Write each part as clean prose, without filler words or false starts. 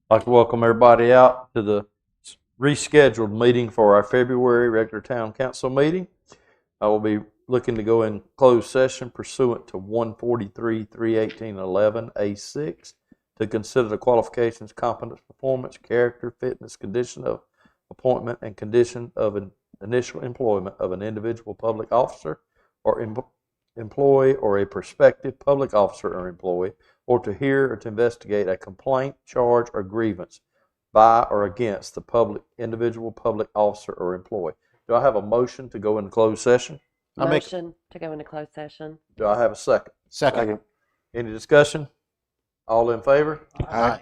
I'd like to welcome everybody out to the rescheduled meeting for our February regular town council meeting. I will be looking to go in closed session pursuant to 143, 318, 11A6 to consider the qualifications, competence, performance, character, fitness, condition of appointment, and condition of an initial employment of an individual public officer or employee or a prospective public officer or employee, or to hear or to investigate a complaint, charge, or grievance by or against the individual public officer or employee. Do I have a motion to go into closed session? Motion to go into closed session. Do I have a second? Second. Any discussion? All in favor? Aye.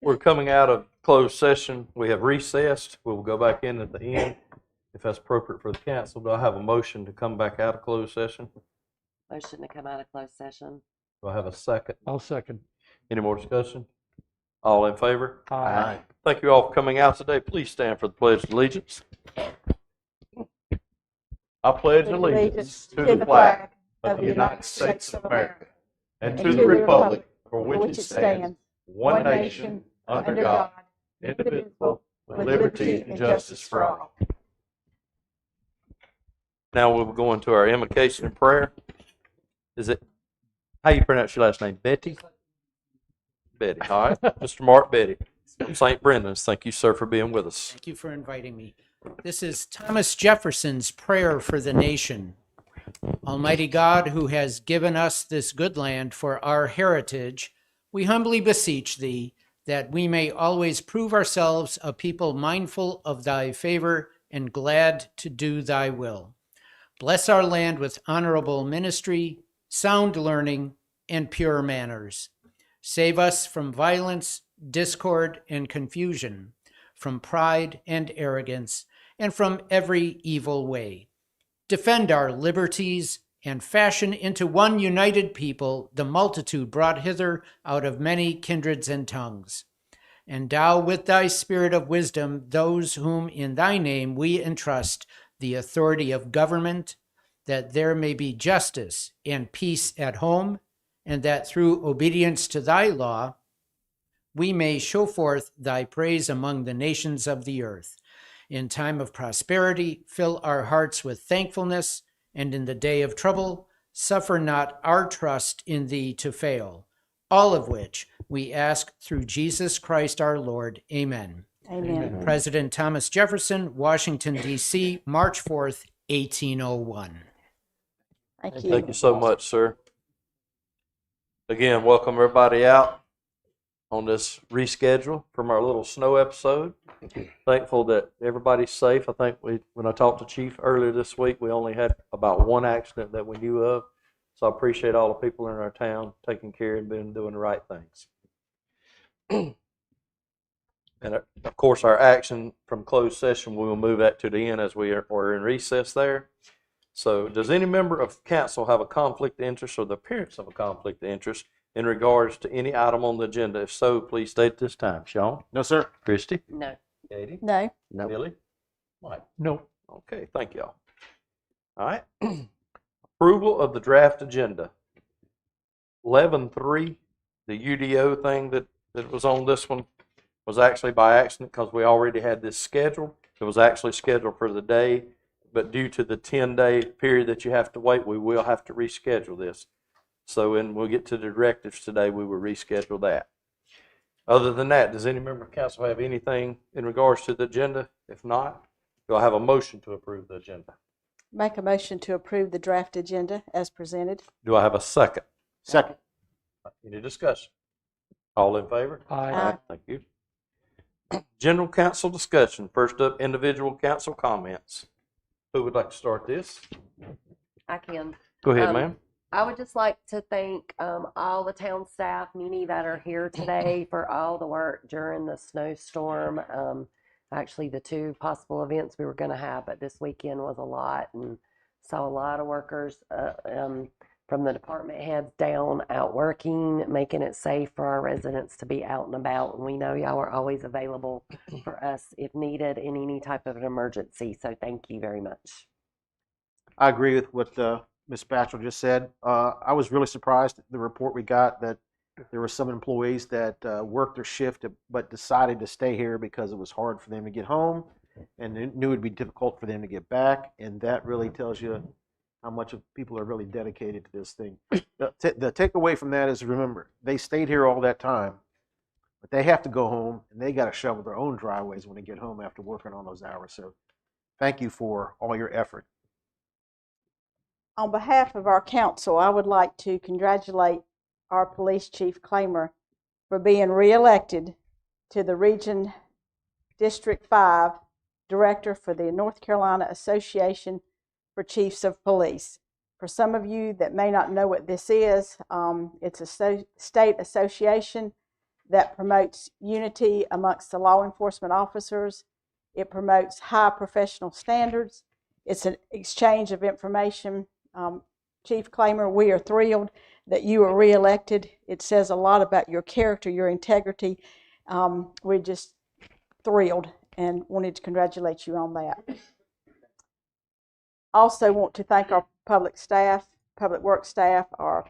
We're coming out of closed session. We have recessed. We will go back in at the end if that's appropriate for the council. Do I have a motion to come back out of closed session? Motion to come out of closed session. Do I have a second? I'll second. Any more discussion? All in favor? Aye. Thank you all for coming out today. Please stand for the Pledge of Allegiance. I pledge allegiance to the flag of the United States of America and to the republic for which it stands, one nation, under God, indivisible, with liberty and justice for all. Now we'll go into our invocation and prayer. Is it, how you pronounce your last name? Betty? Betty, all right. Mr. Mark Betty from St. Brendan's. Thank you, sir, for being with us. Thank you for inviting me. This is Thomas Jefferson's prayer for the nation. Almighty God, who has given us this good land for our heritage, we humbly beseech thee that we may always prove ourselves a people mindful of thy favor and glad to do thy will. Bless our land with honorable ministry, sound learning, and pure manners. Save us from violence, discord, and confusion, from pride and arrogance, and from every evil way. Defend our liberties and fashion into one united people the multitude brought hither out of many kindreds and tongues. Endow with thy spirit of wisdom those whom in thy name we entrust the authority of government, that there may be justice and peace at home, and that through obedience to thy law we may show forth thy praise among the nations of the earth. In time of prosperity, fill our hearts with thankfulness, and in the day of trouble, suffer not our trust in thee to fail. All of which we ask through Jesus Christ our Lord. Amen. Amen. President Thomas Jefferson, Washington, D.C., March 4th, 1801. Thank you. Thank you so much, sir. Again, welcome everybody out on this reschedule from our little snow episode. Thankful that everybody's safe. I think when I talked to Chief earlier this week, we only had about one accident that we knew of. So I appreciate all the people in our town taking care and doing the right things. And of course, our action from closed session, we will move that to the end as we're in recess there. So does any member of council have a conflict of interest or the appearance of a conflict of interest in regards to any item on the agenda? If so, please state at this time. Sean? No, sir. Christy? No. Katie? No. Billy? Mike? No. Okay, thank y'all. All right. Approval of the draft agenda. 11.3, the UDO thing that was on this one was actually by accident because we already had this scheduled. It was actually scheduled for the day, but due to the 10-day period that you have to wait, we will have to reschedule this. So when we'll get to the directives today, we will reschedule that. Other than that, does any member of council have anything in regards to the agenda? If not, do I have a motion to approve the agenda? Make a motion to approve the draft agenda as presented. Do I have a second? Second. Any discussion? All in favor? Aye. Thank you. General council discussion. First up, individual council comments. Who would like to start this? I can. Go ahead, ma'am. I would just like to thank all the town staff, Muni, that are here today for all the work during the snowstorm. Actually, the two possible events we were going to have, but this weekend was a lot, and saw a lot of workers from the department heads down out working, making it safe for our residents to be out and about. And we know y'all are always available for us if needed in any type of an emergency. So thank you very much. I agree with what Ms. Batchel just said. I was really surprised at the report we got that there were some employees that worked their shift but decided to stay here because it was hard for them to get home and they knew it would be difficult for them to get back. And that really tells you how much of people are really dedicated to this thing. The takeaway from that is, remember, they stayed here all that time, but they have to go home and they got to shovel their own driveways when they get home after working on those hours. So thank you for all your effort. On behalf of our council, I would like to congratulate our police chief Claimer for being reelected to the Region District 5 Director for the North Carolina Association for Chiefs of Police. For some of you that may not know what this is, it's a state association that promotes unity amongst the law enforcement officers. It promotes high professional standards. It's an exchange of information. Chief Claimer, we are thrilled that you were reelected. It says a lot about your character, your integrity. We're just thrilled and wanted to congratulate you on that. Also want to thank our public staff, public work staff, our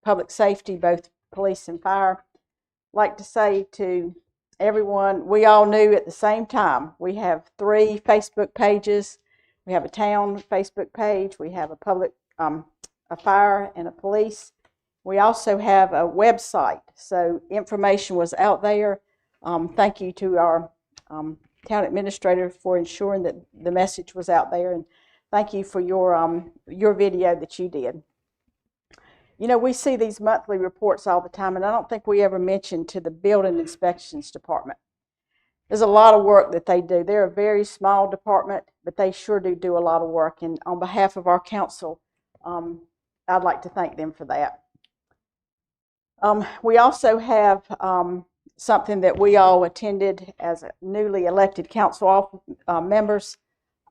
public safety, both police and fire. Like to say to everyone, we all knew at the same time. We have 3 Facebook pages. We have a town Facebook page. We have a public, a fire and a police. We also have a website. So information was out there. Thank you to our town administrator for ensuring that the message was out there, and thank you for your video that you did. You know, we see these monthly reports all the time, and I don't think we ever mentioned to the building inspections department. There's a lot of work that they do. They're a very small department, but they sure do a lot of work, and on behalf of our council, I'd like to thank them for that. We also have something that we all attended as newly elected council members.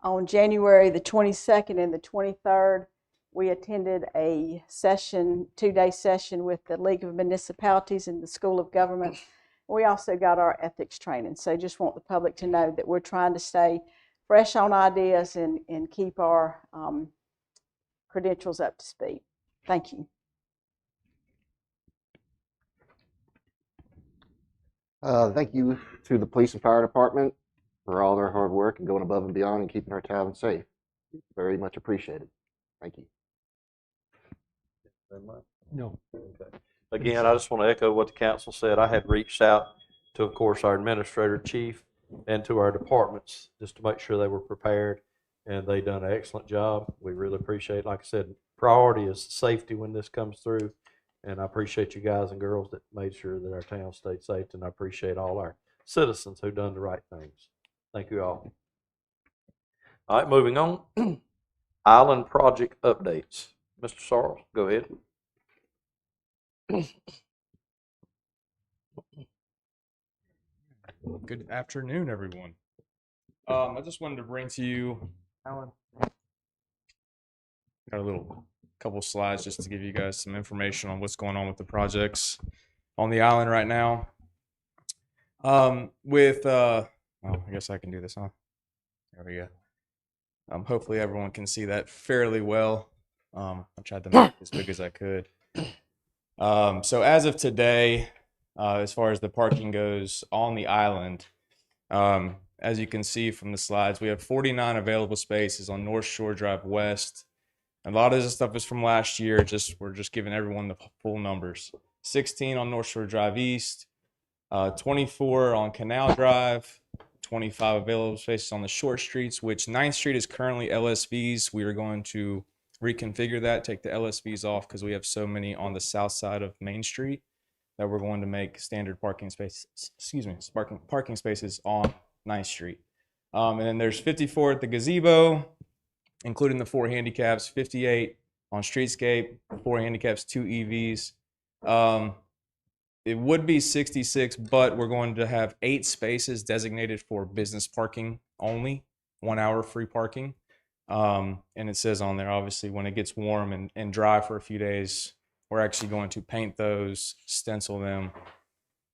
On January the 22nd and the 23rd, we attended a session, 2-day session with the League of Municipalities and the School of Government. We also got our ethics training. So just want the public to know that we're trying to stay fresh on ideas and keep our credentials up to speed. Thank you. Thank you to the police and fire department for all their hard work and going above and beyond and keeping our town safe. Very much appreciated. Thank you. Very much. No. Okay. Again, I just want to echo what the council said. I had reached out to, of course, our administrator chief and to our departments just to make sure they were prepared, and they done an excellent job. We really appreciate it. Like I said, priority is safety when this comes through. And I appreciate you guys and girls that made sure that our town stayed safe, and I appreciate all our citizens who done the right things. Thank you all. All right, moving on. Island project updates. Mr. Sarles, go ahead. Good afternoon, everyone. I just wanted to bring to you, Alan, got a couple slides just to give you guys some information on what's going on with the projects on the island right now. Well, I guess I can do this, huh? There we go. Hopefully everyone can see that fairly well. I tried to make it as big as I could. So as of today, as far as the parking goes on the island, as you can see from the slides, we have 49 available spaces on North Shore Drive West. A lot of this stuff is from last year. We're just giving everyone the full numbers. 16 on North Shore Drive East, 24 on Canal Drive, 25 available spaces on the short streets, which 9th Street is currently LSVs. We are going to reconfigure that, take the LSVs off because we have so many on the south side of Main Street that we're going to make standard parking spaces, parking spaces on 9th Street. And then there's 54 at the gazebo, including the 4 handicaps, 58 on streetscape, 4 handicaps, 2 EVs. It would be 66, but we're going to have 8 spaces designated for business parking only, 1 hour free parking. And it says on there, obviously, when it gets warm and dry for a few days, we're actually going to paint those, stencil them,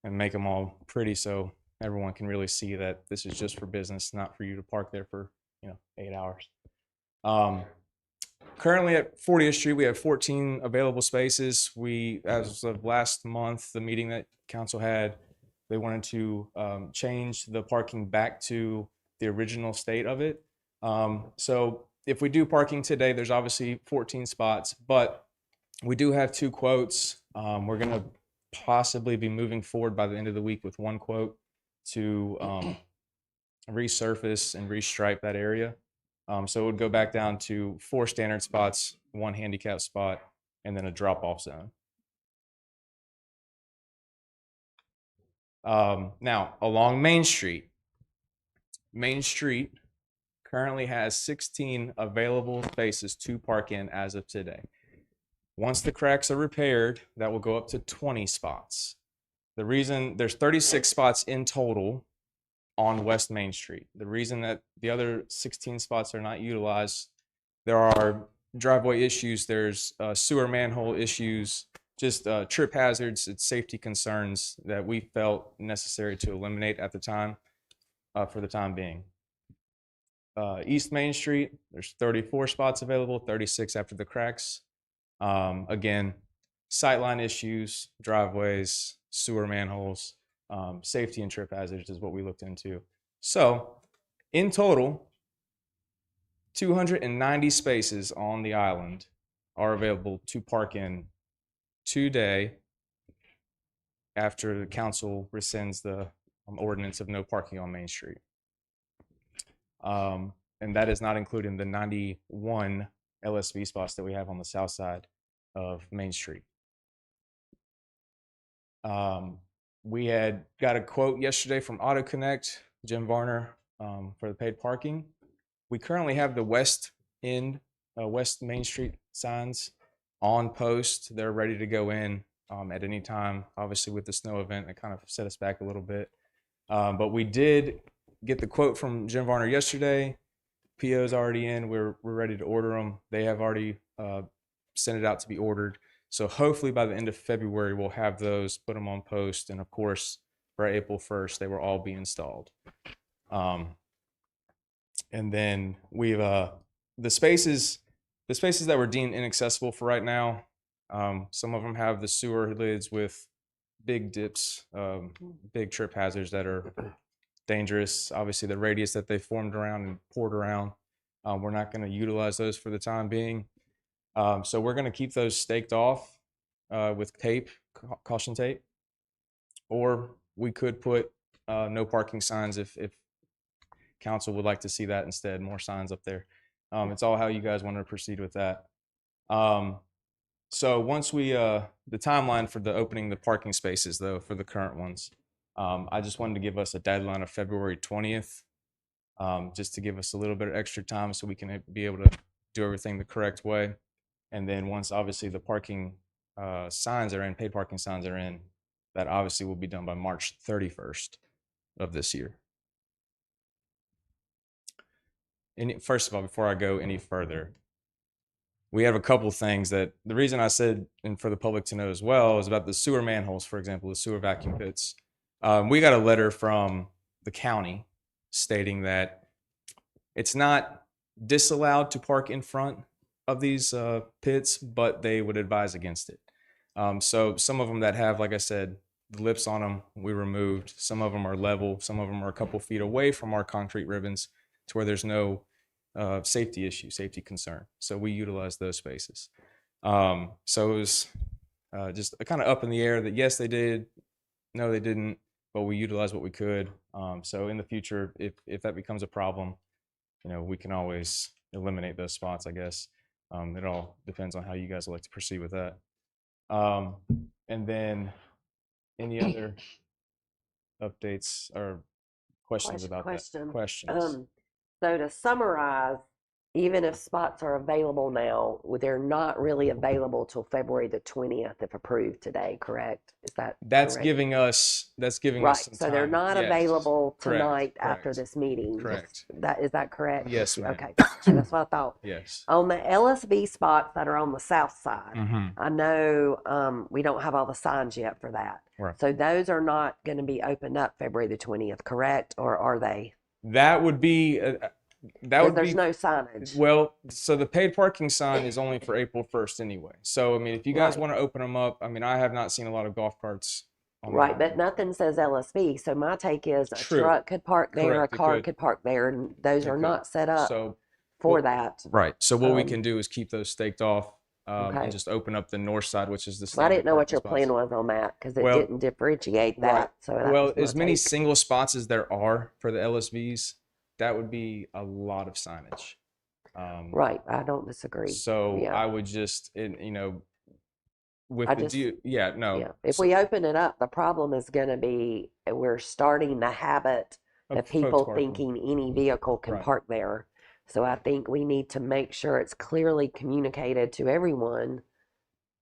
and make them all pretty so everyone can really see that this is just for business, not for you to park there for 8 hours. Currently at 40th Street, we have 14 available spaces. As of last month, the meeting that council had, they wanted to change the parking back to the original state of it. So if we do parking today, there's obviously 14 spots, but we do have 2 quotes. We're going to possibly be moving forward by the end of the week with 1 quote to resurface and restripe that area. So it would go back down to 4 standard spots, 1 handicap spot, and then a drop-off zone. Now, along Main Street currently has 16 available spaces to park in as of today. Once the cracks are repaired, that will go up to 20 spots. The reason there's 36 spots in total on West Main Street. The reason that the other 16 spots are not utilized, there are driveway issues, there's sewer manhole issues, just trip hazards, it's safety concerns that we felt necessary to eliminate at the time, for the time being. East Main Street, there's 34 spots available, 36 after the cracks. Again, sightline issues, driveways, sewer manholes, safety and trip hazards is what we looked into. So, in total, 290 spaces on the island are available to park in today after the council rescinds the ordinance of no parking on Main Street. And that is not including the 91 LSV spots that we have on the south side of Main Street. We had got a quote yesterday from AutoConnect, Jim Varner, for the paid parking. We currently have the West Main Street signs on post. They're ready to go in at any time. Obviously, with the snow event, it kind of set us back a little bit. But we did get the quote from Jim Varner yesterday. PO's already in. We're ready to order them. They have already sent it out to be ordered. So hopefully by the end of February, we'll have those, put them on post. And of course, by April 1st, they will all be installed. And then we've, the spaces that were deemed inaccessible for right now, some of them have the sewer lids with big dips, big trip hazards that are dangerous. Obviously, the radius that they formed around and poured around, we're not going to utilize those for the time being. So we're going to keep those staked off with tape, caution tape, or we could put no parking signs if council would like to see that instead, more signs up there. It's all how you guys want to proceed with that. So once we, the timeline for the opening the parking spaces though, for the current ones, I just wanted to give us a deadline of February 20th, just to give us a little bit of extra time so we can be able to do everything the correct way. And then once obviously the parking signs are in, paid parking signs are in, that obviously will be done by March 31st of this year. And first of all, before I go any further, we have a couple things that the reason I said, and for the public to know as well, is about the sewer manholes, for example, the sewer vacuum pits. We got a letter from the county stating that it's not disallowed to park in front of these pits, but they would advise against it. So some of them that have, like I said, the lips on them, we removed. Some of them are level. Some of them are a couple feet away from our concrete ribbons to where there's no safety issue, safety concern. So we utilize those spaces. So it was just kind of up in the air that yes, they did, no, they didn't, but we utilized what we could. So in the future, if that becomes a problem, you know, we can always eliminate those spots, I guess. It all depends on how you guys would like to proceed with that. And then any other updates or questions about that? Questions. So to summarize, even if spots are available now, they're not really available till February the 20th if approved today, correct? Is that That's correct? giving us some Right, time. so they're not Yes. available Correct, tonight after correct. this meeting. Correct. Is that correct? Yes, ma'am. Okay, gotcha. That's what I thought. Yes. On the LSV spots that are on the south side, Mm-hmm. I know we don't have all the signs yet for that. Right. So those are not going to be opened up February the 20th, correct? Or are they? That would be that 'Cause would there's be no signage. well. So the paid parking sign is only for April 1st anyway. So I mean, if you guys Right. want to open them up, I mean, I have not seen a lot of golf carts. On the Right, island. but nothing says LSV. So my take is a True. truck could park there, Correct, a it car could. could park there, and those It are could. not set up So for well, that. right. So what we Um, can do is keep those staked off Okay. and just open up the north side, which is the. Well, I didn't standard know what parking your spots. plan was on that because it Well, didn't differentiate that. right. So that Well, was my as many take. single spots as there are for the LSVs, that would be a lot of signage. Right, I don't disagree. So Yeah. I would just, you know, with I the just- yeah, no. Yeah, if So- we open it up, the problem is going to be we're starting the habit of folks people parking. thinking any vehicle can Right. park there. So I think we need to make sure it's clearly communicated to everyone.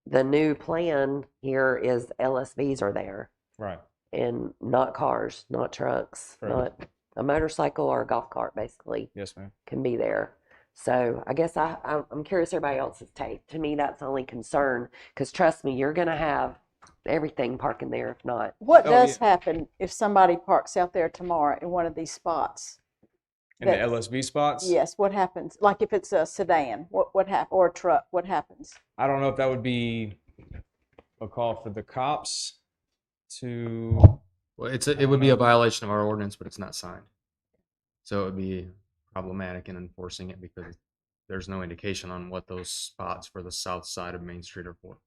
The new plan here is LSVs are there. Right. and not cars, not trucks, Right. not a motorcycle or a golf cart, basically, Yes, ma'am. can be there. So I guess I'm curious everybody else's take. To me, that's the only concern, because trust me, you're going to have everything parking there if not. What Oh, does yeah. happen if somebody parks out there tomorrow in one of these spots? In the That's- LSV spots? Yes, what happens? Like if it's a sedan, what or a truck, what happens? I don't know if that would be a call for the cops to. Well, it would be a violation of our ordinance, but it's not signed. So it would be problematic in enforcing it because there's no indication on what those spots for the south side of Main Street are for.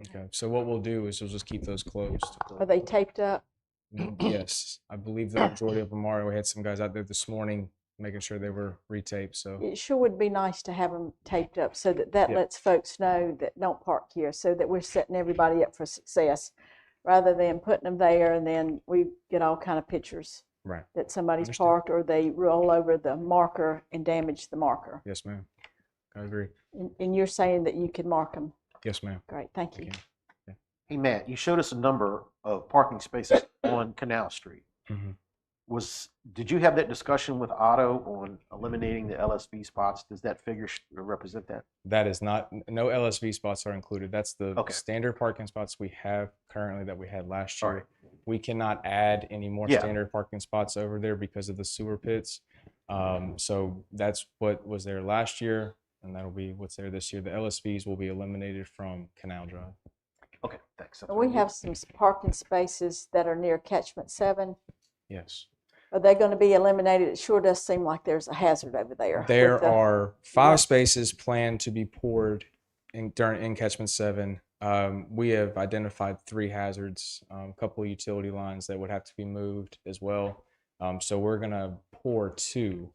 Okay. So what we'll do is we'll just keep those closed. Are they taped up? Yes, I believe the majority of them are. We had some guys out there this morning making sure they were retaped. So It sure would be nice to have them taped up so that Yeah. lets folks know that don't park here, so that we're setting everybody up for success, rather than putting them there and then we get all kind of pictures right. that somebody's Understood. parked or they roll over the marker and damage the marker. Yes, ma'am. I agree. And you're saying that you can mark them. Yes, ma'am. Great, thank I you. can. Hey, Matt, you showed us a number of parking spaces on Canal Street. Mhm. Did you have that discussion with Otto on eliminating the LSV spots? Does that figure represent that? That is not, no LSV spots are included. That's the Okay. standard parking spots we have currently that we had last All year. We cannot add any more Yeah. standard parking spots over there because of the sewer pits. So that's what was there last year, and that'll be what's there this year. The LSVs will be eliminated from Canal Drive. Okay, thanks. That's We what I have some parking spaces that are near Catchment 7. Yes. Are they going to be eliminated? It sure does seem like there's a hazard over there. There with the- are 5 spaces planned to be poured in Catchment 7. We have identified 3 hazards, a couple of utility lines that would have to be moved as well. So we're gonna pour 2.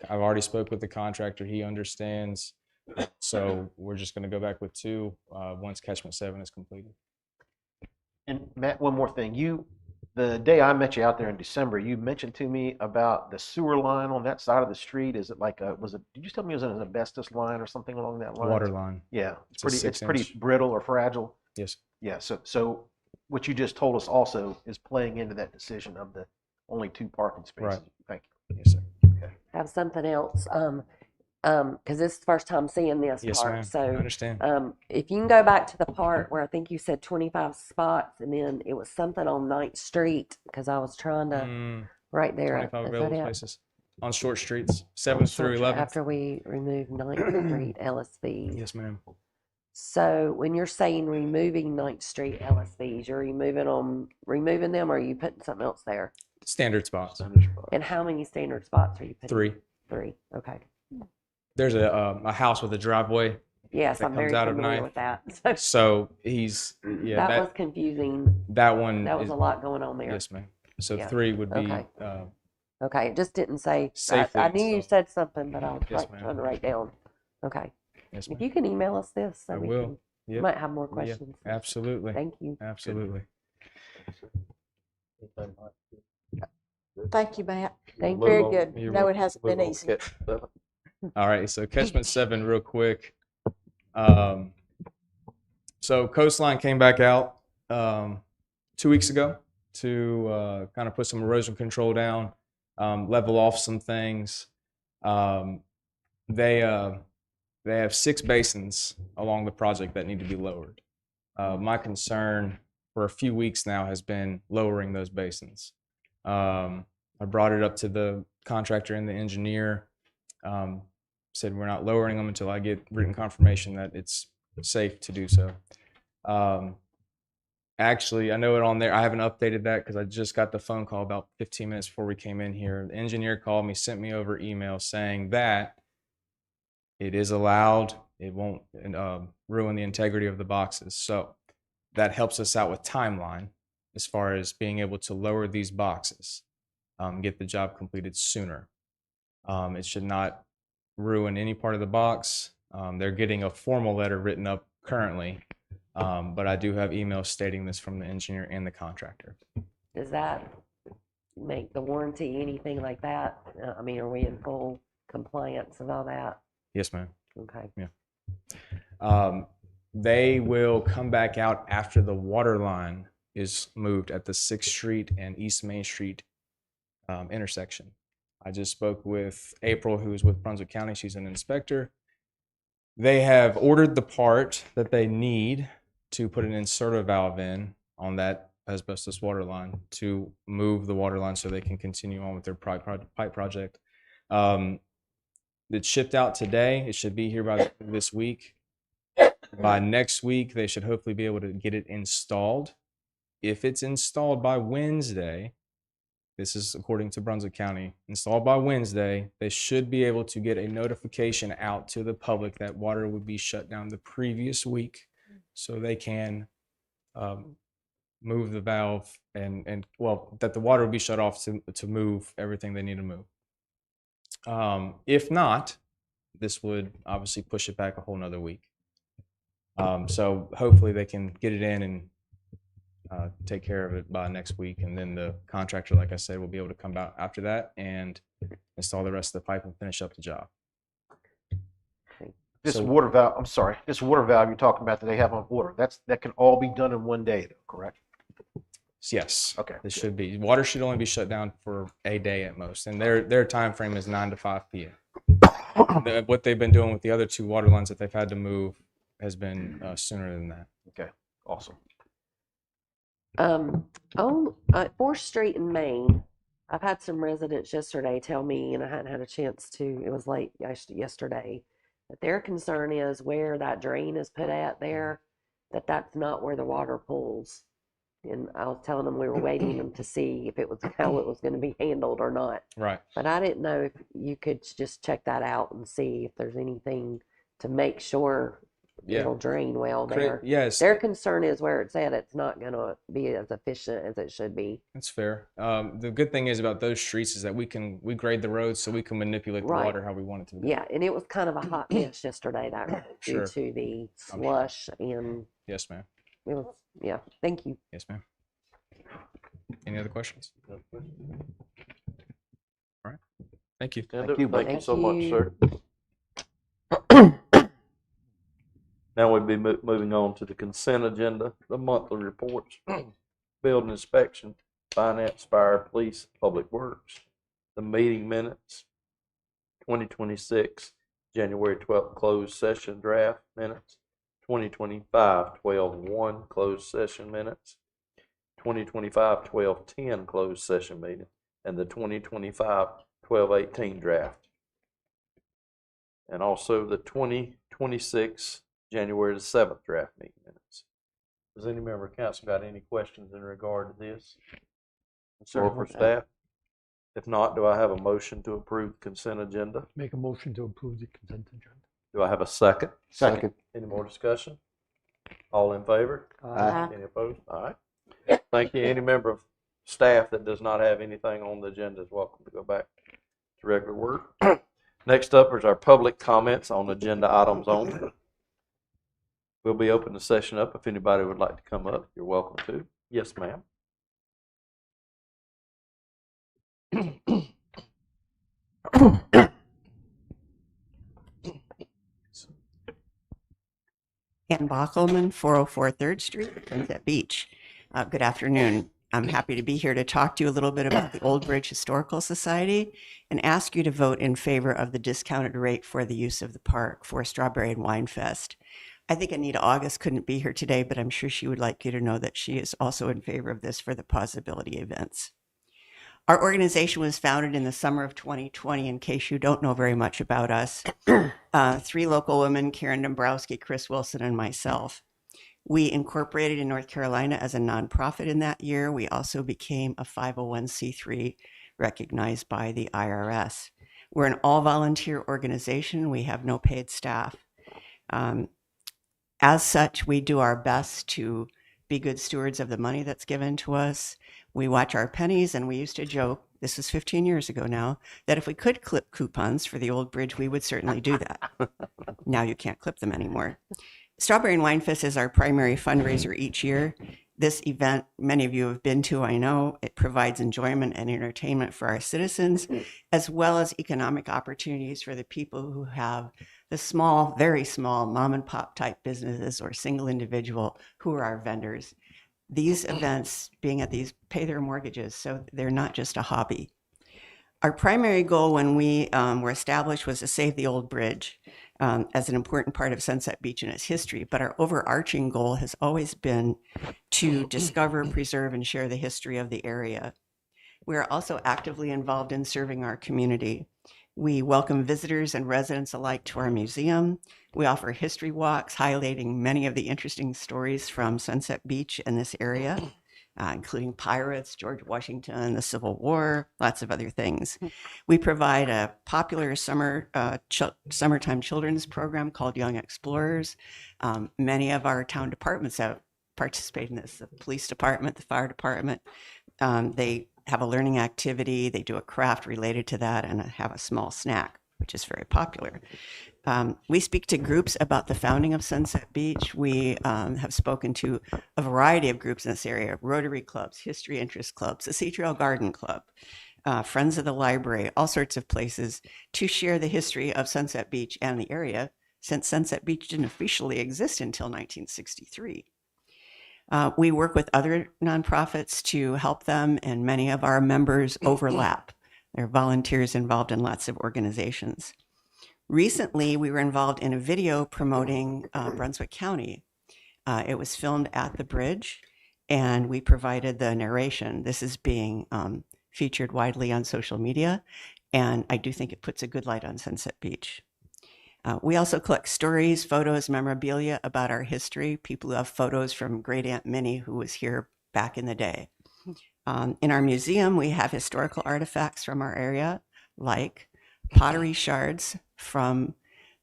I've already spoke with the contractor; he understands. So we're just gonna go back with 2 once Catchment 7 is completed. And Matt, one more thing. The day I met you out there in December, you mentioned to me about the sewer line on that side of the street. Is it like did you tell me it was an asbestos line or something along that line? Water line. Yeah, It's a it's pretty 6-inch. brittle or fragile. Yes. Yeah, so what you just told us also is playing into that decision of the only 2 parking spaces. Right. Thank you. Yes, sir. Have something else, because this is the first time seeing this Yes, part. ma'am. I So understand. if you can go back to the part where I think you said 25 spots, and then it was something on 9th Street, because I was trying to, right there. 25 Is that available it? spaces on short streets, 7th through 11th. After we remove 9th Street LSVs. Yes, ma'am. So when you're saying removing 9th Street LSVs, you're removing them, or are you putting something else there? Standard spots. And how many standard spots are you putting? 3. 3. Okay. There's a house with a driveway, Yes, That I'm very comes out of familiar 9th. with that. so he's that was confusing. that one That was is, a lot going on there. yes, ma'am. So Yeah. 3 would be Okay. Okay, it just didn't say. Safely I knew you installed. said something, but I was Yes, ma'am. trying to write down. Okay. yes, If ma'am. you can email us this, so I we will. can, Yep. might have more Yeah, questions. absolutely, Thank you. absolutely. Thank you, Matt. Thank you. Very good. You're No, it welcome. hasn't been easy. All right, so Catchment 7 real quick. So Coastline came back out 2 weeks ago to kind of put some erosion control down, level off some things. They have 6 basins along the project that need to be lowered. My concern for a few weeks now has been lowering those basins. I brought it up to the contractor and the engineer. Said we're not lowering them until I get written confirmation that it's safe to do so. Actually, I know it on there. I haven't updated that because I just got the phone call about 15 minutes before we came in here. The engineer called me, sent me over email saying that it is allowed. It won't ruin the integrity of the boxes. So that helps us out with timeline as far as being able to lower these boxes, get the job completed sooner. It should not ruin any part of the box. They're getting a formal letter written up currently, but I do have emails stating this from the engineer and the contractor. Does that make the warranty anything like that? I mean, are we in full compliance and all that? Yes, ma'am. Okay. They will come back out after the water line is moved at the 6th Street and East Main Street intersection. I just spoke with April, who's with Brunswick County. She's an inspector. They have ordered the part that they need to put an inserter valve in on that asbestos water line to move the water line so they can continue on with their pipe project. It shipped out today. It should be here by this week. By next week, they should hopefully be able to get it installed. If it's installed by Wednesday, this is according to Brunswick County, installed by Wednesday, they should be able to get a notification out to the public that water would be shut down the previous week so they can move the valve and well, that the water will be shut off to move everything they need to move. If not, this would obviously push it back a whole nother week. So hopefully they can get it in and take care of it by next week. And then the contractor, like I said, will be able to come out after that and install the rest of the pipe and finish up the job. This So- water valve, I'm sorry, this water valve you're talking about that they have on water, that can all be done in one day, though, correct? Yes. Okay. This should be. Water should only be shut down for a day at most. And their time frame is 9 to 5 p.m. What they've been doing with the other 2 water lines that they've had to move has been sooner than that. Okay, awesome. On 4th Street in Maine, I've had some residents yesterday tell me, and I hadn't had a chance to, it was late yesterday, that their concern is where that drain is put at there, that's not where the water pools. And I was telling them we were waiting them to see if it was how it was going to be handled or not. Right. But I didn't know if you could just check that out and see if there's anything to make sure Yeah. it'll drain well there. Yes. Their concern is where it's at, it's not going to be as efficient as it should be. That's fair. The good thing is about those streets is that we grade the roads so we can manipulate the Right. water how we want it to be. Yeah, and it was kind of a hot mess yesterday, that road, Sure. due to the I'm sure. slush, and Yes, ma'am. it was, yeah, thank you. Yes, ma'am. Any other questions? All right. Thank you. Stand Thank up. you, Thank Mike. you so Thank much, you. sir. Now we'll be moving on to the consent agenda, the monthly reports, building inspection, finance, fire, police, public works, the meeting minutes, 2026, January 12th closed session draft minutes, 2025, 12/1 closed session minutes, 2025, 12/10 closed session meeting, and the 2025, 12/18 draft. And also the 2026, January the 7th draft meeting minutes. Does any member of council got any questions in regard to this? Or for staff? If not, do I have a motion to approve the consent agenda? Make a motion to approve the consent agenda. Do I have a second? Second. Any more discussion? All in favor? Aye. Any opposed? All right. Thank you. Any member of staff that does not have anything on the agenda is welcome to go back to regular work. Next up is our public comments on agenda items only. We'll be opening the session up. If anybody would like to come up, you're welcome to. Yes, ma'am. Ann Bockelman, 404 3rd Street, Sunset Beach. Good afternoon. I'm happy to be here to talk to you a little bit about the Old Bridge Historical Society and ask you to vote in favor of the discounted rate for the use of the park for Strawberry and Wine Fest. I think Anita August couldn't be here today, but I'm sure she would like you to know that she is also in favor of this for the Possibility events. Our organization was founded in the summer of 2020, in case you don't know very much about us. 3 local women, Karen Dombrowski, Chris Wilson, and myself. We incorporated in North Carolina as a nonprofit in that year. We also became a 501c3 recognized by the IRS. We're an all-volunteer organization. We have no paid staff. As such, we do our best to be good stewards of the money that's given to us. We watch our pennies, and we used to joke, this is 15 years ago now, that if we could clip coupons for the old bridge, we would certainly do that. Now you can't clip them anymore. Strawberry and Wine Fest is our primary fundraiser each year. This event, many of you have been to, I know. It provides enjoyment and entertainment for our citizens, as well as economic opportunities for the people who have the small, very small mom and pop type businesses or single individual who are our vendors. these events being at these pay their mortgages, so they're not just a hobby. Our primary goal when we were established was to save the old bridge as an important part of Sunset Beach and its history. But our overarching goal has always been to discover, preserve, and share the history of the area. We are also actively involved in serving our community. We welcome visitors and residents alike to our museum. We offer history walks highlighting many of the interesting stories from Sunset Beach and this area, including pirates, George Washington, the Civil War, lots of other things. We provide a popular summertime children's program called Young Explorers. Many of our town departments have participated in this, the police department, the fire department. They have a learning activity, they do a craft related to that, and have a small snack, which is very popular. We speak to groups about the founding of Sunset Beach. We have spoken to a variety of groups in this area, Rotary clubs, history interest clubs, the Sea Trail Garden Club, Friends of the Library, all sorts of places to share the history of Sunset Beach and the area, since Sunset Beach didn't officially exist until 1963. We work with other nonprofits to help them, and many of our members overlap. There are volunteers involved in lots of organizations. Recently, we were involved in a video promoting Brunswick County. It was filmed at the bridge, and we provided the narration. This is being featured widely on social media, and I do think it puts a good light on Sunset Beach. We also collect stories, photos, memorabilia about our history, people who have photos from Great Aunt Minnie, who was here back in the day. In our museum, we have historical artifacts from our area, like pottery shards from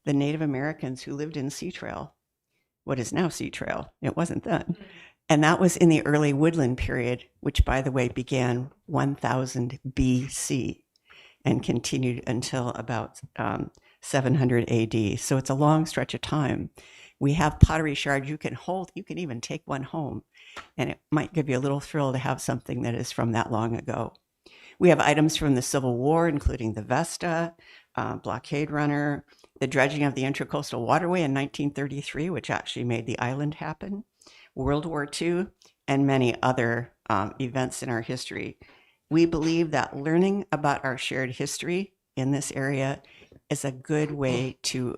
the Native Americans who lived in Sea Trail, what is now Sea Trail. It wasn't then. And that was in the early woodland period, which, by the way, began 1000 BC and continued until about 700 AD. So it's a long stretch of time. We have pottery shards you can hold. You can even take one home, and it might give you a little thrill to have something that is from that long ago. We have items from the Civil War, including the Vesta, blockade runner, the dredging of the Intracoastal Waterway in 1933, which actually made the island happen, World War II, and many other events in our history. We believe that learning about our shared history in this area is a good way to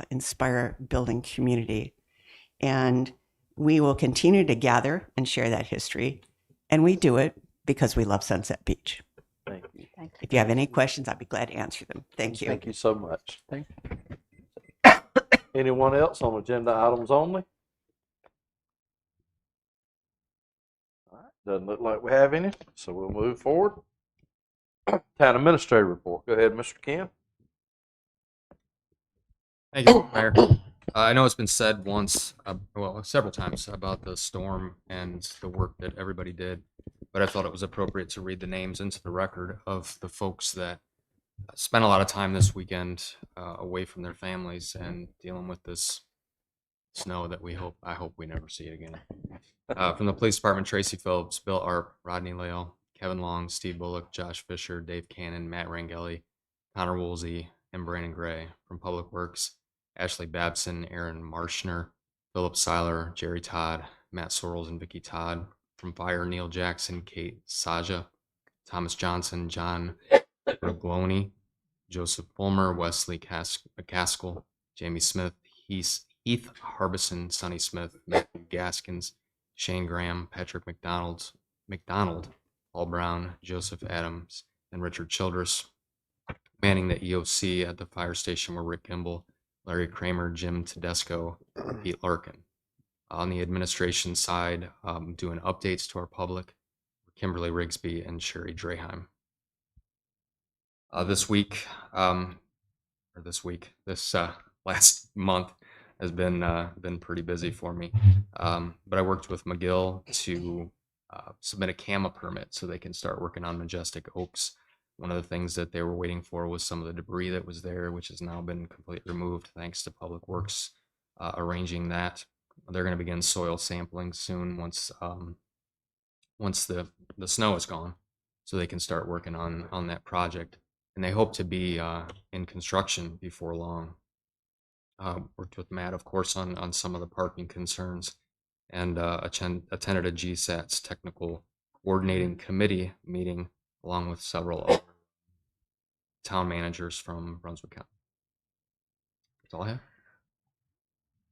inspire building community. And we will continue to gather and share that history. And we do it because we love Sunset Beach. Thank you. If you have any questions, I'd be glad to answer them. Thank you. Thank you so much. Anyone else on agenda items only? All right, doesn't look like we have any, so we'll move forward. Town Administrator report. Go ahead, Mr. Ken. Thank you, Mayor. I know it's been said once, several times about the storm and the work that everybody did, but I thought it was appropriate to read the names into the record of the folks that spent a lot of time this weekend away from their families and dealing with this snow that I hope we never see it again. From the police department, Tracy Phillips, Bill Arp, Rodney Lale, Kevin Long, Steve Bullock, Josh Fisher, Dave Cannon, Matt Rangeli, Connor Woolsey, and Brandon Gray. From Public Works, Ashley Babson, Aaron Marshner, Philip Seiler, Jerry Todd, Matt Sorrells, and Vicky Todd. From Fire, Neil Jackson, Kate Saja, Thomas Johnson, John Rogloni, Joseph Fulmer, Wesley Gaskell, Jamie Smith, Heath Harbison, Sonny Smith, Matthew Gaskins, Shane Graham, Patrick McDonald, Paul Brown, Joseph Adams, and Richard Childress. Manning the EOC at the fire station were Rick Kimball, Larry Kramer, Jim Tedesco, and Pete Larkin. On the administration side, doing updates to our public, Kimberly Rigsby and Sherry Draheim. This last month has been pretty busy for me. But I worked with McGill to submit a CAMA permit so they can start working on Majestic Oaks. One of the things that they were waiting for was some of the debris that was there, which has now been completely removed thanks to Public Works arranging that. They're going to begin soil sampling soon once the snow is gone, so they can start working on that project. And they hope to be in construction before long. Worked with Matt, of course, on some of the parking concerns. and attended a GSAT's technical coordinating committee meeting along with several other town managers from Brunswick County. That's all I have.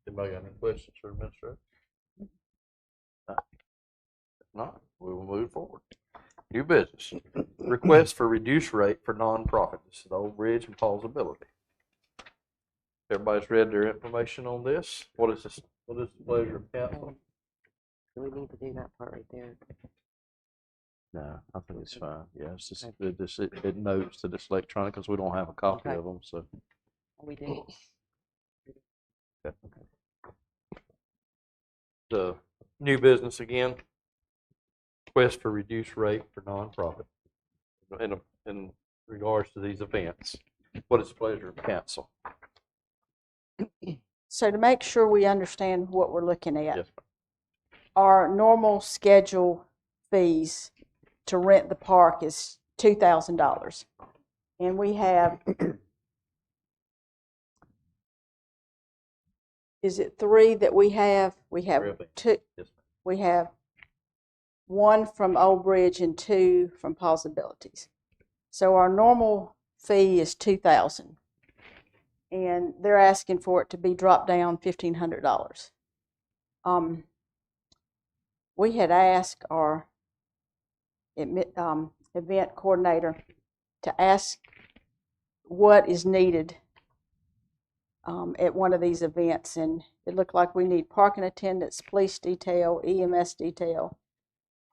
Anybody got any questions for Administrator? If not, we will move forward. New business. Request for reduced rate for nonprofit. This is the Old Bridge and Plausibility. Everybody's read their information on this. What is this? What is the pleasure of council? Do we need to do that part right there? No, I think it's fine. Yeah, it's just, it notes that it's electronic because we don't have a copy Okay. of them, so. We do. Okay. The new business again. Request for reduced rate for nonprofit in regards to these events. What is the pleasure of council? So to make sure we understand what we're looking at, Yes. our normal schedule fees to rent the park is $2,000. And we have, is it 3 that we have? We have Three, I think. 2. Yes, We have 1 from Old Bridge and 2 from Possibilities. So our normal fee is $2,000, and they're asking for it to be dropped down $1,500. We had asked our event coordinator to ask what is needed at one of these events, and it looked like we need parking attendants, police detail, EMS detail,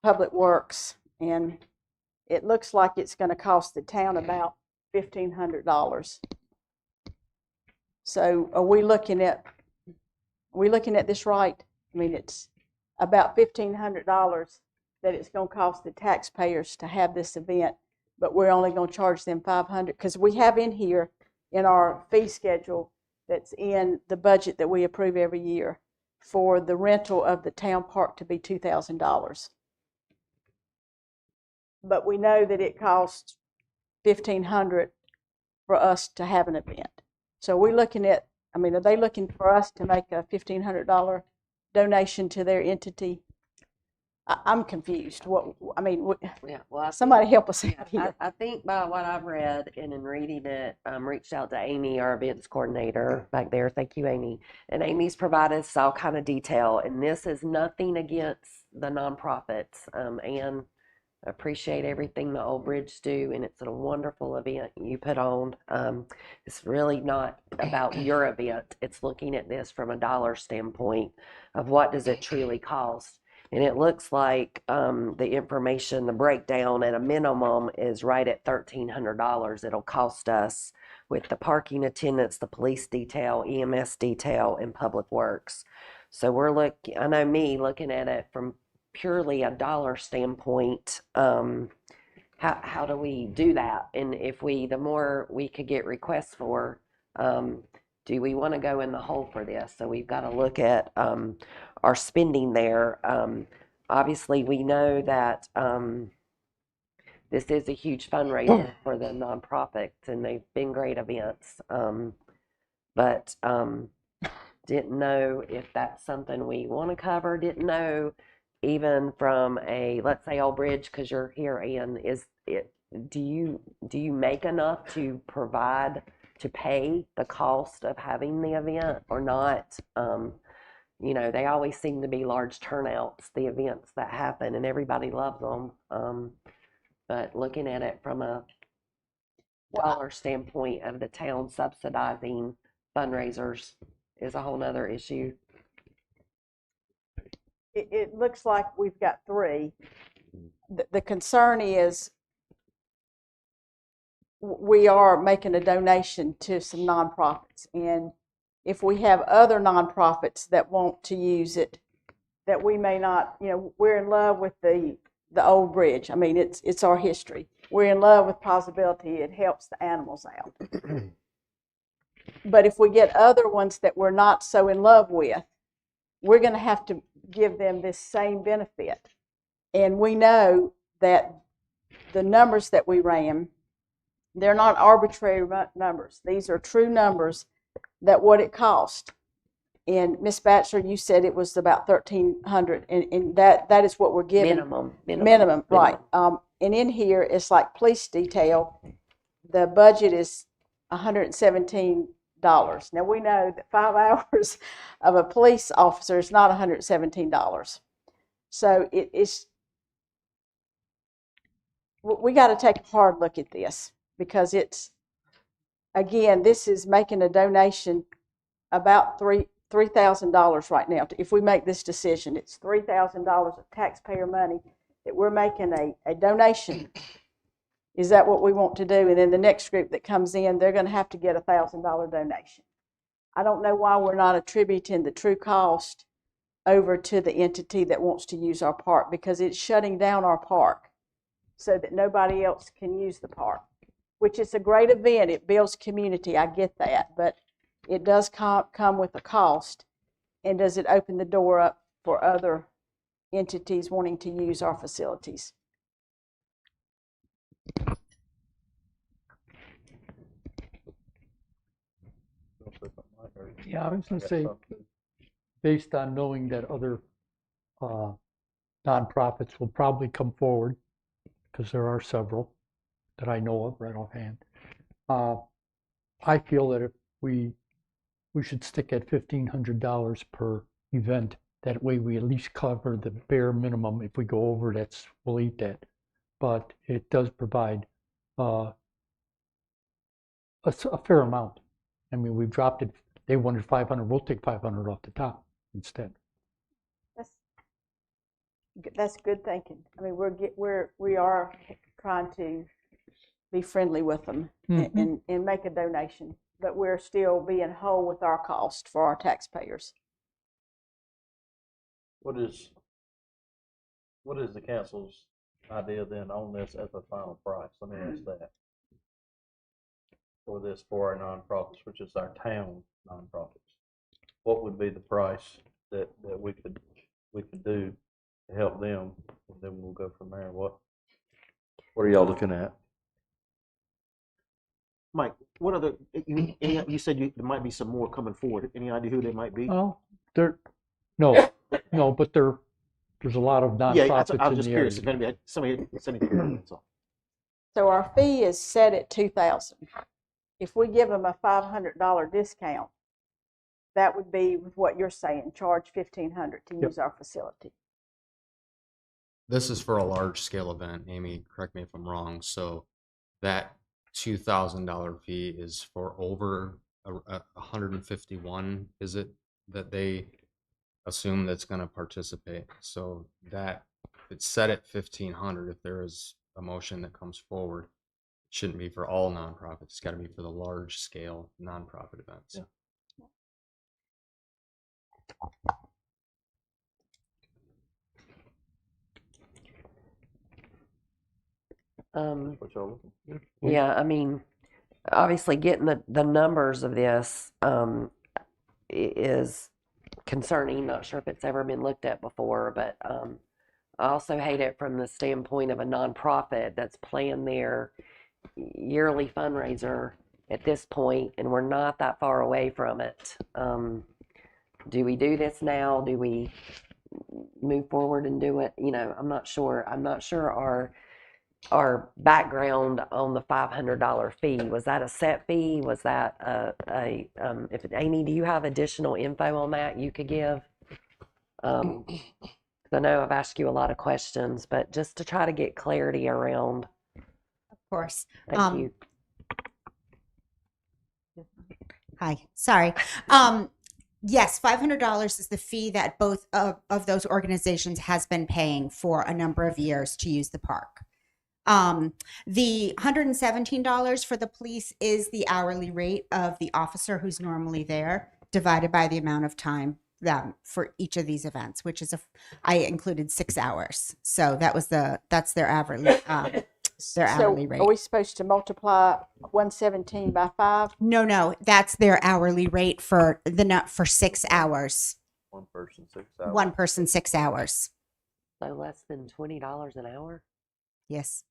public works, and it looks like it's going to cost the town about $1,500. So are we looking at this right? I mean, it's about $1,500 that it's going to cost the taxpayers to have this event, but we're only going to charge them $500 because we have in here in our fee schedule that's in the budget that we approve every year for the rental of the town park to be $2,000. But we know that it costs $1,500 for us to have an event. So we're looking at, I mean, are they looking for us to make a $1,500 donation to their entity? I'm confused. Yeah, well, Somebody help us Yeah, out here. I think by what I've read and in reading it, reached out to Amy, our events coordinator back there. Thank you, Amy. And Amy's provided us all kind of detail. And this is nothing against the nonprofits. And appreciate everything the Old Bridge do. And it's a wonderful event you put on. It's really not about your event. It's looking at this from a dollar standpoint of what does it truly cost. And it looks like the information, the breakdown at a minimum is right at $1,300. It'll cost us with the parking attendants, the police detail, EMS detail, and public works. So we're looking, I know me, looking at it from purely a dollar standpoint, how do we do that? And if the more we could get requests for, do we want to go in the hole for this? So we've got to look at our spending there. Obviously, we know that this is a huge fundraiser for the nonprofits, and they've been great events. But didn't know if that's something we want to cover. Didn't know even from let's say Old Bridge, because you're here, Ann. Do you make enough to provide to pay the cost of having the event or not? They always seem to be large turnouts, the events that happen, and everybody loves them. But looking at it from a dollar standpoint of the town subsidizing fundraisers is a whole nother issue. It looks like we've got 3. The concern is we are making a donation to some nonprofits, and if we have other nonprofits that want to use it, that we may not, we're in love with the Old Bridge. I mean, it's our history. We're in love with Possibility. It helps the animals out. But if we get other ones that we're not so in love with, we're going to have to give them this same benefit. And we know that the numbers that we ran, they're not arbitrary numbers. These are true numbers that what it cost. And Ms. Batchelor, you said it was about 1,300, and that is what we're giving. Minimum. Right. And in here, it's like police detail. The budget is $117. Now, we know that 5 hours of a police officer is not $117. So we got to take a hard look at this, because again, this is making a donation about $3,000 right now. If we make this decision, it's $3,000 of taxpayer money that we're making a donation. Is that what we want to do? And then the next group that comes in, they're going to have to get a $1,000 donation. I don't know why we're not attributing the true cost over to the entity that wants to use our park, because it's shutting down our park so that nobody else can use the park, which is a great event. It builds community. I get that, but it does come with a cost. And does it open the door up for other entities wanting to use our facilities? Yeah, I was going to say, based on knowing that other nonprofits will probably come forward, because there are several that I know of right offhand, I feel that if we should stick at $1,500 per event. That way we at least cover the bare minimum. If we go over, we'll eat that. But it does provide a fair amount. I mean, we've dropped it. They wanted 500. We'll take 500 off the top instead. That's good thinking. I mean, we are trying to be friendly with them and make a donation, but we're still being whole with our cost for our taxpayers. What is the council's idea then on this as a final price? Let me ask that. For our nonprofits, which is our town nonprofits, what would be the price that we could do to help them, and then we'll go from there. What are y'all looking at? Mike, what other, you said there might be some more coming forward. Any idea who they might be? Well, no, but there's a lot of nonprofits Yeah, I was just in the curious area. if anybody had somebody. That's all. So our fee is set at $2,000. If we give them a $500 discount, that would be with what you're saying, charge $1,500 to use our facility. This is for a large scale event. Amy, correct me if I'm wrong. So that $2,000 fee is for over 151, is it, that they assume that's going to participate? So that it's set at 1,500. If there is a motion that comes forward, it shouldn't be for all nonprofits. It's got to be for the large scale nonprofit events. Yeah. What y'all looking for? Yeah, I mean, obviously getting the numbers of this is concerning. Not sure if it's ever been looked at before, but I also hate it from the standpoint of a nonprofit that's playing their yearly fundraiser at this point, and we're not that far away from it. Do we do this now? Do we move forward and do it? You know, I'm not sure. I'm not sure our background on the $500 fee. Was that a set fee? Was that if Amy, do you have additional info on that you could give? I know I've asked you a lot of questions, but just to try to get clarity around. Of course. Thank you. Hi, sorry. Yes, $500 is the fee that both of those organizations has been paying for a number of years to use the park. The $117 for the police is the hourly rate of the officer who's normally there, divided by the amount of time for each of these events, which is I included 6 hours. So that's their hourly rate. Are we supposed to multiply 117 by 5? No, that's their hourly rate for 6 hours. One person, 6 hours. One person, 6 hours. So less than $20 an hour? Yes.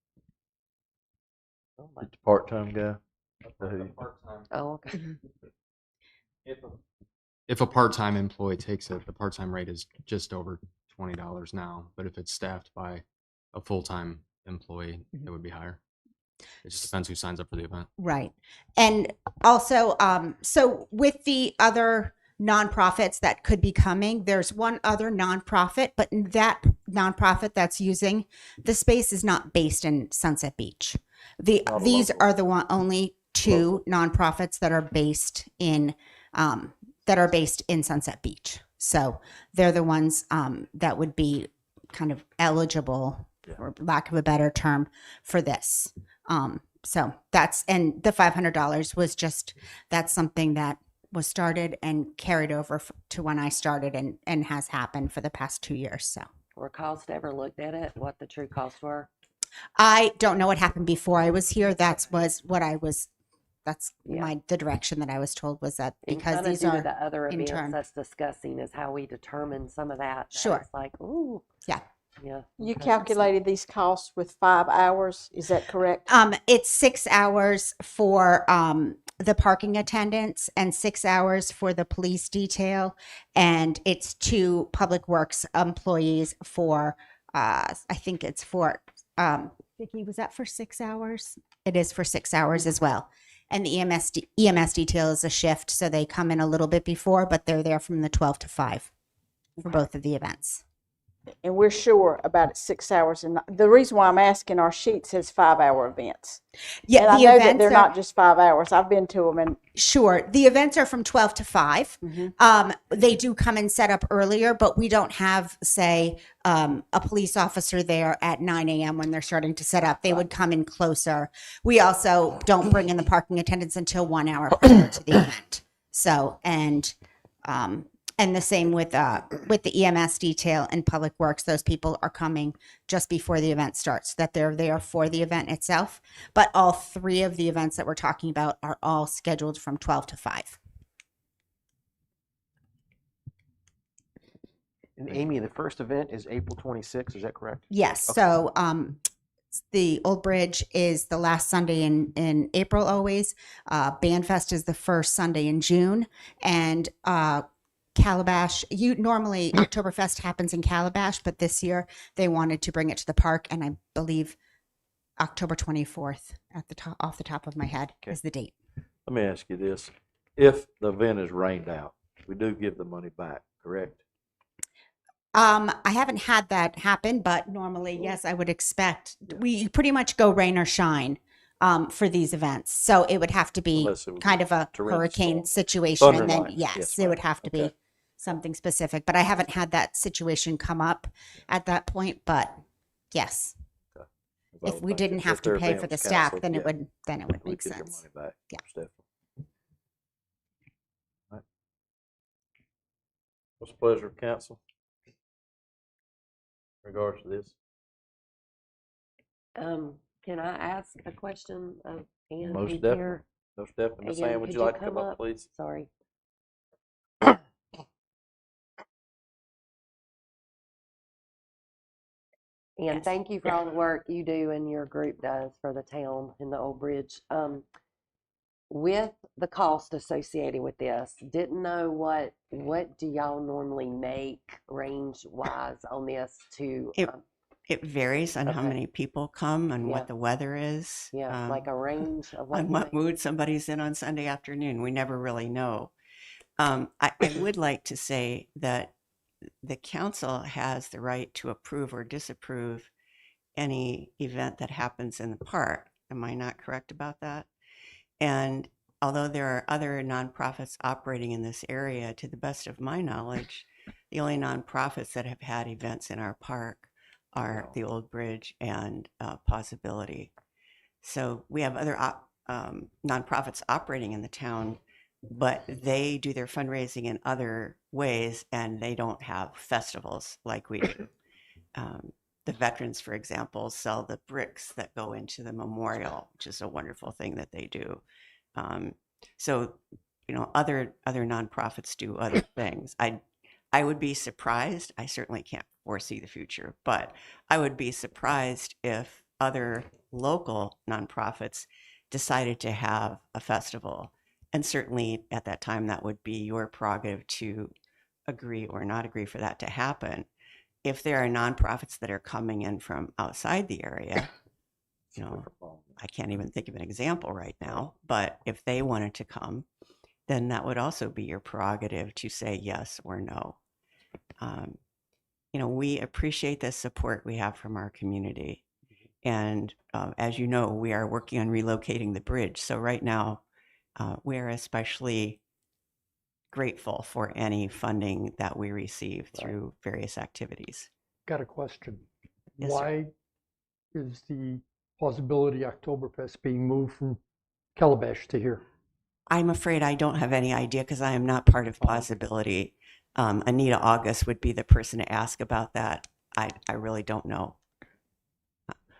Oh my. It's a part-time guy. Oh, okay. if a part-time employee takes it, the part-time rate is just over $20 now. But if it's staffed by a full-time employee, it would be higher. It just depends who signs up for the event. Right. And also, so with the other nonprofits that could be coming, there's one other nonprofit, but that nonprofit that's using the space is not based in Sunset Beach. These are the only two nonprofits that are based in Sunset Beach. So they're the ones that would be kind of eligible, for lack of a better term, for this. So that's, and the $500 was just, that's something that was started and carried over to when I started and has happened for the past 2 years. So Were costs ever looked at it, what the true costs were? I don't know what happened before I was here. The direction that I was told was that And because kinda these due to are the other events intern. that's discussing is how we determine some of that. Sure. It's like, ooh. Yeah. Yeah. You okay. calculated these costs with 5 hours, is that correct? It's 6 hours for the parking attendants and 6 hours for the police detail, and it's 2 public works employees for I think it's for Vicki, was that for 6 hours? It is for 6 hours as well. And the EMS detail is a shift, so they come in a little bit before, but they're there from the 12 to 5 for both of the events. And we're sure about it 6 hours. And the reason why I'm asking, our sheet says 5-hour events. Yeah, And I the know that events they're are, not just 5 hours. I've been to them, and sure. The events are from 12 to 5. They do come and set up earlier, but we don't have, say, a police officer there at 9 a.m. when they're starting to set up. They would come in closer. We also don't bring in the parking attendants until 1 hour prior to the event. So, and the same with the EMS detail and public works. Those people are coming just before the event starts, that they're there for the event itself. But all 3 of the events that we're talking about are all scheduled from 12 to 5. And Amy, the first event is April 26th, is that correct? Yes. Okay. So the Old Bridge is the last Sunday in April always. Bandfest is the first Sunday in June. And Calabash, normally Oktoberfest happens in Calabash, but this year they wanted to bring it to the park, and I believe October 24th off the top of my head is the date. Let me ask you this. If the event is rained out, we do give the money back, correct? I haven't had that happen, but normally, yes, I would expect. We pretty much go rain or shine for these events. So it would have to be Unless it was kind of a torrential hurricane storm. situation. And then, Thunderline. yes, Yes, it would ma'am. have to Okay. be something specific. But I haven't had that situation come up at that point. But yes, if we didn't have to pay for the staff, then it would We make give your sense. money back. Yeah. Stephanie. All right. What's the pleasure of council in regards to this? Can I ask a question of Ann? Most who's definitely. here? Most definitely. Ms. Again, Ann, would could you like to come up, please? Sorry. And thank you for all the work you do and your group does for the town in the Old Bridge. With the cost associated with this, didn't know what do y'all normally make range wise on this to? It varies on how Okay. many people come and Yeah. what the weather is. Yeah, like a range of what On you what make? mood somebody's in on Sunday afternoon. We never really know. I would like to say that the council has the right to approve or disapprove any event that happens in the park. Am I not correct about that? And although there are other nonprofits operating in this area, to the best of my knowledge, the only nonprofits that have had events in our park are the Old Bridge and Possibility. So we have other nonprofits operating in the town, but they do their fundraising in other ways, and they don't have festivals like we do. The veterans, for example, sell the bricks that go into the memorial, which is a wonderful thing that they do. So, other nonprofits do other things. I would be surprised. I certainly can't foresee the future, but I would be surprised if other local nonprofits decided to have a festival And certainly at that time, that would be your prerogative to agree or not agree for that to happen. If there are nonprofits that are coming in from outside the area, you know, I can't even think of an example right now, but if they wanted to come, then that would also be your prerogative to say yes or no. You know, we appreciate the support we have from our community. And as you know, we are working on relocating the bridge. So right now, we're especially grateful for any funding that we receive through various activities. Got a question. Yes, sir. Why is the Plausibility Oktoberfest being moved from Calabash to here? I'm afraid I don't have any idea because I am not part of Plausibility. Anita August would be the person to ask about that. I really don't know.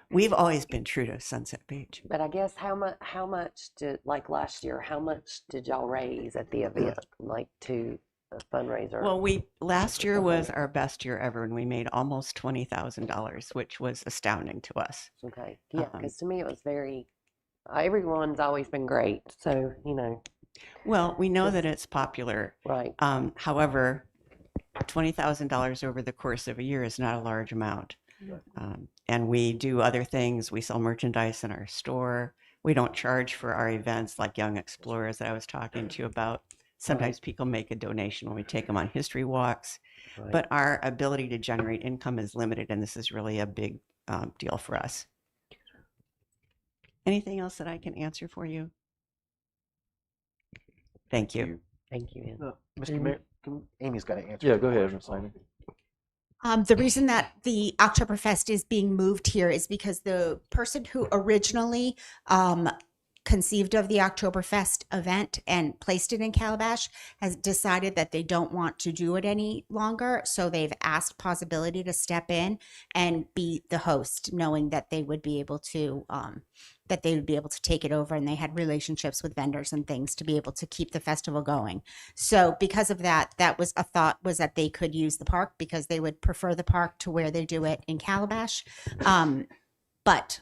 We've always been true to Sunset Beach. But I guess how much did, like last year, how much did y'all raise at the event, like to a fundraiser? Well, last year was our best year ever, and we made almost $20,000, which was astounding to us. Okay, yeah, because to me it was everyone's always been great, so, you know. Well, we know that it's popular. Right. However, $20,000 over the course of a year is not a large amount. And we do other things. We sell merchandise in our store. We don't charge for our events like Young Explorers that I was talking to you about. Sometimes people make a donation when we take them on history walks. Right. But our ability to generate income is limited, and this is really a big deal for us. Anything else that I can answer for you? Thank you. Thank you, Ann. Mr. Mayor, Amy's got to answer. Yeah, the go ahead, question. Ms. Amy. The reason that the Oktoberfest is being moved here is because the person who originally conceived of the Oktoberfest event and placed it in Calabash has decided that they don't want to do it any longer. So they've asked Plausibility to step in and be the host, knowing that they would be able to take it over, and they had relationships with vendors and things to be able to keep the festival going. So because of that, that was a thought, was that they could use the park because they would prefer the park to where they do it in Calabash. But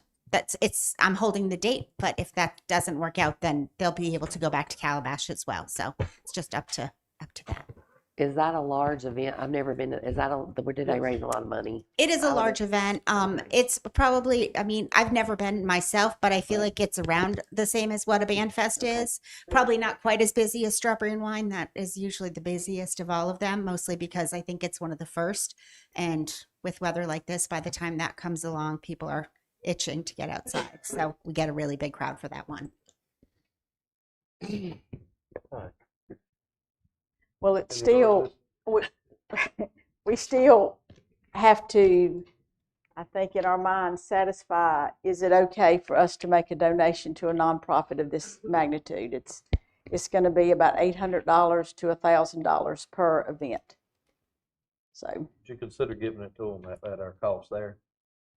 I'm holding the date, but if that doesn't work out, then they'll be able to go back to Calabash as well. So it's just up to that. Is that a large event? I've never been to, did they raise a lot of money? It is a large event. It's probably, I mean, I've never been myself, but I feel like it's around the same as what a band fest is. Probably not quite as busy as Strawberry and Wine. That is usually the busiest of all of them, mostly because I think it's one of the first. And with weather like this, by the time that comes along, people are itching to get outside. So we get a really big crowd for that one. Well, it's still, we still have to, I think in our minds, satisfy, is it okay for us to make a donation to a nonprofit of this magnitude? It's going to be about $800 to $1,000 per event. So, Would you consider giving it to them at our cost there?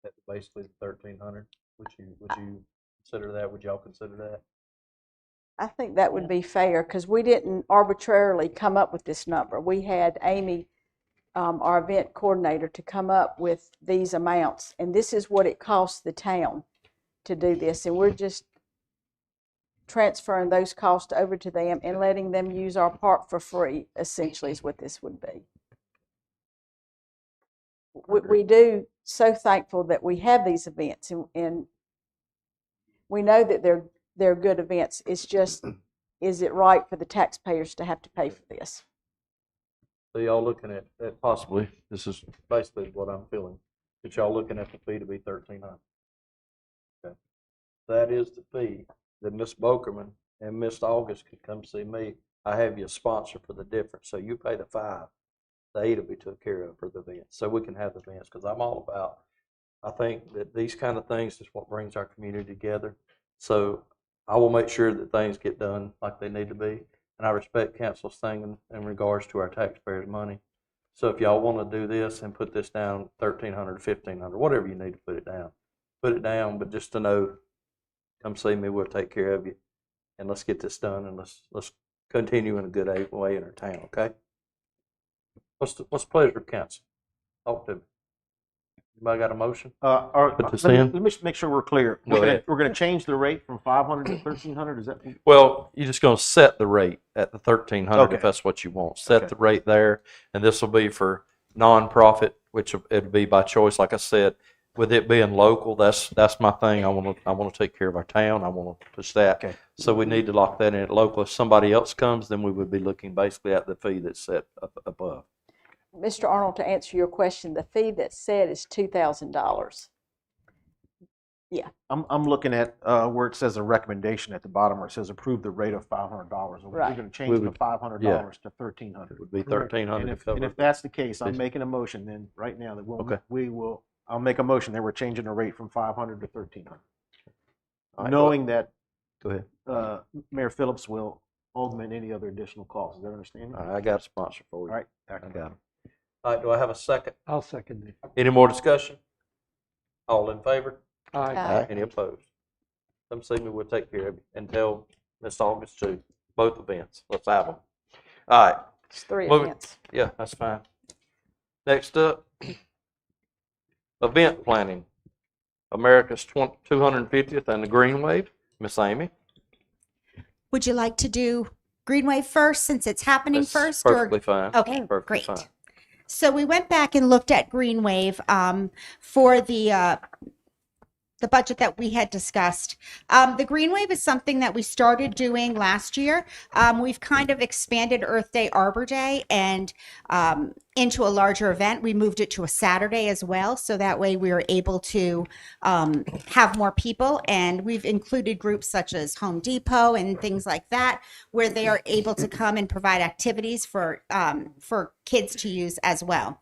At basically the $1,300? Would you consider that? Would y'all consider that? I think that would be fair because we didn't arbitrarily come up with this number. We had Amy, our event coordinator, to come up with these amounts, and this is what it costs the town to do this, and we're just transferring those costs over to them and letting them use our park for free, essentially is what this would be. We do so thankful that we have these events, and we know that they're good events. It's just, is it right for the taxpayers to have to pay for this? So y'all looking at possibly, this is basically what I'm feeling, that y'all looking at the fee to be $1,300. Okay. That is the fee that Miss Bokerman and Miss August could come see me. I have you a sponsor for the difference. So you pay the $5. The $8 will be took care of for the event. So we can have the events, because I'm all about, I think that these kind of things is what brings our community together. So I will make sure that things get done like they need to be. And I respect council's thing in regards to our taxpayers' money. So if y'all want to do this and put this down $1,300, $1,500, whatever you need to put it down. Put it down, but just to know, come see me, we'll take care of you. And let's get this done, and let's continue in a good way in our town, okay? What's the pleasure of council? Talk to me. Anybody got a motion? Let this me, in? let me make sure we're clear. Go ahead. We're gonna change the rate from 500 to 1,300, is that? Well, you're just going to set the rate at the 1,300 Okay. if that's what you want. Set Okay. the rate there, and this will be for nonprofit, which it'll be by choice. Like I said, with it being local, that's my thing. I want to take care of our town. I want to push that. Okay. So we need to lock that in at local. If somebody else comes, then we would be looking basically at the fee that's set up above. Mr. Arnold, to answer your question, the fee that's set is $2,000. I'm looking at where it says a recommendation at the bottom where it says approve the rate of $500. We're Right. gonna change We it to would- $500 to It 1,300. would be 1,300 And to if, cover. and if that's the case, I'm Please. making a motion then right now that Okay. I'll make a motion that we're changing the rate from 500 to 1,300. All right, Knowing that Go ahead. Mayor Phillips will augment any other additional costs. Is that understanding? All right, I got a sponsor for All you. right. I got him. All right, do I have a second? I'll second it. Any more discussion? All in favor? Aye. Any opposed? Come see me, we'll take care of you until this August too, both events. Let's have them. All right, It's 3 Moving- events. yeah, that's fine. Next up, event planning. America's 250th and the Green Wave. Miss Amy. Would you like to do Green Wave first since it's happening That's first? perfectly fine. Okay, Perfectly great. fine. So we went back and looked at Green Wave for the budget that we had discussed. The Green Wave is something that we started doing last year. We've kind of expanded Earth Day, Arbor Day, and into a larger event. We moved it to a Saturday as well, so that way we were able to have more people. And we've included groups such as Home Depot and things like that, where they are able to come and provide activities for kids to use as well.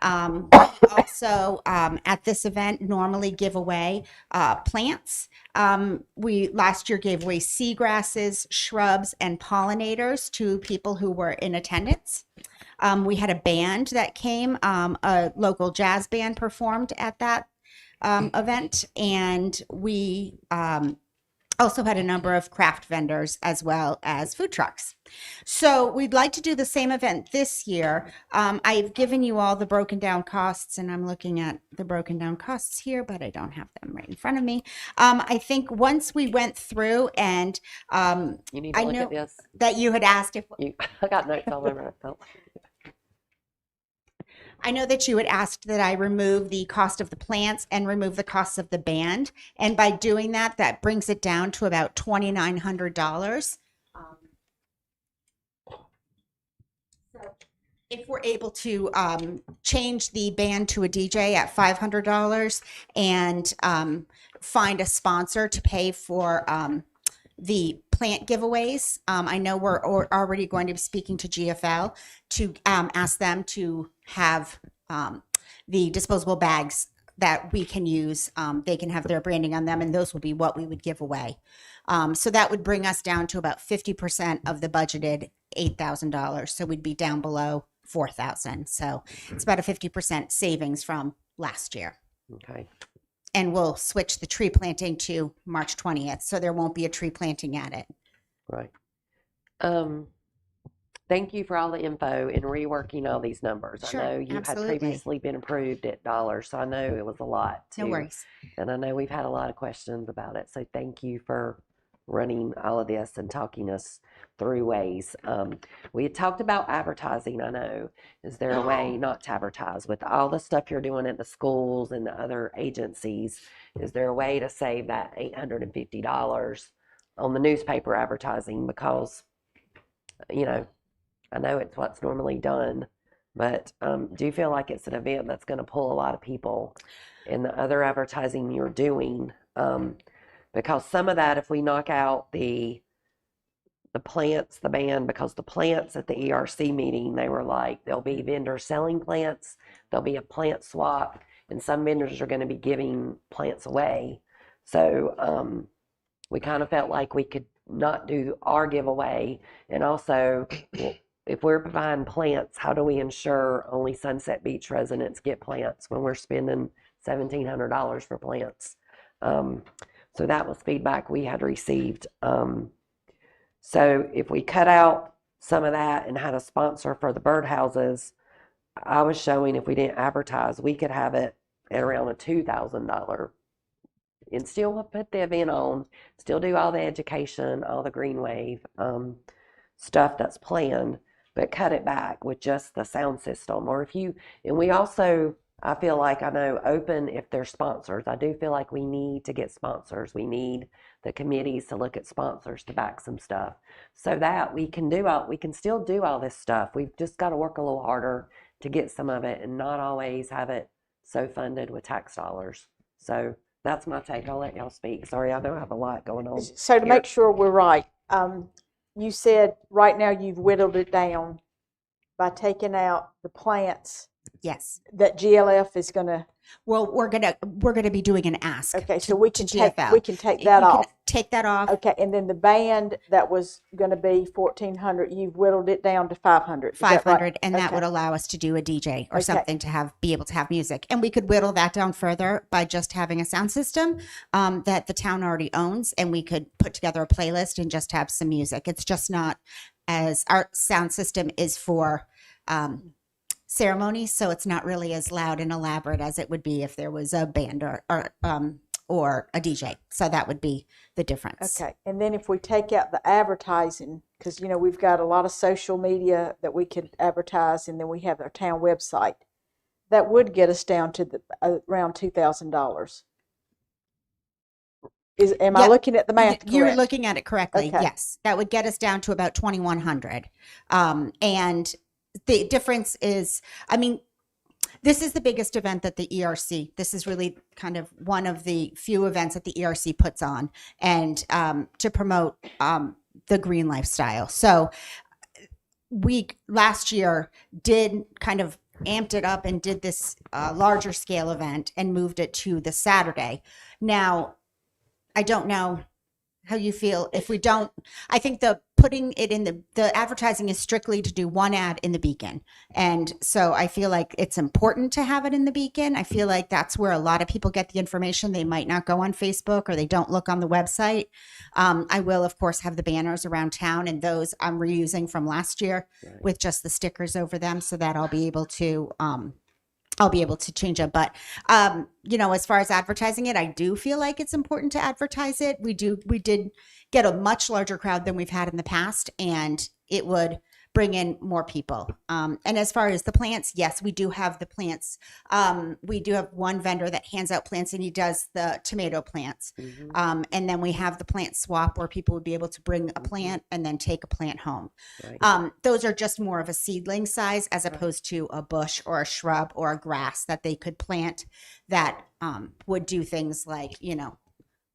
Also, at this event, normally give away plants. We last year gave away seagrasses, shrubs, and pollinators to people who were in attendance. We had a band that came, a local jazz band performed at that event, and we also had a number of craft vendors as well as food trucks. So we'd like to do the same event this year. I've given you all the broken down costs, and I'm looking at the broken down costs here, but I don't have them right in front of me. I think once we went through and You need to I look know at this. that you had asked if I got notes all over it. So. I know that you had asked that I remove the cost of the plants and remove the cost of the band. And by doing that, that brings it down to about $2,900. So if we're able to change the band to a DJ at $500 and find a sponsor to pay for the plant giveaways. I know we're already going to be speaking to GFL to ask them to have the disposable bags that we can use. They can have their branding on them, and those will be what we would give away. So that would bring us down to about 50% of the budgeted $8,000. So we'd be down below $4,000. So it's about a 50% savings from last year. Okay. And we'll switch the tree planting to March 20th, so there won't be a tree planting at it. Right. Thank you for all the info and reworking all these numbers. Sure, I know you absolutely. had previously been approved at dollars, so I know it was a lot too. No worries. And I know we've had a lot of questions about it, so thank you for running all of this and talking us through ways. We had talked about advertising, I know. Is there a way not to advertise? With all the stuff you're doing at the schools and the other agencies, is there a way to save that $850 on the newspaper advertising? Because, you know, I know it's what's normally done, but do you feel like it's an event that's going to pull a lot of people in the other advertising you're doing? Because some of that, if we knock out the plants, the band, because the plants at the ERC meeting, they were like, there'll be vendors selling plants, there'll be a plant swap, and some vendors are going to be giving plants away. So we kind of felt like we could not do our giveaway. And also, if we're providing plants, how do we ensure only Sunset Beach residents get plants when we're spending $1,700 for plants? So that was feedback we had received. So if we cut out some of that and had a sponsor for the birdhouses, I was showing if we didn't advertise, we could have it at around a $2,000, and still put the event on, still do all the education, all the Green Wave stuff that's planned, but cut it back with just the sound system. Or if you, and we also, I feel like, I know, open if they're sponsors. I do feel like we need to get sponsors. We need the committees to look at sponsors to back some stuff so that we can still do all this stuff. We've just got to work a little harder to get some of it and not always have it so funded with tax dollars. So that's my take. I'll let y'all speak. Sorry, I know I have a lot going on. So to here. make sure we're right, you said right now you've whittled it down by taking out the plants Yes. that GLF is going to. Well, we're gonna be doing an ask. Okay, so to- we to can take GFL. we can take that You can off. Take that off. Okay, and then the band that was going to be 1,400, you've whittled it down to 500. Is that right? 500, and that Okay. would allow us to do a DJ or Okay. something to be able to have music. And we could whittle that down further by just having a sound system that the town already owns, and we could put together a playlist and just have some music. It's just not, as our sound system is for ceremonies, so it's not really as loud and elaborate as it would be if there was a band or a DJ. So that would be the difference. Okay, and then if we take out the advertising, because we've got a lot of social media that we could advertise, and then we have our town website, that would get us down to around $2,000. Am I Yeah, looking at the math You're correct? looking at it correctly. Okay. Yes, that would get us down to about 2,100. And the difference is, I mean, this is the biggest event that the ERC. This is really kind of one of the few events that the ERC puts on, and to promote the green lifestyle. So we last year did kind of amped it up and did this larger scale event and moved it to the Saturday. Now, I don't know how you feel if we don't. I think the putting it in the advertising is strictly to do one ad in the Beacon, and so I feel like it's important to have it in the Beacon. I feel like that's where a lot of people get the information. They might not go on Facebook, or they don't look on the website. I will, of course, have the banners around town, and those I'm reusing from last year with just the stickers over them, so that I'll be able to change them. But, as far as advertising it, I do feel like it's important to advertise it. We did get a much larger crowd than we've had in the past, and it would bring in more people. And as far as the plants, yes, we do have the plants. We do have one vendor that hands out plants, and he does the tomato plants. Mhm. And then we have the plant swap, where people would be able to bring a plant and then take a plant home. Right. Those are just more of a seedling size, as opposed to a bush or a shrub or a grass that they could plant that would do things like,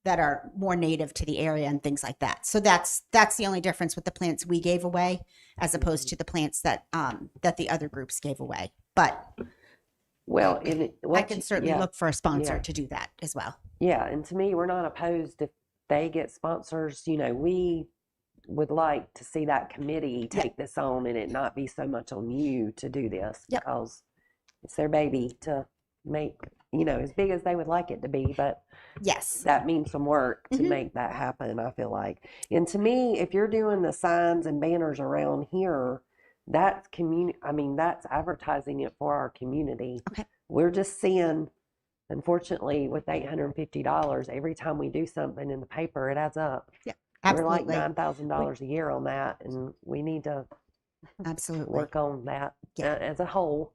that are more native to the area and things like that. So that's the only difference with the plants we gave away, as opposed to the plants that the other groups gave away. But Well, I can certainly yeah. look for a sponsor Yeah. to do that as well. Yeah, and to me, we're not opposed if they get sponsors. We would like to see that committee Yeah. take this on, and it not be so much on you to do this, Yep. because it's their baby to make, as big as they would like it to be, but Yes. that means some work to Mhm. make that happen, I feel like. And to me, if you're doing the signs and banners around here, that's that's advertising it for our community. Okay. We're just seeing, unfortunately, with $850, every time we do something in the paper, it adds up. Yeah, We're like absolutely. $9,000 a year on that, and we need to Absolutely. work on that Yeah. as a whole.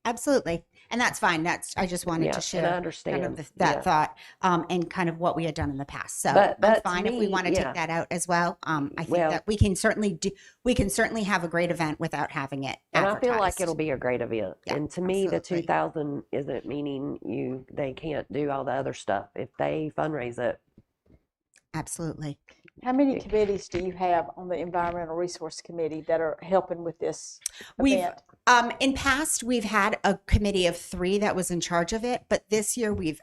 Absolutely. And that's fine. I just wanted Yeah, to and I share kind understand. of that Yeah. thought and kind of what we had done in the past. So But I'm to fine if we me, want to yeah. take that out as well. I think Well- that we can certainly have a great event without having it And I feel like advertised. it'll be a great event. Yeah, And to me, the absolutely. 2,000 isn't meaning they can't do all the other stuff. If they fundraise it, Absolutely. How many committees do you have on the Environmental Resource Committee that are helping with this We've event? in past we've had a committee of 3 that was in charge of it, but this year we've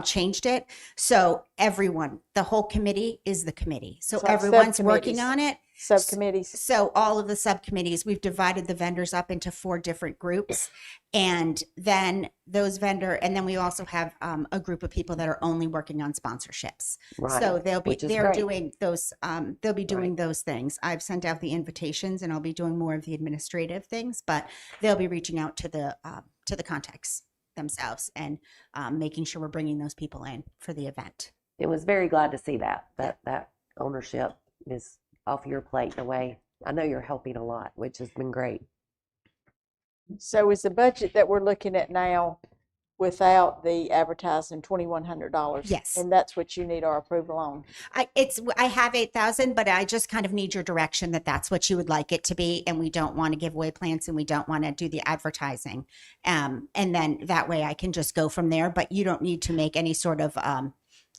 changed it. So everyone, the whole committee is the committee. So It's like everyone's working subcommittees. on it. Subcommittees? So all of the subcommittees, we've divided the vendors up into 4 different groups, and then and then we also have a group of people that are only working on sponsorships. right? So which is they're great. doing those they'll be doing Right. those things. I've sent out the invitations, and I'll be doing more of the administrative things, but they'll be reaching out to the contacts themselves and making sure we're bringing those people in for the event. It was very glad to see that ownership is off your plate in a way. I know you're helping a lot, which has been great. So is the budget that we're looking at now without the advertising $2,100? Yes. And that's what you need our approval on? I have 8,000, but I just kind of need your direction that that's what you would like it to be, and we don't want to give away plants, and we don't want to do the advertising, and then that way I can just go from there. But you don't need to make any sort of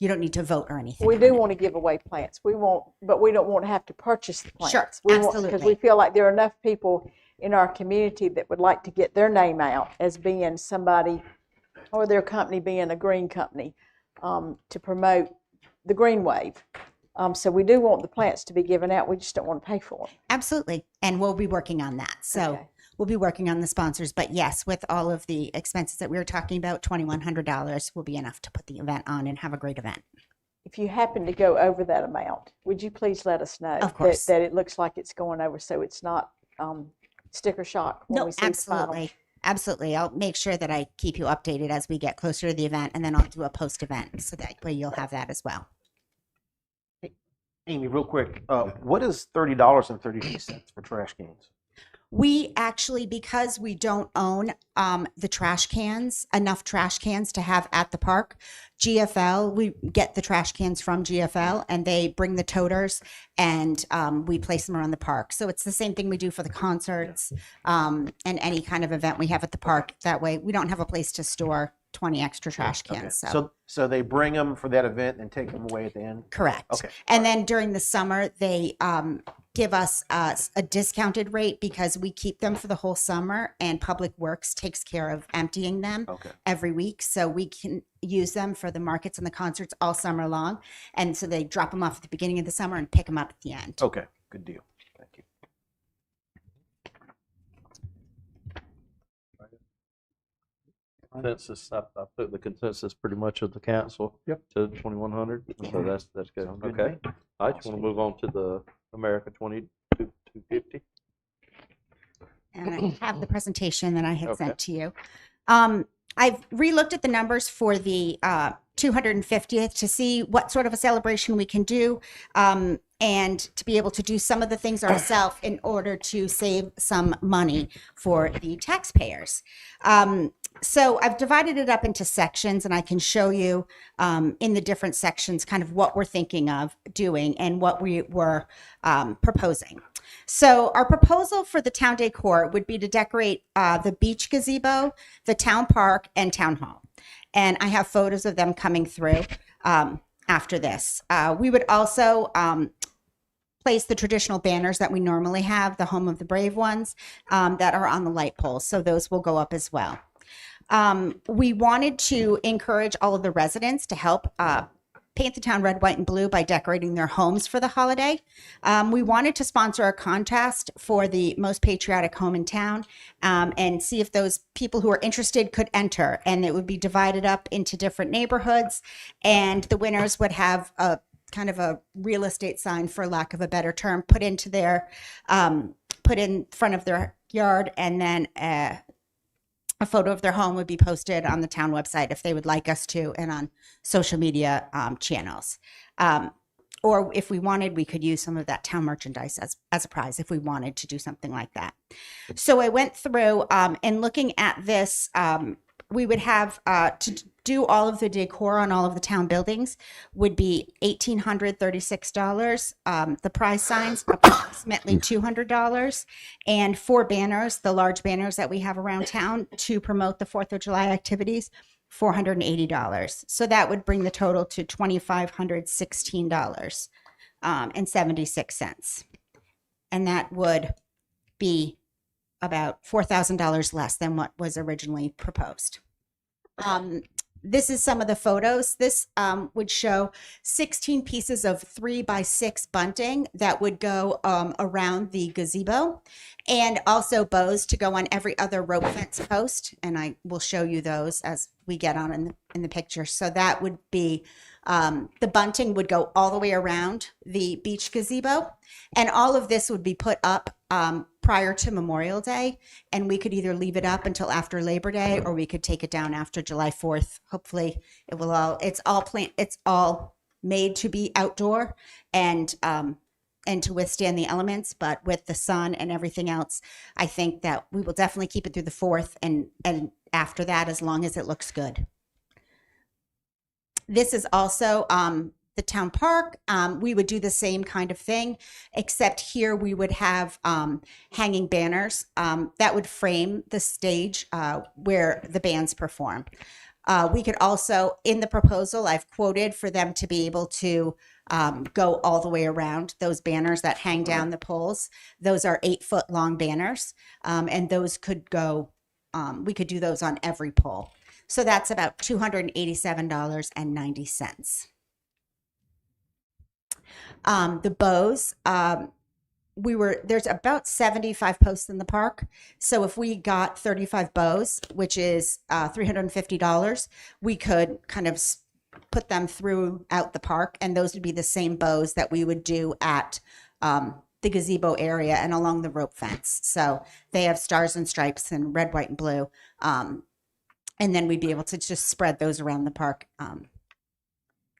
you don't need to vote or anything. We on do it. want to give away plants. We won't, but we don't want to have to purchase the plants. Sure, Because absolutely. we feel like there are enough people in our community that would like to get their name out as being somebody, or their company being a green company, to promote the Green Wave. So we do want the plants to be given out. We just don't want to pay for them. Absolutely, and we'll be working on that. So. Okay. We'll be working on the sponsors, but yes, with all of the expenses that we were talking about, $2,100 will be enough to put the event on and have a great event. If you happen to go over that amount, would you please let us know Of course. that it looks like it's going over, so it's not sticker shock when No, we see the final? absolutely. Absolutely. I'll make sure that I keep you updated as we get closer to the event, and then I'll do a post event so that way you'll have that as well. Amy, real quick, what is $30.32 for trash cans? We actually, because we don't own the trash cans, enough trash cans to have at the park, GFL, we get the trash cans from GFL and they bring the toters and we place them around the park. So it's the same thing we do for the concerts and any kind of event we have at the park. That way we don't have a place to store 20 extra trash cans. Okay. So. So they bring them for that event and take them away at the end? Correct. Okay. And then during the summer, they give us a discounted rate because we keep them for the whole summer, and Public Works takes care of emptying them Okay. every week. So we can use them for the markets and the concerts all summer long. And so they drop them off at the beginning of the summer and pick them up at the end. Okay, good deal. Thank you. Consensus, I put the consensus pretty much of the council. Yep. To 2,100, so that's good. Sounds good to Okay. me. I just want to move on to the America 2250. And I have the presentation that I had Okay. sent to you. I've relooked at the numbers for the 250th to see what sort of a celebration we can do, and to be able to do some of the things ourselves in order to save some money for the taxpayers. So I've divided it up into sections, and I can show you in the different sections kind of what we're thinking of doing and what we were proposing. So our proposal for the town decor would be to decorate the beach gazebo, the town park, and town hall. And I have photos of them coming through after this. We would also place the traditional banners that we normally have, the Home of the Brave ones, that are on the light poles. So those will go up as well. We wanted to encourage all of the residents to help paint the town red, white, and blue by decorating their homes for the holiday. We wanted to sponsor a contest for the most patriotic home in town, and see if those people who are interested could enter. And it would be divided up into different neighborhoods, and the winners would have a kind of a real estate sign, for lack of a better term, put into their put in front of their yard, and then a photo of their home would be posted on the town website if they would like us to, and on social media channels. Or if we wanted, we could use some of that town merchandise as a prize if we wanted to do something like that. So I went through and looking at this, we would have to do all of the decor on all of the town buildings would be $1,836. The prize signs approximately $200, and 4 banners, the large banners that we have around town to promote the 4th of July activities, $480. So that would bring the total to $2,516 and 76 cents, and that would be about $4,000 less than what was originally proposed. This is some of the photos. This would show 16 pieces of 3x6 bunting that would go around the gazebo, and also bows to go on every other rope fence post. And I will show you those as we get on in the picture. So that would be, the bunting would go all the way around the beach gazebo, and all of this would be put up prior to Memorial Day, and we could either leave it up until after Labor Day, or we could take it down after July 4th. Hopefully, it's all made to be outdoor and to withstand the elements. But with the sun and everything else, I think that we will definitely keep it through the 4th, and after that, as long as it looks good. This is also the town park. We would do the same kind of thing, except here we would have hanging banners that would frame the stage where the bands perform. We could also, in the proposal, I've quoted for them to be able to go all the way around. Those banners that hang down the poles, those are 8-foot long banners, and those could go, we could do those on every pole. So that's about $287.90. The bows, there's about 75 posts in the park. So if we got 35 bows, which is $350, we could kind of put them throughout the park, and those would be the same bows that we would do at the gazebo area and along the rope fence. So they have stars and stripes and red, white, and blue. And then we'd be able to just spread those around the park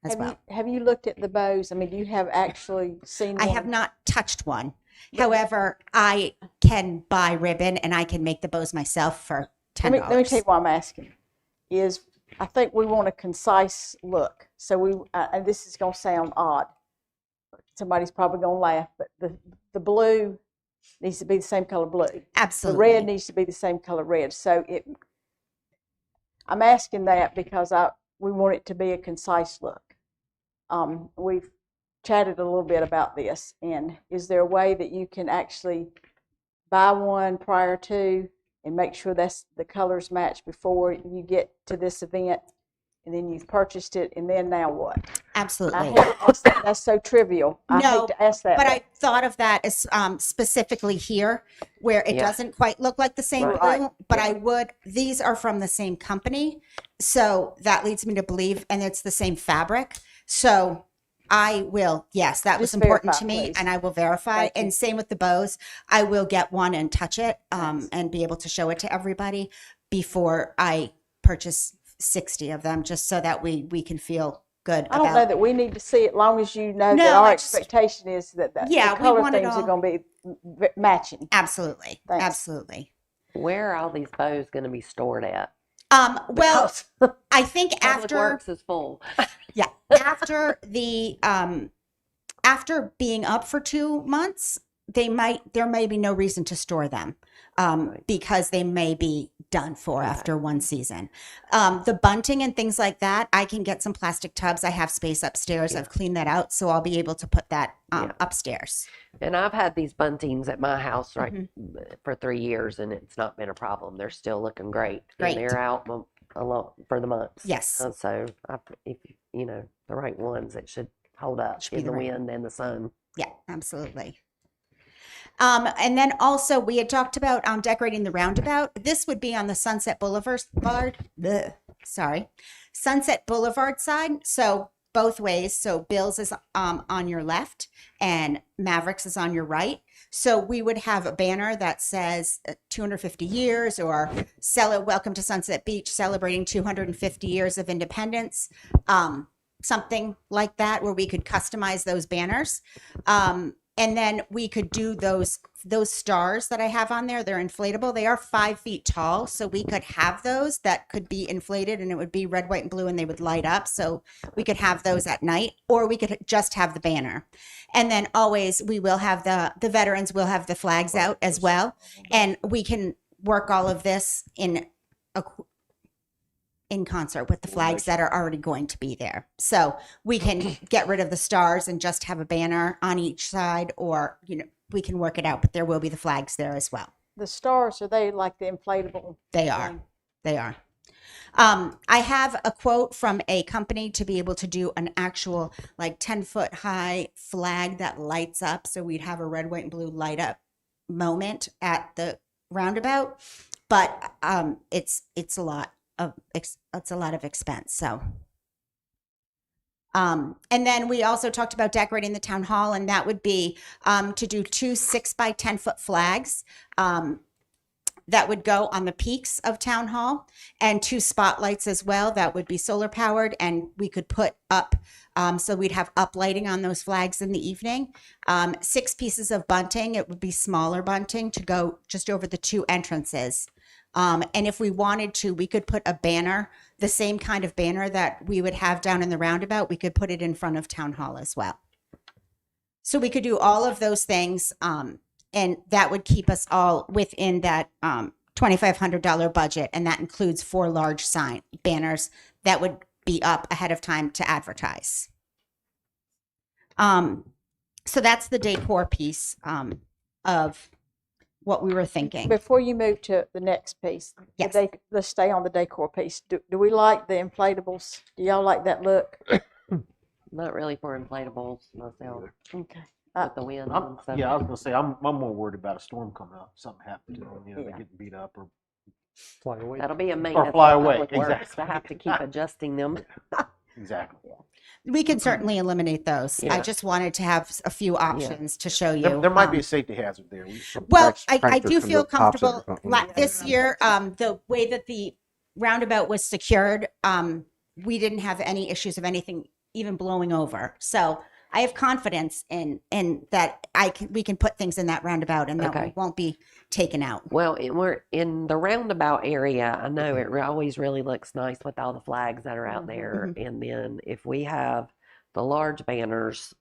as well. Have you looked at the bows? I mean, you have actually seen I one? have not touched one. However, I can buy ribbon and I can make the bows myself for $10. Let me tell you why I'm asking. Is I think we want a concise look. So and this is going to sound odd. Somebody's probably going to laugh, but the blue needs to be the same color blue. Absolutely. The red needs to be the same color red. So I'm asking that because we want it to be a concise look. We've chatted a little bit about this, and is there a way that you can actually buy one prior to and make sure that's the colors match before you get to this event, and then you've purchased it, and then now what? Absolutely. I hate to ask that. That's so trivial. I hate to ask that. But I thought of that as specifically here, where it doesn't quite look like the same blue, but these are from the same company. So that leads me to believe, and it's the same fabric. So I will, yes, that was Just important to verify, me, please. and I will verify. Thank you. And same with the bows. I will get one and touch it and be able to show it to everybody before I purchase 60 of them, just so that we can feel good I don't know that we need to see it, long as you know No, that our I just- expectation is that the Yeah, we color want it things are all- going to be matching. Absolutely. Thanks. Absolutely. Where are all these bows going to be stored at? Well, Because I think Public after Works is full. yeah, after the after being up for 2 months, there may be no reason to store them because they may be done for after one season. The bunting and things like that, I can get some plastic tubs. I have space upstairs. I've cleaned that out, so I'll be able to put that upstairs. And I've had these buntings at my house Mm-hmm. for 3 years, and it's not been a problem. They're still looking great. Great. And they're out for the months. Yes. And so if you know the right ones, it should hold up Should be in the the right wind and the sun. Yeah, absolutely. And then also we had talked about decorating the roundabout. This would be on the Sunset Sunset Boulevard side. So both ways. So Bill's is on your left and Mavericks is on your right. So we would have a banner that says 250 years or Welcome to Sunset Beach, celebrating 250 years of independence. Something like that, where we could customize those banners. And then we could do those stars that I have on there. They're inflatable. They are 5 feet tall. So we could have those that could be inflated, and it would be red, white, and blue, and they would light up. So we could have those at night, or we could just have the banner. And then always we will have the veterans will have the flags out as well. And we can work all of this in concert with the flags that are already going to be there. So we can get rid of the stars and just have a banner on each side, or, we can work it out, but there will be the flags there as well. The stars, are they like the inflatable? They are. thing? They are. I have a quote from a company to be able to do an actual 10-foot high flag that lights up. So we'd have a red, white, and blue light up moment at the roundabout, but it's a lot of expense. So And then we also talked about decorating the town hall, and that would be to do 2 6 by 10 foot flags that would go on the peaks of town hall, and 2 spotlights as well that would be solar powered, and we could put up, so we'd have up lighting on those flags in the evening. 6 pieces of bunting. It would be smaller bunting to go just over the 2 entrances. And if we wanted to, we could put a banner, the same kind of banner that we would have down in the roundabout. We could put it in front of town hall as well. So we could do all of those things, and that would keep us all within that $2,500 budget, and that includes 4 large sign banners that would be up ahead of time to advertise. So that's the decor piece of what we were thinking. Before you move to the next piece, Yes. let's stay on the decor piece. Do we like the inflatables? Do y'all like that look? Not really for inflatables myself Okay. with the wind and stuff. Yeah, I was gonna say, I'm more worried about a storm coming up, something happened to them, they're Yeah. getting beat up or. Fly away. That'll be a maintenance fly for away, Public Works exactly. to have to keep adjusting them. Exactly. We can certainly eliminate those. I Yeah. just wanted to have a few options to show you. There might be a safety hazard there. Well, Tracks- I tractors do can feel look tops of comfortable. or something. This year, the way that the roundabout was secured, we didn't have any issues of anything even blowing over. So I have confidence in that we can put things in that roundabout and that Okay. won't be taken out. Well, we're in the roundabout area. I know it always really looks nice with all the flags that are out there. And then if we have the large banners,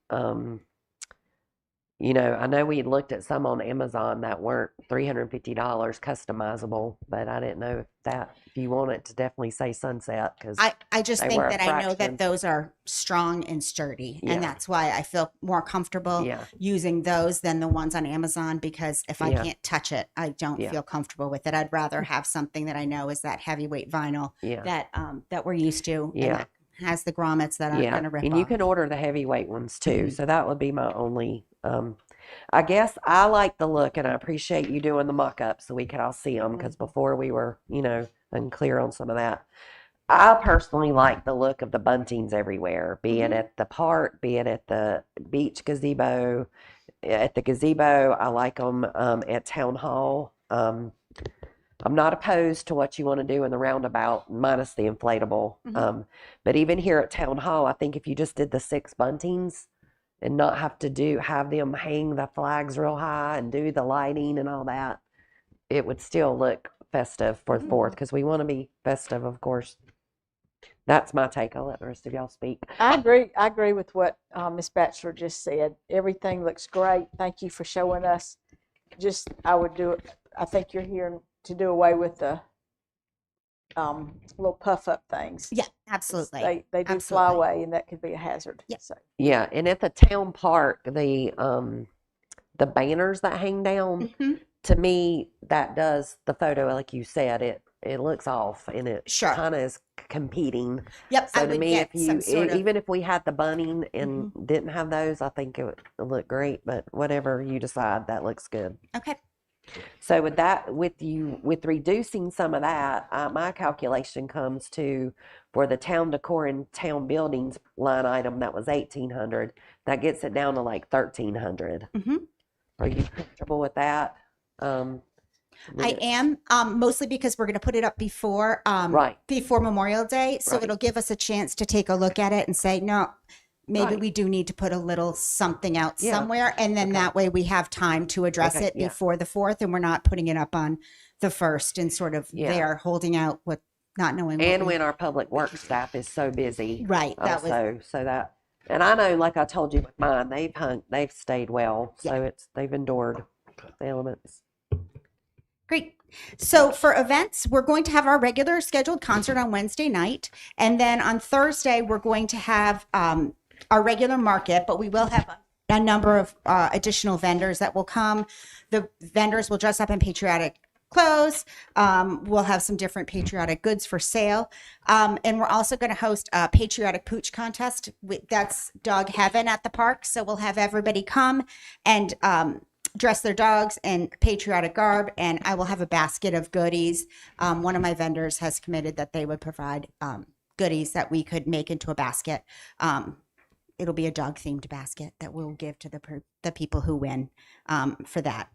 I know we looked at some on Amazon that weren't $350 customizable, but I didn't know if you want it to definitely say Sunset, because I just they think were a that I know fraction. that those are strong and sturdy, Yeah. and that's why I feel more comfortable Yeah. using those than the ones on Amazon, because if I Yeah. can't touch it, I don't Yeah. feel comfortable with it. I'd rather have something that I know is that heavyweight vinyl Yeah. that we're used to, and Yeah. that has the grommets that aren't going to rip and you off. can order the heavyweight ones too. So that would be my only. I guess I like the look, and I appreciate you doing the mock-up so we could all see them, because before we were, unclear on some of that. I personally like the look of the buntings everywhere, be it at the park, be it at the beach gazebo. At the gazebo, I like them at town hall. I'm not opposed to what you want to do in the roundabout, minus the inflatable. But even here at town hall, I think if you just did the 6 buntings and not have them hang the flags real high and do the lighting and all that, it would still look festive for the 4th, because we want to be festive, of course. That's my take. I'll let the rest of y'all speak. I agree with what Ms. Batchelor just said. Everything looks great. Thank you for showing us. I think you're here to do away with the little puff up things. Yeah, absolutely. They do fly Absolutely. away, and that could be a hazard. Yeah. So, Yeah, and at the town park, the banners that hang down, Mhm. to me, that does the photo, like you said, it looks off, and it Sure. kind of is competing. Yep, So I to would me, get if you some sort of. even if we had the bunting and didn't have those, I think it would look great. But whatever you decide, that looks good. Okay. So with reducing some of that, my calculation comes to, for the town decor and town buildings line item that was 1,800, that gets it down to like 1,300. Mhm. Are you comfortable with that? I am, mostly because we're going to put it up before Right. before Memorial Day, so Right. it'll give us a chance to take a look at it and say, no, maybe Right. we do need to put a little something out Yeah. somewhere, and then Okay. that way we have time to address Okay, it yeah. before the 4th, and we're not putting it up on the 1st and sort of Yeah. there holding out with not knowing what And we- when our public works staff is so busy. Right, that was Also, so that, and I know, like I told you with mine, they've stayed well, so they've endured the elements. great. So for events, we're going to have our regular scheduled concert on Wednesday night. And then on Thursday, we're going to have our regular market, but we will have a number of additional vendors that will come. The vendors will dress up in patriotic clothes. We'll have some different patriotic goods for sale. And we're also going to host a patriotic pooch contest. That's dog heaven at the park. So we'll have everybody come and dress their dogs in patriotic garb, and I will have a basket of goodies. One of my vendors has committed that they would provide goodies that we could make into a basket. It'll be a dog themed basket that we'll give to the people who win for that.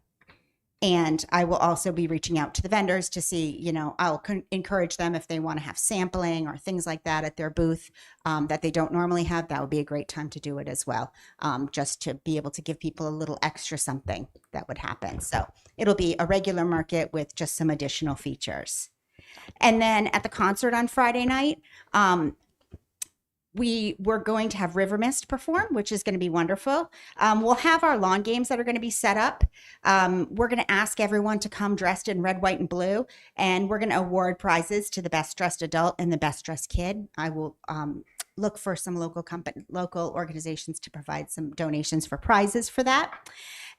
And I will also be reaching out to the vendors to see, I'll encourage them if they want to have sampling or things like that at their booth that they don't normally have. That would be a great time to do it as well, just to be able to give people a little extra something that would happen. So it'll be a regular market with just some additional features. And then at the concert on Friday night, we're going to have River Mist perform, which is going to be wonderful. We'll have our lawn games that are going to be set up. We're going to ask everyone to come dressed in red, white, and blue, and we're going to award prizes to the best dressed adult and the best dressed kid. I will look for some local organizations to provide some donations for prizes for that.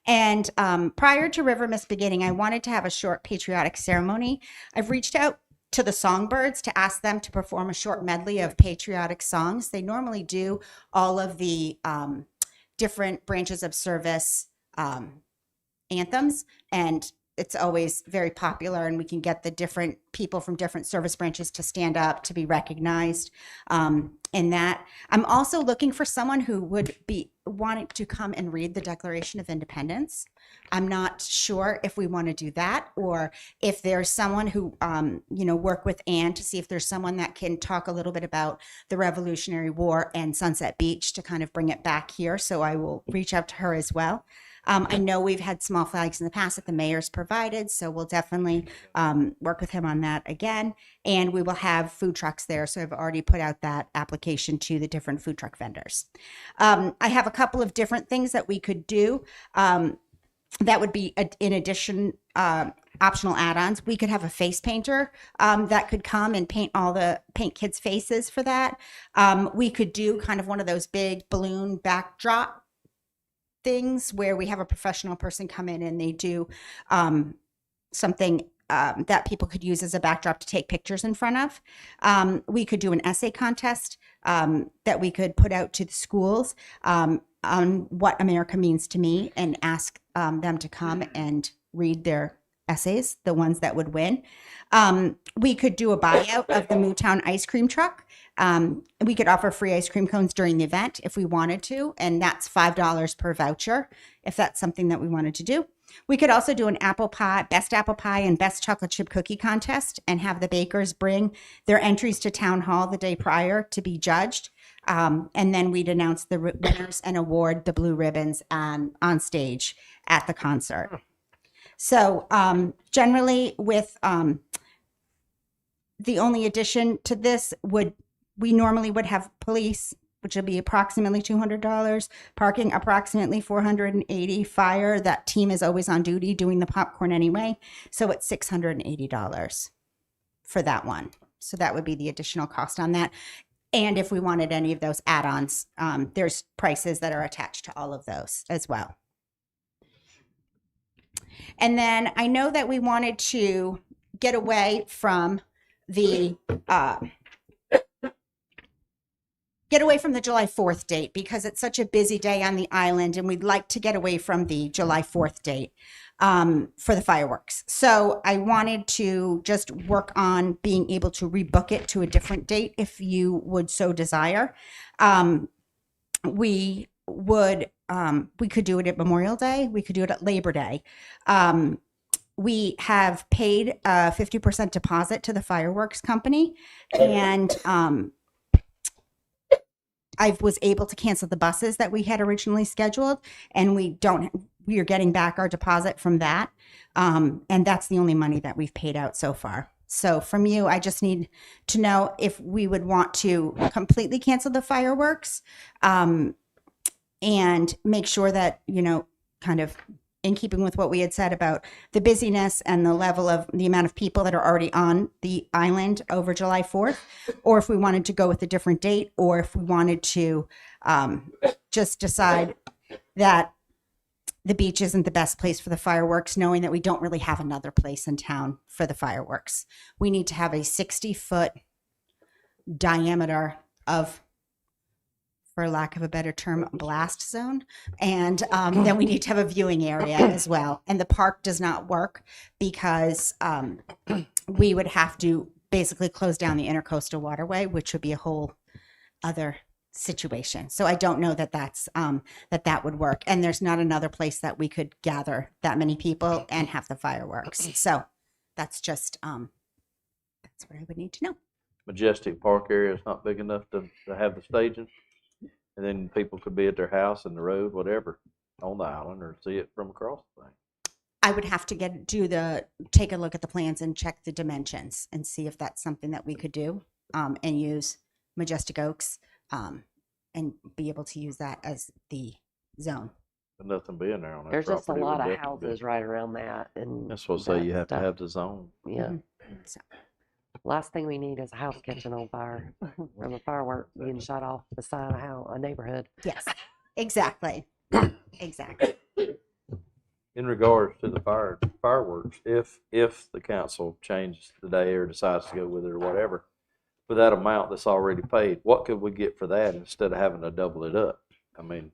And prior to River Mist beginning, I wanted to have a short patriotic ceremony. I've reached out to the Songbirds to ask them to perform a short medley of patriotic songs. They normally do all of the different branches of service anthems, and it's always very popular, and we can get the different people from different service branches to stand up to be recognized in that. I'm also looking for someone who would be wanting to come and read the Declaration of Independence. I'm not sure if we want to do that, or if there's someone who, work with Anne to see if there's someone that can talk a little bit about the Revolutionary War and Sunset Beach to kind of bring it back here. So I will reach out to her as well. I know we've had small flags in the past that the mayor's provided, so we'll definitely work with him on that again. And we will have food trucks there, so I've already put out that application to the different food truck vendors. I have a couple of different things that we could do that would be in addition optional add-ons. We could have a face painter that could come and paint kids' faces for that. We could do kind of one of those big balloon backdrop things where we have a professional person come in and they do something that people could use as a backdrop to take pictures in front of. We could do an essay contest that we could put out to the schools on what America means to me, and ask them to come and read their essays, the ones that would win. We could do a buyout of the Mootown ice cream truck. We could offer free ice cream cones during the event if we wanted to, and that's $5 per voucher if that's something that we wanted to do. We could also do an best apple pie and best chocolate chip cookie contest, and have the bakers bring their entries to town hall the day prior to be judged. And then we'd announce the winners and award the blue ribbons on stage at the concert. So generally with the only addition to this we normally would have police, which would be approximately $200, parking approximately $480, fire, that team is always on duty doing the popcorn anyway, so it's $680 for that one. So that would be the additional cost on that. And if we wanted any of those add-ons, there's prices that are attached to all of those as well. And then I know that we wanted to get away from the July 4th date, because it's such a busy day on the island, and we'd like to get away from the July 4th date for the fireworks. So I wanted to just work on being able to rebook it to a different date if you would so desire. We could do it at Memorial Day. We could do it at Labor Day. We have paid a 50% deposit to the fireworks company, and I was able to cancel the buses that we had originally scheduled, and we are getting back our deposit from that. And that's the only money that we've paid out so far. So from you, I just need to know if we would want to completely cancel the fireworks, and make sure that, kind of in keeping with what we had said about the busyness and the level of the amount of people that are already on the island over July 4th, or if we wanted to go with a different date, or if we wanted to just decide that the beach isn't the best place for the fireworks, knowing that we don't really have another place in town for the fireworks. We need to have a 60-foot diameter of, for lack of a better term, blast zone. And then we need to have a viewing area as well. And the park does not work because we would have to basically close down the intercoastal waterway, which would be a whole other situation. So I don't know that that would work. And there's not another place that we could gather that many people and have the fireworks. So that's just that's what I would need to know. Majestic Park area is not big enough to have the staging. And then people could be at their house, in the road, whatever, on the island, or see it from across the thing. I would have to take a look at the plans and check the dimensions and see if that's something that we could do, and use Majestic Oaks, and be able to use that as the zone. But nothing being there on that There's just a property would lot of definitely be- houses right around that, and That's what I say, you that have to stuff. have the zone. Yeah. So, Last thing we need is a house catching on fire from a firework being shot off beside a neighborhood. yes, exactly. Exactly. In regards to the fireworks, if the council changes the day or decides to go with it or whatever, for that amount that's already paid, what could we get for that instead of having to double it up? I mean,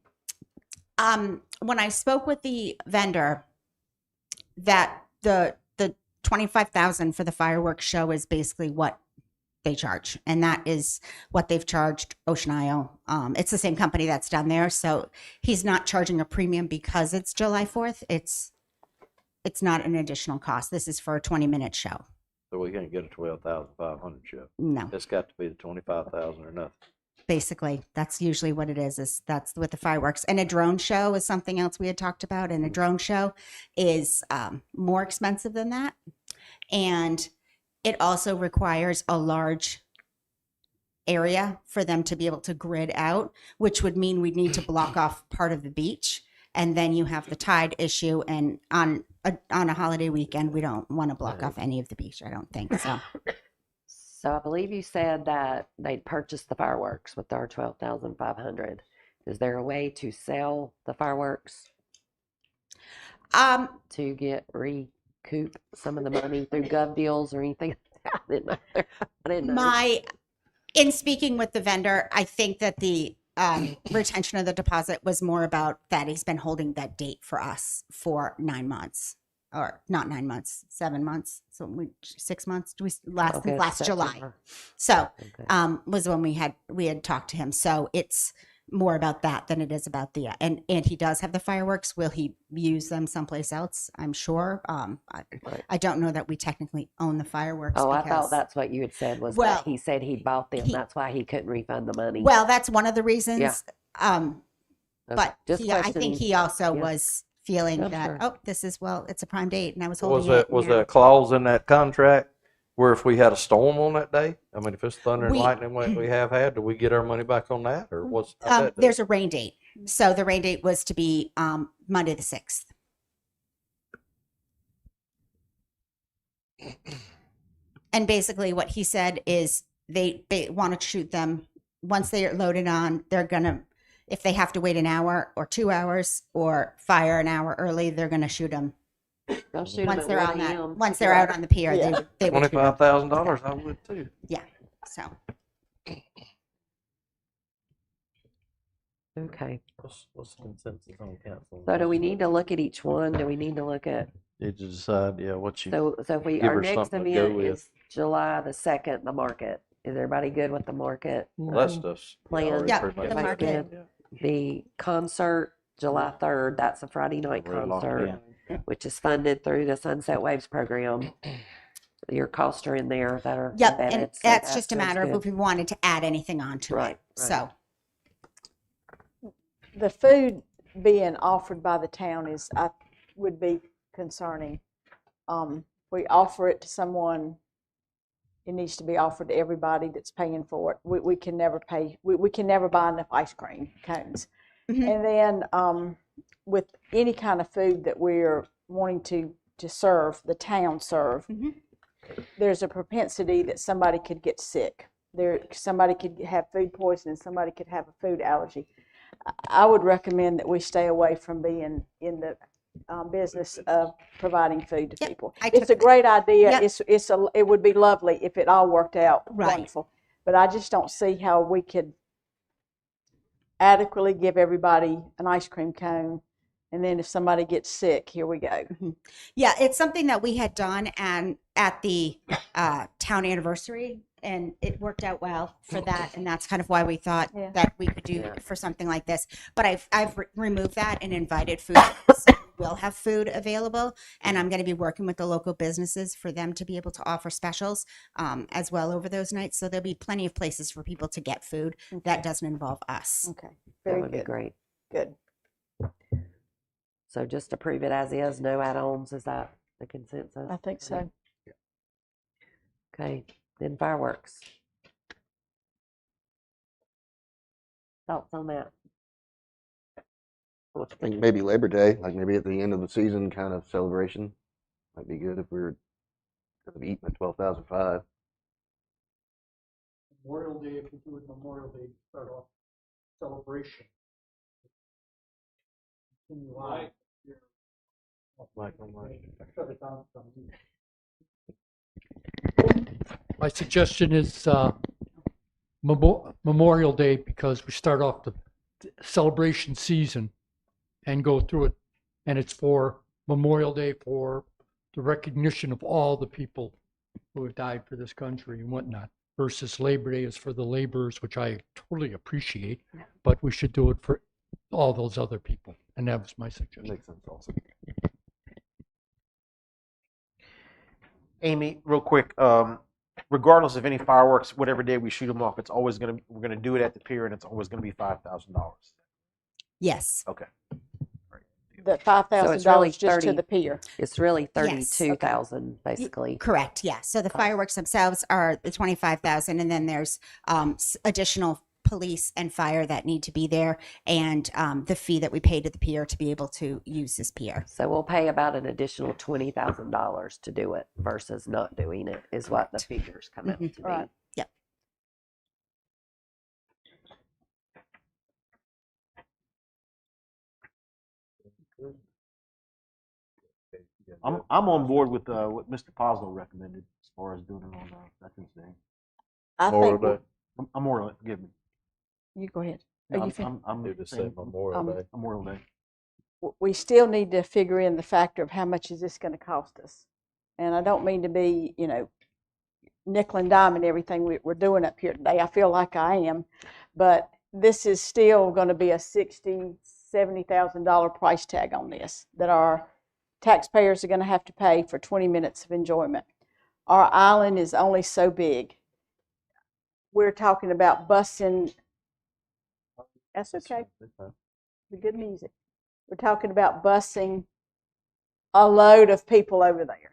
When I spoke with the vendor, that the 25,000 for the fireworks show is basically what they charge, and that is what they've charged Ocean Isle. It's the same company that's done there, so he's not charging a premium because it's July 4th. It's not an additional cost. This is for a 20-minute show. so we can't get a 12,500 show. No, It's got to be the 25,000 or nothing. basically that's usually what it is that's with the fireworks. And a drone show is something else we had talked about, and a drone show is more expensive than that, and it also requires a large area for them to be able to grid out, which would mean we'd need to block off part of the beach, and then you have the tide issue, and on a holiday weekend we don't want to block off any of the beach, I don't think so. So I believe you said that they'd purchased the fireworks with our 12,500. Is there a way to sell the fireworks to recoup some of the money through gov deals or anything? I didn't know. In speaking with the vendor, I think that the retention of the deposit was more about that he's been holding that date for us for 9 months, or not 9 months, 7 months. So 6 months. Okay, Last July. September. So Okay. was when we had talked to him. So it's more about that than it is about the and he does have the fireworks. Will he use them someplace else? I'm sure. Right. I don't know that we technically own the fireworks. Oh, I because, thought that's what you had said was Well, that he said he'd bought them. That's why he couldn't refund the money. well, that's one of the reasons. Yeah. Okay, Okay, but just I think questioning. he also Yeah. was feeling I'm that sure. this is it's a prime date, and I was Was holding there it. was now. there a clause in that contract where if we had a storm on that day, I mean, if it's thunder and We- lightning like we have had, do we get our money back on that, or what's how'd that do? There's a rain date, so the rain date was to be Monday the 6th. And basically, what he said is they want to shoot them once they are loaded on. They're gonna, if they have to wait an hour or 2 hours or fire an hour early, they're gonna shoot them They'll shoot 'em once at they're 1 on that. a.m. Once they're out on the pier, Yeah. they would shoot 'em. $25,000, I would too. Yeah. So Okay. What's the consensus on council? So do we need to look at each one? Do we need to look at, Need to decide, yeah, what you. so if we, Give our her next something to go event with. is July the 2nd, the market. Is everybody good with the market? Well, that stuff's Plan. already Yeah, pretty much the locked market. in. The concert, July 3rd, that's a Friday night We're locked concert, in. which is funded through the Sunset Waves program. Your costs are in there that are yep, embedded. and so that's just a goes matter of good. if we wanted to add anything onto Right, it. right. So The food being offered by the town would be concerning. We offer it to someone, it needs to be offered to everybody that's paying for it. We can never pay, we can never buy enough ice cream cones. Mhm. And then with any kind of food that we're wanting to serve, the town serve, Mhm. there's a propensity that somebody could get sick. Somebody could have food poisoning, somebody could have a food allergy. I would recommend that we stay away from being in the business of providing food to Yep, people. I It's took a great idea. Yep. It would be lovely if it all worked out Right. wonderful. But I just don't see how we could adequately give everybody an ice cream cone And then if somebody gets sick, here we go. Yeah, it's something that we had done and at the town anniversary, and it worked out well for that, and that's kind of why we thought Yeah. that we could do Yeah. for something like this. But I've removed that and invited food. So we will have food available, and I'm going to be working with the local businesses for them to be able to offer specials as well over those nights. So there'll be plenty of places for people to get food that doesn't involve us. Okay, That very would be good. great. Good. So just approve it as is, no add-ons, is that the consensus? I think so. Okay, then fireworks. Thoughts on that? I think maybe Labor Day, like maybe at the end of the season kind of celebration, might be good if we were kind of eating at 12,005. Memorial Day, if we do it Memorial Day, start off celebration. Continue on. Shut it down some. My suggestion is Memorial Day, because we start off the celebration season and go through it, and it's for Memorial Day for the recognition of all the people who have died for this country and whatnot, versus Labor Day is for the laborers, which I totally appreciate, but we should do it for all those other people, and that was my suggestion. Makes sense also. Amy, real quick, regardless of any fireworks, whatever day we shoot them off, it's always we're gonna do it at the pier, and it's always gonna be $5,000. Yes. Okay. The $5,000 really just to 30. the pier. It's really Yes, okay. 32,000, basically. Correct. Yeah. So the fireworks themselves are the 25,000, and then there's additional police and fire that need to be there, and the fee that we pay to the pier to be able to use this pier. So we'll pay about an additional $20,000 to do it versus not doing it, is what the figures come out to be. Right. Yep. I'm on board with what Mr. Poslow recommended as far as doing it on Veterans Day. I Memorial think, Day. Memorial, forgive me. you go ahead. No, Are you fin- I'm Do the saying same Memorial Day. Memorial Day. we still need to figure in the factor of how much is this going to cost us. And I don't mean to be, nickel and dime everything we're doing up here today. I feel like I am, but this is still going to be a $60,000, $70,000 price tag on this that our taxpayers are going to have to pay for 20 minutes of enjoyment. Our island is only so big. We're talking about busing. That's okay. The good music. We're talking about busing a load of people over there.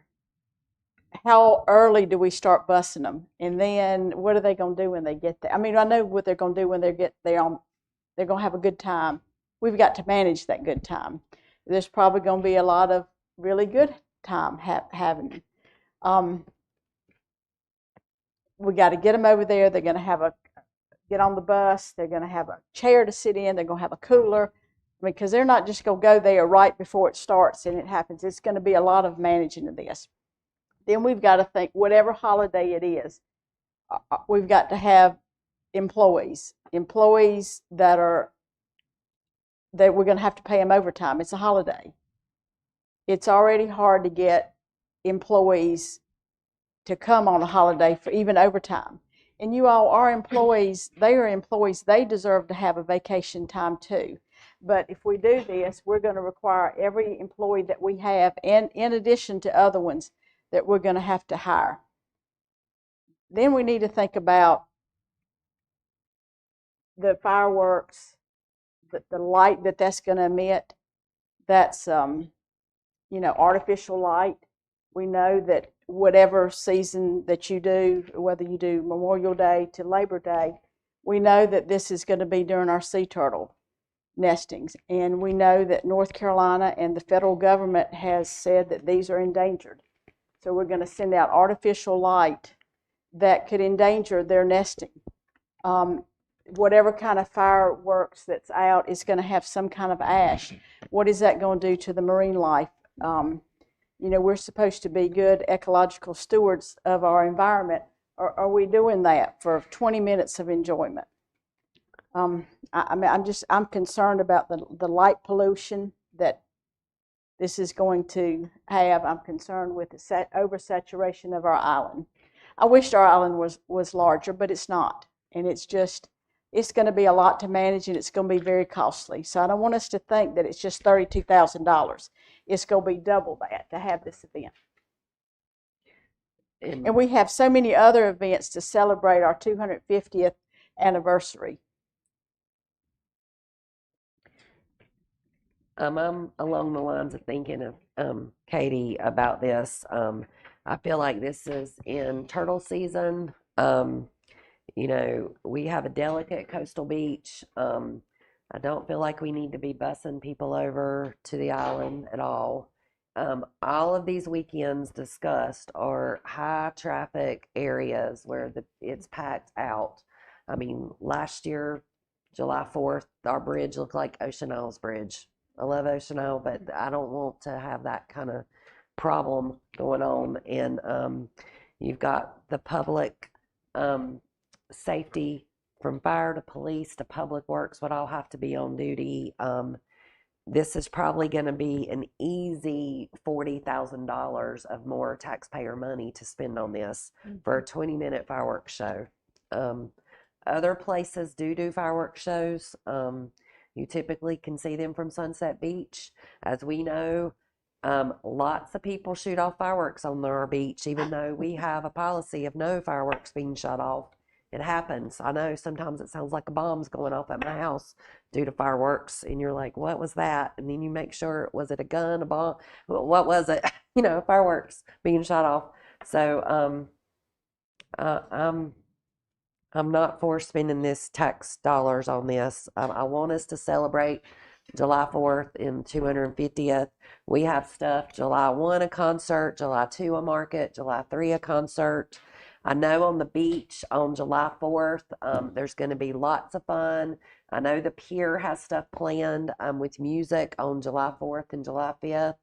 How early do we start busing them? And then what are they going to do when they get there? I mean, I know what they're going to do when they get there. They're going to have a good time. We've got to manage that good time. There's probably going to be a lot of really good time having. We got to get them over there. They're going to get on the bus. They're going to have a chair to sit in. They're going to have a cooler. I mean, because they're not just going to go there right before it starts and it happens. It's going to be a lot of managing of this. Then we've got to think, whatever holiday it is, we've got to have employees that we're going to have to pay them overtime. It's a holiday. It's already hard to get employees to come on a holiday for even overtime. And you all are employees. They are employees. They deserve to have a vacation time too. But if we do this, we're going to require every employee that we have, and in addition to other ones, that we're going to have to hire. Then we need to think about the fireworks, the light that's going to emit. That's, artificial light. We know that whatever season that you do, whether you do Memorial Day to Labor Day, we know that this is going to be during our sea turtle nestings. And we know that North Carolina and the federal government has said that these are endangered. So we're going to send out artificial light that could endanger their nesting. Whatever kind of fireworks that's out is going to have some kind of ash. What is that going to do to the marine life? We're supposed to be good ecological stewards of our environment. Are we doing that for 20 minutes of enjoyment? I'm concerned about the light pollution that this is going to have. I'm concerned with the oversaturation of our island. I wished our island was larger, but it's not. And it's going to be a lot to manage, and it's going to be very costly. So I don't want us to think that it's just $32,000. It's going to be double that to have this event. And we have so many other events to celebrate our 250th anniversary. I'm along the lines of thinking of Katie about this. I feel like this is in turtle season. You know, we have a delicate coastal beach. I don't feel like we need to be bussing people over to the island at all. All of these weekends discussed are high traffic areas where it's packed out. I mean, last year, July 4th, our bridge looked like Ocean Isles Bridge. I love Ocean Isle, but I don't want to have that kind of problem going on. And you've got the public safety from fire to police to public works would all have to be on duty. This is probably going to be an easy $40,000 of more taxpayer money to spend on this for a 20-minute fireworks show. Other places do fireworks shows. You typically can see them from Sunset Beach. As we know, lots of people shoot off fireworks on our beach, even though we have a policy of no fireworks being shut off. It happens. I know sometimes it sounds like a bomb's going off at my house due to fireworks, and you're like, what was that? And then you make sure, was it a gun, a bomb? What was it? You know, fireworks being shot off. So I'm not for spending this tax dollars on this. I want us to celebrate July 4th and 250th. We have stuff, July 1 a concert, July 2 a market, July 3 a concert. I know on the beach on July 4th, there's going to be lots of fun. I know the pier has stuff planned with music on July 4th and July 5th.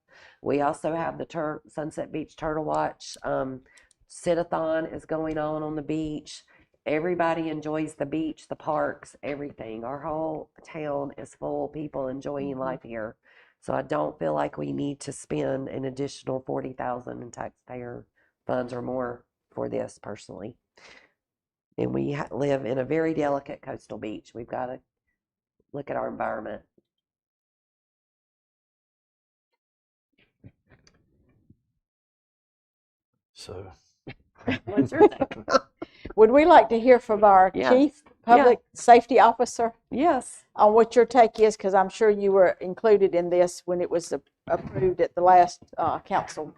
We also have the Sunset Beach Turtle Watch sit-a-thon is going on the beach. Everybody enjoys the beach, the parks, everything. Our whole town is full of people enjoying life here. So I don't feel like we need to spend an additional $40,000 in taxpayer funds or more for this personally. And we live in a very delicate coastal beach. We've got to look at our environment. So, What's your thing? Would we like to hear from our Yeah. Chief Public Safety Officer Yes. on what your take is? Because I'm sure you were included in this when it was approved at the last council.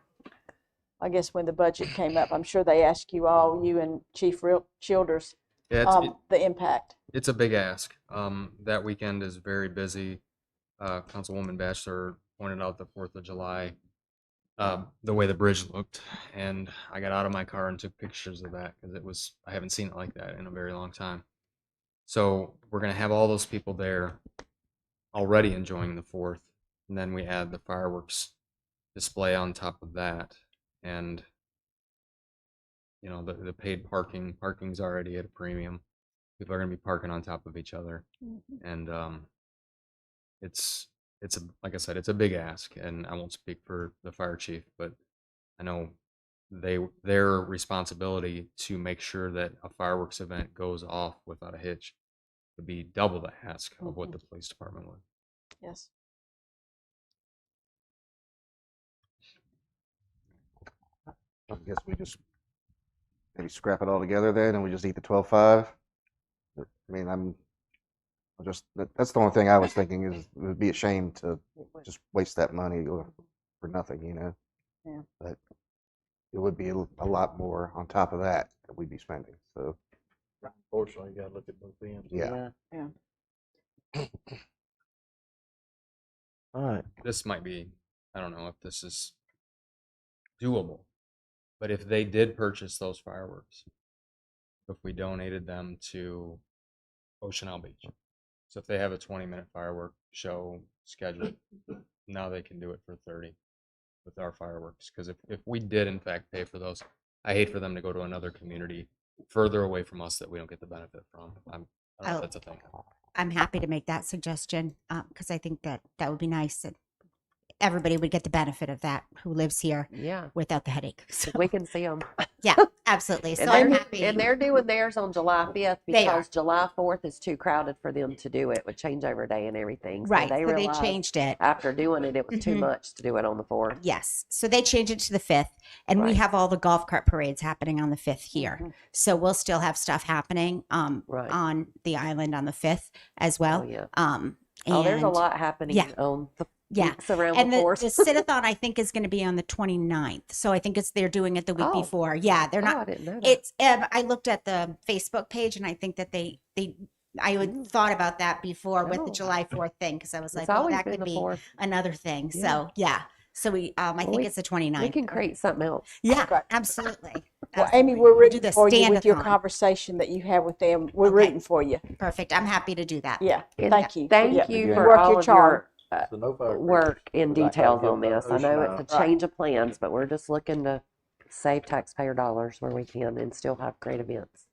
I guess when the budget came up, I'm sure they asked you all, you and Chief Childers, Yeah, the impact. it's a big ask. That weekend is very busy. Councilwoman Batchelor pointed out the 4th of July, the way the bridge looked, and I got out of my car and took pictures of that because I haven't seen it like that in a very long time. So we're gonna have all those people there already enjoying the 4th, and then we add the fireworks display on top of that, and you know the paid parking's already at a premium. People are gonna be parking on top of each other, and it's like I said, it's a big ask, and I won't speak for the fire chief, but I know their responsibility to make sure that a fireworks event goes off without a hitch would be double the ask of what the police department would. Yes. I guess we just maybe scrap it all together then, and we just eat the 12.5. I mean, that's the only thing I was thinking is it would be a shame to just waste that money for nothing, you know. Yeah. But it would be a lot more on top of that we'd be spending. So unfortunately, you got to look at both ends. yeah. All right. This might be, I don't know if this is doable, but if they did purchase those fireworks, if we donated them to Ocean Isle Beach, so if they have a 20-minute firework show scheduled, now they can do it for 30 with our fireworks. Because if we did in fact pay for those, I hate for them to go to another community further away from us that we don't get the benefit from. I don't know if that's a thing. I'm happy to make that suggestion because I think that would be nice. everybody would get the benefit of that who lives here Yeah, without the headache. So, we can see them. yeah, absolutely. So And I'm they're, happy. and they're doing theirs on July 5th They are. because July 4th is too crowded for them to do it with changeover day and everything. So right. they So they realized changed it. after doing it, it was too Mhm. much to do it on the 4th. Yes. So they changed it to the 5th. And we Right. have all the golf cart parades happening on the 5th here. Mhm. So we'll still have stuff happening Right. on the island on the 5th as well. Oh, yeah. And There's a lot happening yeah. on the Yeah. weeks around And the the 4th. sit-a-thon, I think, is going to be on the 29th. So I think they're doing it the week Oh. before. Yeah, they're Oh, not. I didn't know that. It's. I looked at the Facebook page, and I think that I would thought about that before with the Oh. July 4th thing because I was like, It's oh, always that been could the be 4th. another thing. Yeah. So yeah. So I think we- it's the We 29th. can create something else. Yeah, Okay. absolutely. Well, Amy, Absolutely. we're We'll do rooting the for you with your stand-a-thon. conversation that you have with them. We're Okay. rooting for you. Perfect. I'm happy to do that. Yeah. And Thank you. Thank Yeah. you You for work all your of charm. your So no fire work in But I gotta details give on my this. I know ocean it's a change of plans, but we're just looking to save taxpayer dollars where we can and still have great events.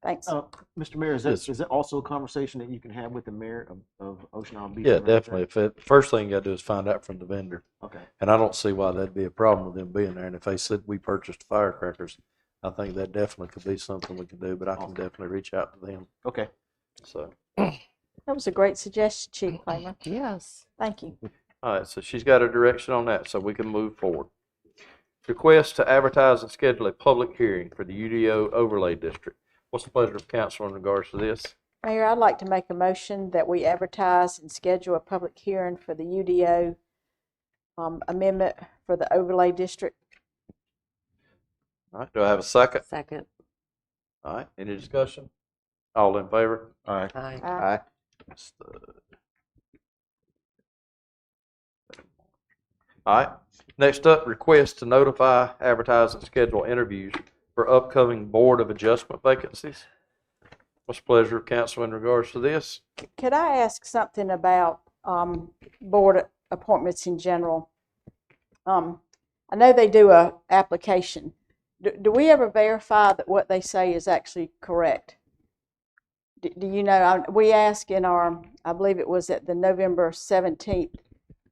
Thanks. Mr. Mayor, Yes. is that also a conversation that you can have with the mayor of Ocean Isle Beach? Yeah, and everything? definitely. First thing you got to do is find out from the vendor. Okay. And I don't see why that'd be a problem with them being there. And if they said we purchased firecrackers, I think that definitely could be something we could do, but I can Awesome. definitely reach out to them. Okay. So, That was a great suggestion, Chief Claimer. Yes. Thank you. all right, so she's got a direction on that, so we can move forward. Request to advertise and schedule a public hearing for the UDO overlay district. What's the pleasure of council in regards to this? Mayor, I'd like to make a motion that we advertise and schedule a public hearing for the UDO amendment for the overlay district. All right, do I have a second? Second. All right, any discussion? All in favor? All right. Aye. Aye. All right, next up, request to notify, advertise, and schedule interviews for upcoming Board of Adjustment vacancies. What's the pleasure of council in regards to this? Could I ask something about board appointments in general? I know they do a application. Do we ever verify that what they say is actually correct? Do you know, we asked in our, I believe it was at the November 17th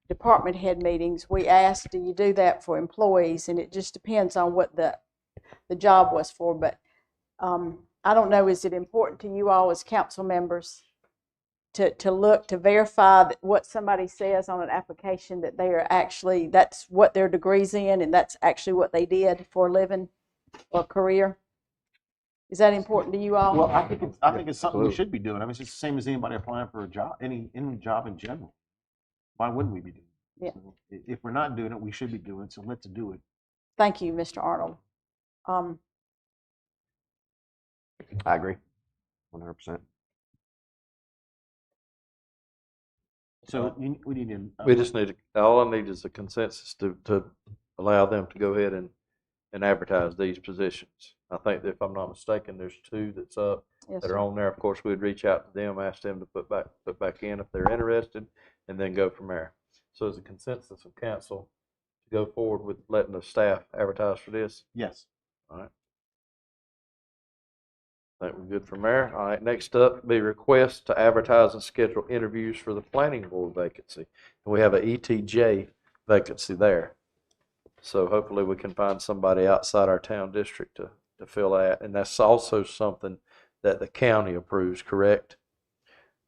department head meetings, we asked, do you do that for employees? And it just depends on what the job was for. But I don't know, is it important to you all as council members to look to verify that what somebody says on an application that they are actually, that's what their degree's in and that's actually what they did for a living or career? Is that important to you all? Well, I think it's something we Absolutely. should be doing. I mean, it's just the same as anybody applying for a job, any job in general. Why wouldn't we be doing it? Yeah. So if we're not doing it, we should be doing it. So let's do it. Thank you, Mr. Arnold. I agree. 100%. So we need to. We just need, all I need is a consensus to allow them to go ahead and advertise these positions. I think that if I'm not mistaken, there's 2 that's up Yes, that sir. are on there. Of course, we'd reach out to them, ask them to put back in if they're interested, and then go from there. So is a consensus of council to go forward with letting the staff advertise for this? Yes. All right. I think we're good from there. All right, next up, be request to advertise and schedule interviews for the planning board vacancy. And we have a ETJ vacancy there. So hopefully we can find somebody outside our town district to fill that. And that's also something that the county approves, correct?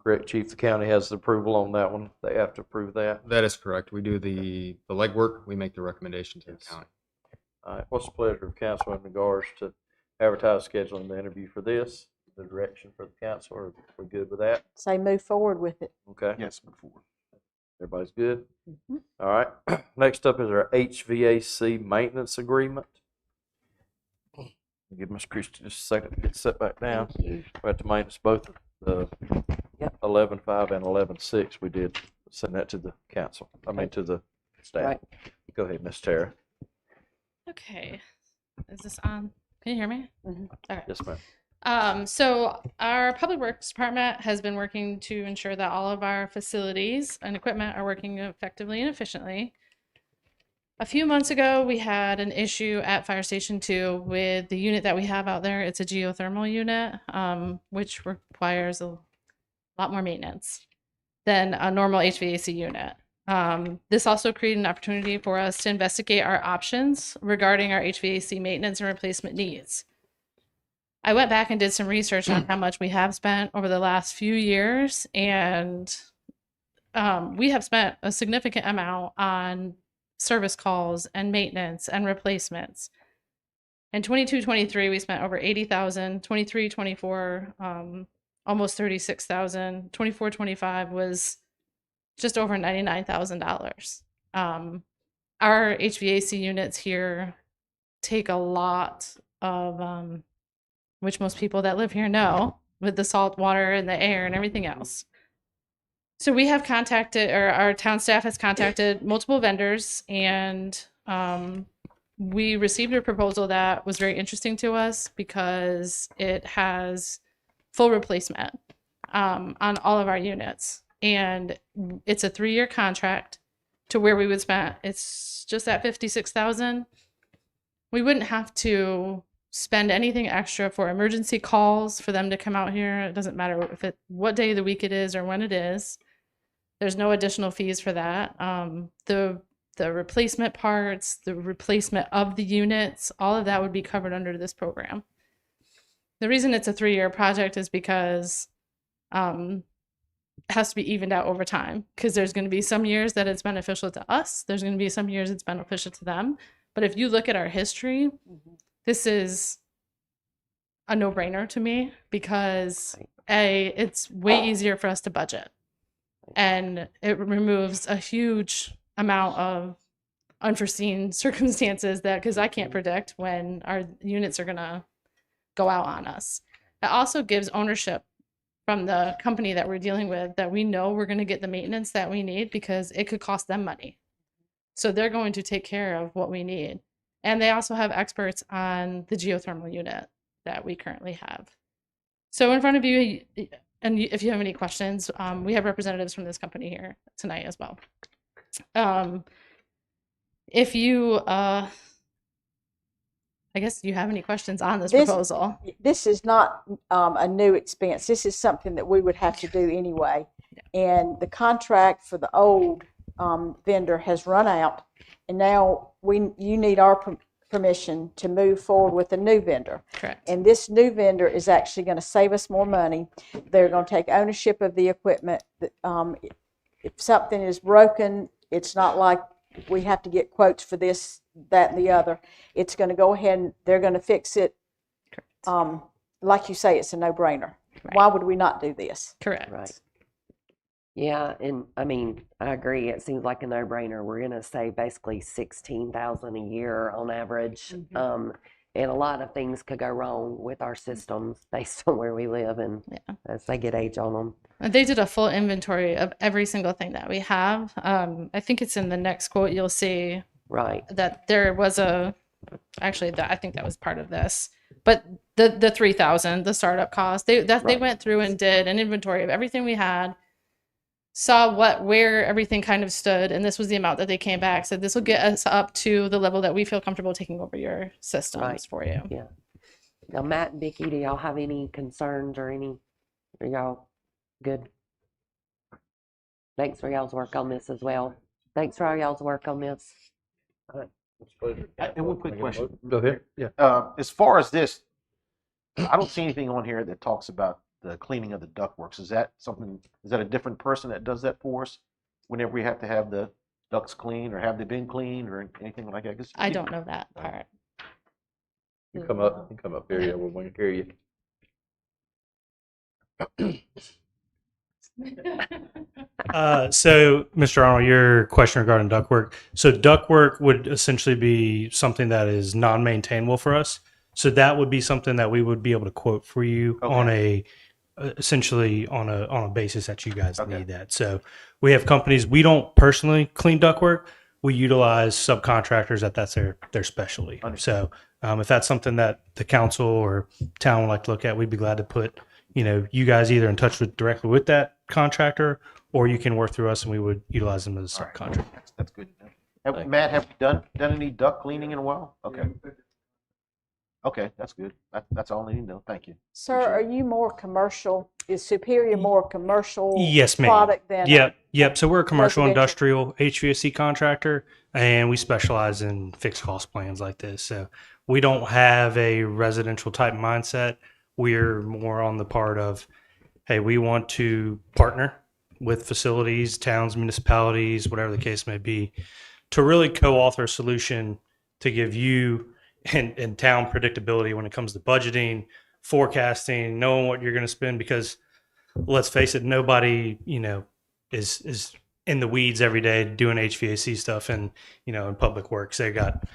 Correct, Chief? The county has the approval on that one. They have to approve that. That is correct. We do the legwork. We make the recommendation to the Yes. county. All right, what's the pleasure of council in regards to advertise scheduling the interview for this? The direction for the council, or we're good with that? Say move forward with it. Okay, Yes. Before. everybody's good? Mhm. All right, next up is our HVAC maintenance agreement. Give Ms. Christie just a second to get set back down. Thank you. We have to maintenance both the Yep. 11.5 and 11.6. We did send that to the council, to the staff. Right. Go ahead, Ms. Tara. Okay. Is this on? Can you hear me? Mhm. Okay. Yes, ma'am. So our Public Works Department has been working to ensure that all of our facilities and equipment are working effectively and efficiently. A few months ago, we had an issue at Fire Station 2 with the unit that we have out there. It's a geothermal unit, which requires a lot more maintenance than a normal HVAC unit. This also created an opportunity for us to investigate our options regarding our HVAC maintenance and replacement needs. I went back and did some research on how much we have spent over the last few years, and we have spent a significant amount on service calls and maintenance and replacements. In 22-23, we spent over 80,000. 23-24, almost 36,000. 24-25 was just over $99,000. Our HVAC units here take a lot of, which most people that live here know, with the salt water and the air and everything else. So we have contacted, or our town staff has contacted multiple vendors, and we received a proposal that was very interesting to us because it has full replacement on all of our units. And it's a 3-year contract to where we would spend, it's just at 56,000. We wouldn't have to spend anything extra for emergency calls for them to come out here. It doesn't matter what day of the week it is or when it is. There's no additional fees for that. The replacement parts, the replacement of the units, all of that would be covered under this program. The reason it's a 3-year project is because it has to be evened out over time, because there's going to be some years that it's beneficial to us. There's going to be some years it's beneficial to them. But if you look at our history, this is a no-brainer to me because it's way easier for us to budget, and it removes a huge amount of unforeseen circumstances that, because I can't predict when our units are going to go out on us. It also gives ownership from the company that we're dealing with, that we know we're going to get the maintenance that we need, because it could cost them money. So they're going to take care of what we need. And they also have experts on the geothermal unit that we currently have. So in front of you, and if you have any questions, we have representatives from this company here tonight as well. If you, I guess you have any questions on this proposal? This is not a new expense. This is something that we would have to do anyway. And the contract for the old vendor has run out, and now you need our permission to move forward with a new vendor. Correct. And this new vendor is actually going to save us more money. They're going to take ownership of the equipment. If something is broken, it's not like we have to get quotes for this, that, and the other. It's going to go ahead and they're going to fix it. Like you say, it's a no-brainer. Right. Why would we not do this? Correct. Right. Yeah, and I mean, I agree. It seems like a no-brainer. We're going to save basically $16,000 a year on average. And a lot of things could go wrong with our systems based on where we live and as they get age on them. They did a full inventory of every single thing that we have. I think it's in the next quote. You'll see that there was I think that was part of this. But the 3,000, the startup cost, they went through and did an inventory of everything we had, saw where everything kind of stood, and this was the amount that they came back. So this will get us up to the level that we feel comfortable taking over your systems for you. Yeah. Now, Matt and Vicki, do y'all have any concerns or are y'all good? Thanks for y'all's work on this as well. Thanks for all y'all's work on this. All right. And one quick question. Go ahead. Yeah. As far as this, I don't see anything on here that talks about the cleaning of the ductworks. Is that a different person that does that for us whenever we have to have the ducts cleaned or have they been cleaned or anything like that? I don't know that part. You come up here, yeah, we want to hear you. So, Mr. Arnold, your question regarding ductwork. So, ductwork would essentially be something that is non-maintainable for us. So, that would be something that we would be able to quote for you on essentially on a basis that you guys need that. So, we have companies. We don't personally clean ductwork. We utilize subcontractors that's their specialty. So, if that's something that the council or town would like to look at, we'd be glad to put you guys either in touch directly with that contractor, or you can work through us and we would utilize them as a subcontractor. That's good. Matt, have you done any duct cleaning in a while? Okay. Okay, that's good. That's all I need to know. Thank you. Sir, are you more commercial? Is Superior more commercial Yes, ma'am. product than? Yep. So we're a commercial residential? industrial HVAC contractor, and we specialize in fixed cost plans like this. So we don't have a residential type mindset. We're more on the part of, hey, we want to partner with facilities, towns, municipalities, whatever the case may be, to really co-author a solution to give you and town predictability when it comes to budgeting, forecasting, knowing what you're going to spend. Because let's face it, nobody, is in the weeds every day doing HVAC stuff and, in public works. They got,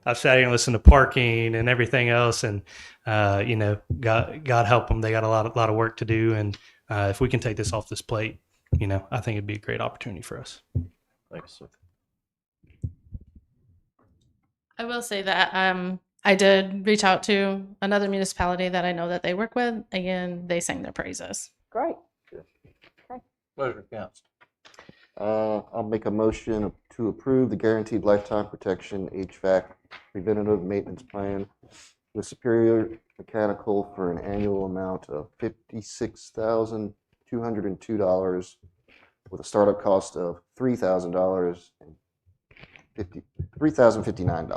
I've sat here and listened to parking and everything else, and, God help them. They got a lot of work to do. And if we can take this off this plate, I think it'd be a great opportunity for us. Thanks. I will say that I did reach out to another municipality that I know that they work with, and they sang their praises. Great. Pleasure, council. I'll make a motion to approve the guaranteed lifetime protection HVAC preventative maintenance plan with Superior Mechanical for an annual amount of $56,202 with a startup cost of $3,000 and $3,059.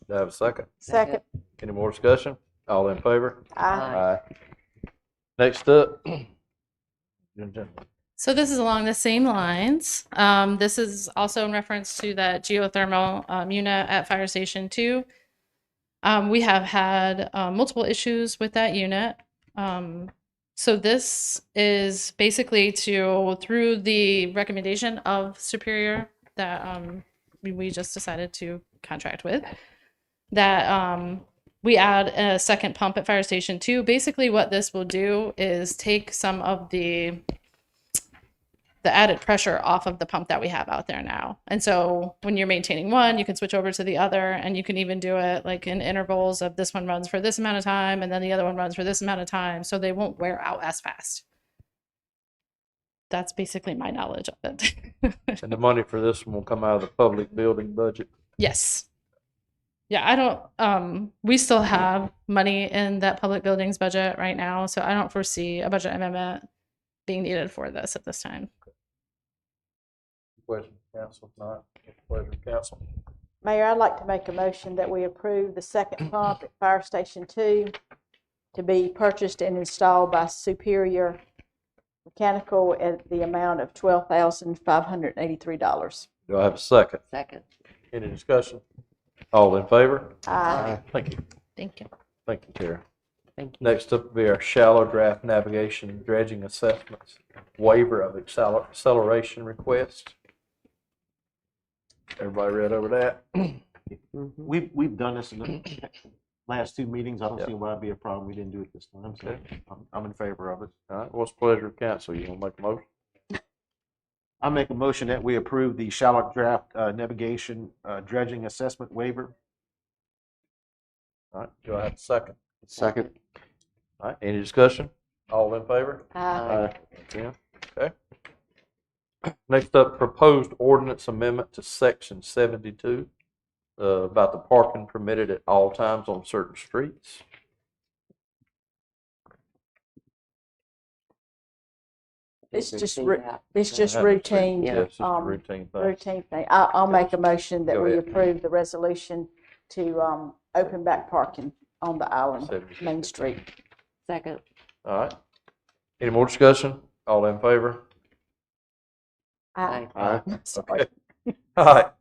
Do I have a second? Second. Any more discussion? All in favor? Aye. Next up. So this is along the same lines. This is also in reference to that geothermal unit at Fire Station 2. We have had multiple issues with that unit. So this is basically through the recommendation of Superior that we just decided to contract with, that we add a second pump at Fire Station 2. Basically what this will do is take some of the added pressure off of the pump that we have out there now. And so when you're maintaining one, you can switch over to the other, and you can even do it like in intervals of this one runs for this amount of time and then the other one runs for this amount of time, so they won't wear out as fast. That's basically my knowledge of it. And the money for this one will come out of the public building budget. Yes. Yeah, I don't, we still have money in that public buildings budget right now, so I don't foresee a budget amendment being needed for this at this time. Question, council? Not. Pleasure, council. Mayor, I'd like to make a motion that we approve the second pump at Fire Station 2 to be purchased and installed by Superior Mechanical at the amount of $12,583. Do I have a second? Second. Any discussion? All in favor? Aye. Thank you. Thank you. Thank you, Tara. Thank you. Next up will be our shallow draft navigation and dredging assessments, waiver of acceleration request. Everybody read over that? We've done this in the last two meetings. I don't Yep. see why it'd be a problem. We didn't do it this time, so Okay. I'm in favor of it. All right, what's the pleasure of council? You want to make a motion? I make a motion that we approve the shallow draft navigation dredging assessment waiver. All right, do I have a second? Second. All right, any discussion? All in favor? Aye. Yeah, okay. Next up, proposed ordinance amendment to section 72 about the parking permitted at all times on certain streets. It's just, See ru- that. it's just I haven't seen- routine, Yes, it's a um, routine thing. routine thing. I'll make a motion that Go we ahead. approve the resolution to open back parking on the island, 72. Main Street. Second. All right. Any more discussion? All in favor? Aye. Aye. Sorry. Okay. All right.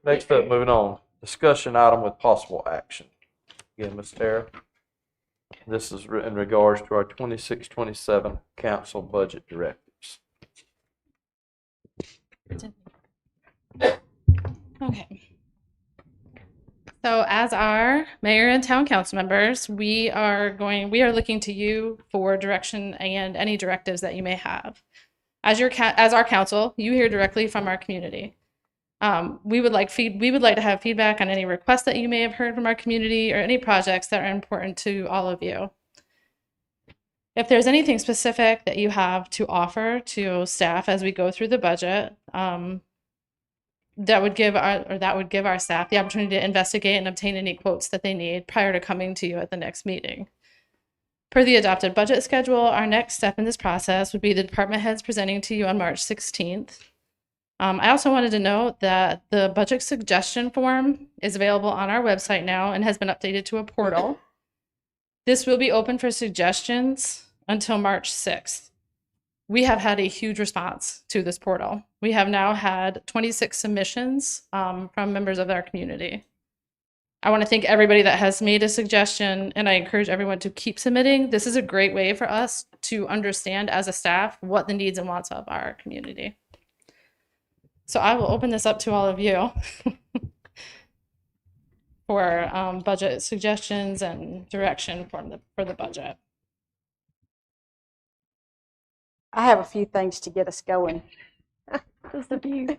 Next up, moving on. Discussion item with possible action. Again, Ms. Tara. This is in regards to our 26-27 council budget directives. Okay. So as our mayor and town council members, we are looking to you for direction and any directives that you may have. As our council, you hear directly from our community. We would like to have feedback on any requests that you may have heard from our community or any projects that are important to all of you. If there's anything specific that you have to offer to staff as we go through the budget, that would give our staff the opportunity to investigate and obtain any quotes that they need prior to coming to you at the next meeting. Per the adopted budget schedule, our next step in this process would be the department heads presenting to you on March 16th. I also wanted to note that the budget suggestion form is available on our website now and has been updated to a portal. This will be open for suggestions until March 6th. We have had a huge response to this portal. We have now had 26 submissions from members of our community. I want to thank everybody that has made a suggestion, and I encourage everyone to keep submitting. This is a great way for us to understand as a staff what the needs and wants of our community. So I will open this up to all of you for budget suggestions and direction for the budget. I have a few things to get us going. Just a few.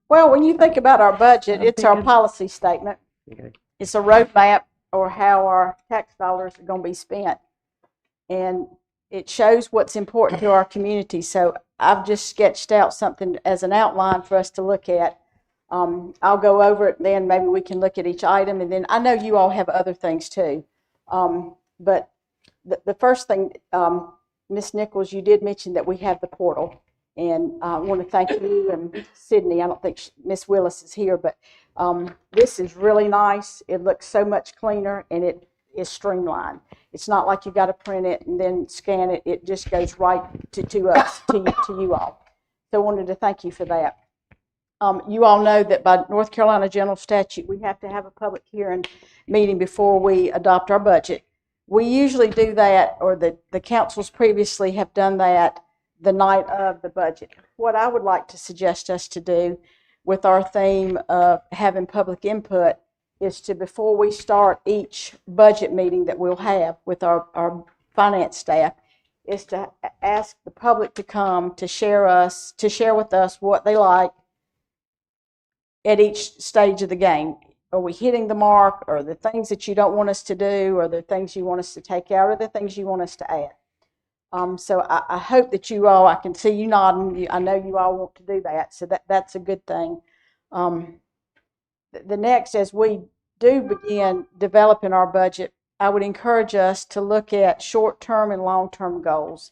Well, when you think about our budget, I'm it's our thinking- policy statement. Okay. It's a roadmap or how our tax dollars are going to be spent. And it shows what's important to our community. So I've just sketched out something as an outline for us to look at. I'll go over it, then maybe we can look at each item. And then I know you all have other things too. But the first thing, Ms. Nichols, you did mention that we have the portal. And I want to thank you and Sydney. I don't think Ms. Willis is here, but this is really nice. It looks so much cleaner and it is streamlined. It's not like you got to print it and then scan it. It just goes right to us, to you all. So I wanted to thank you for that. You all know that by North Carolina General Statute, we have to have a public hearing meeting before we adopt our budget. We usually do that, or the councils previously have done that the night of the budget. What I would like to suggest us to do with our theme of having public input is to, before we start each budget meeting that we'll have with our finance staff, is to ask the public to come to share with us what they like at each stage of the game. Are we hitting the mark? Or the things that you don't want us to do? Or the things you want us to take out? Or the things you want us to add? So I hope that you all, I can see you nodding. I know you all want to do that. So that's a good thing. The next, as we do begin developing our budget, I would encourage us to look at short-term and long-term goals.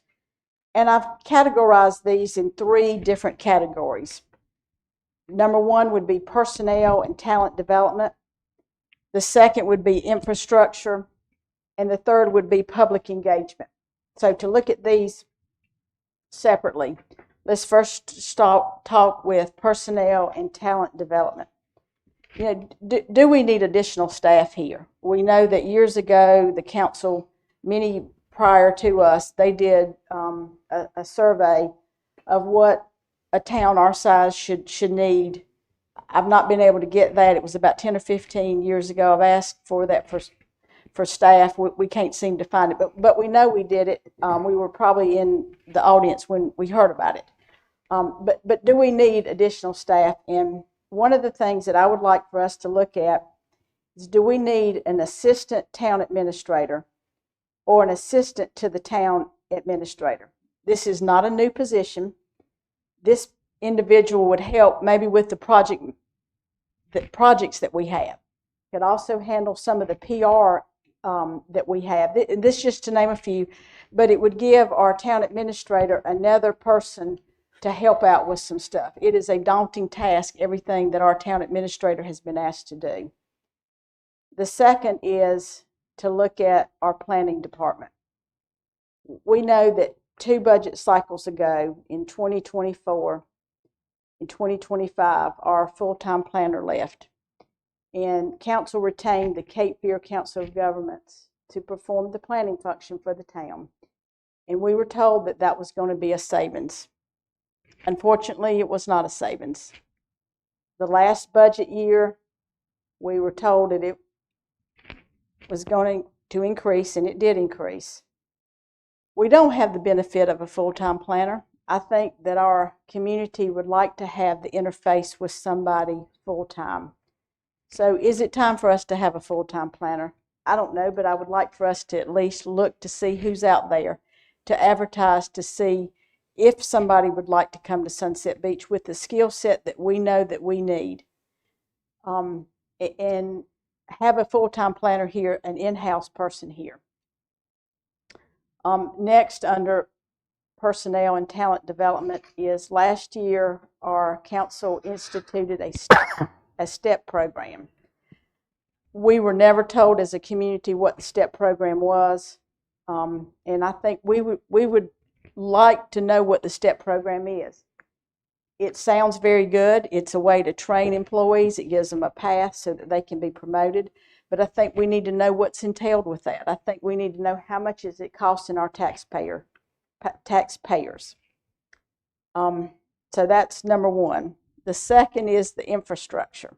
And I've categorized these in 3 different categories. Number 1 would be personnel and talent development. The second would be infrastructure. And the third would be public engagement. So to look at these separately, let's first talk with personnel and talent development. You know, do we need additional staff here? We know that years ago, the council, many prior to us, they did a survey of what a town our size should need. I've not been able to get that. It was about 10 or 15 years ago. I've asked for that for staff. We can't seem to find it, but we know we did it. We were probably in the audience when we heard about it. But do we need additional staff? And one of the things that I would like for us to look at is, do we need an assistant town administrator or an assistant to the town administrator? This is not a new position. This individual would help maybe with the projects that we have. Could also handle some of the PR that we have. This just to name a few, but it would give our town administrator another person to help out with some stuff. It is a daunting task, everything that our town administrator has been asked to do. The second is to look at our planning department. We know that 2 budget cycles ago, in 2024 and 2025, our full-time planner left. And council retained the Cape Fear Council of Governments to perform the planning function for the town. And we were told that that was going to be a savings. Unfortunately, it was not a savings. The last budget year, we were told that it was going to increase, and it did increase. We don't have the benefit of a full-time planner. I think that our community would like to have the interface with somebody full-time. So is it time for us to have a full-time planner? I don't know, but I would like for us to at least look to see who's out there, to advertise to see if somebody would like to come to Sunset Beach with the skill set that we know that we need, and have a full-time planner here, an in-house person here. Next, under personnel and talent development, is last year our council instituted a STEP program. We were never told as a community what the STEP program was, and I think we would like to know what the STEP program is. It sounds very good. It's a way to train employees. It gives them a path so that they can be promoted. But I think we need to know what's entailed with that. I think we need to know how much is it costing our taxpayers. So that's number one. The second is the infrastructure.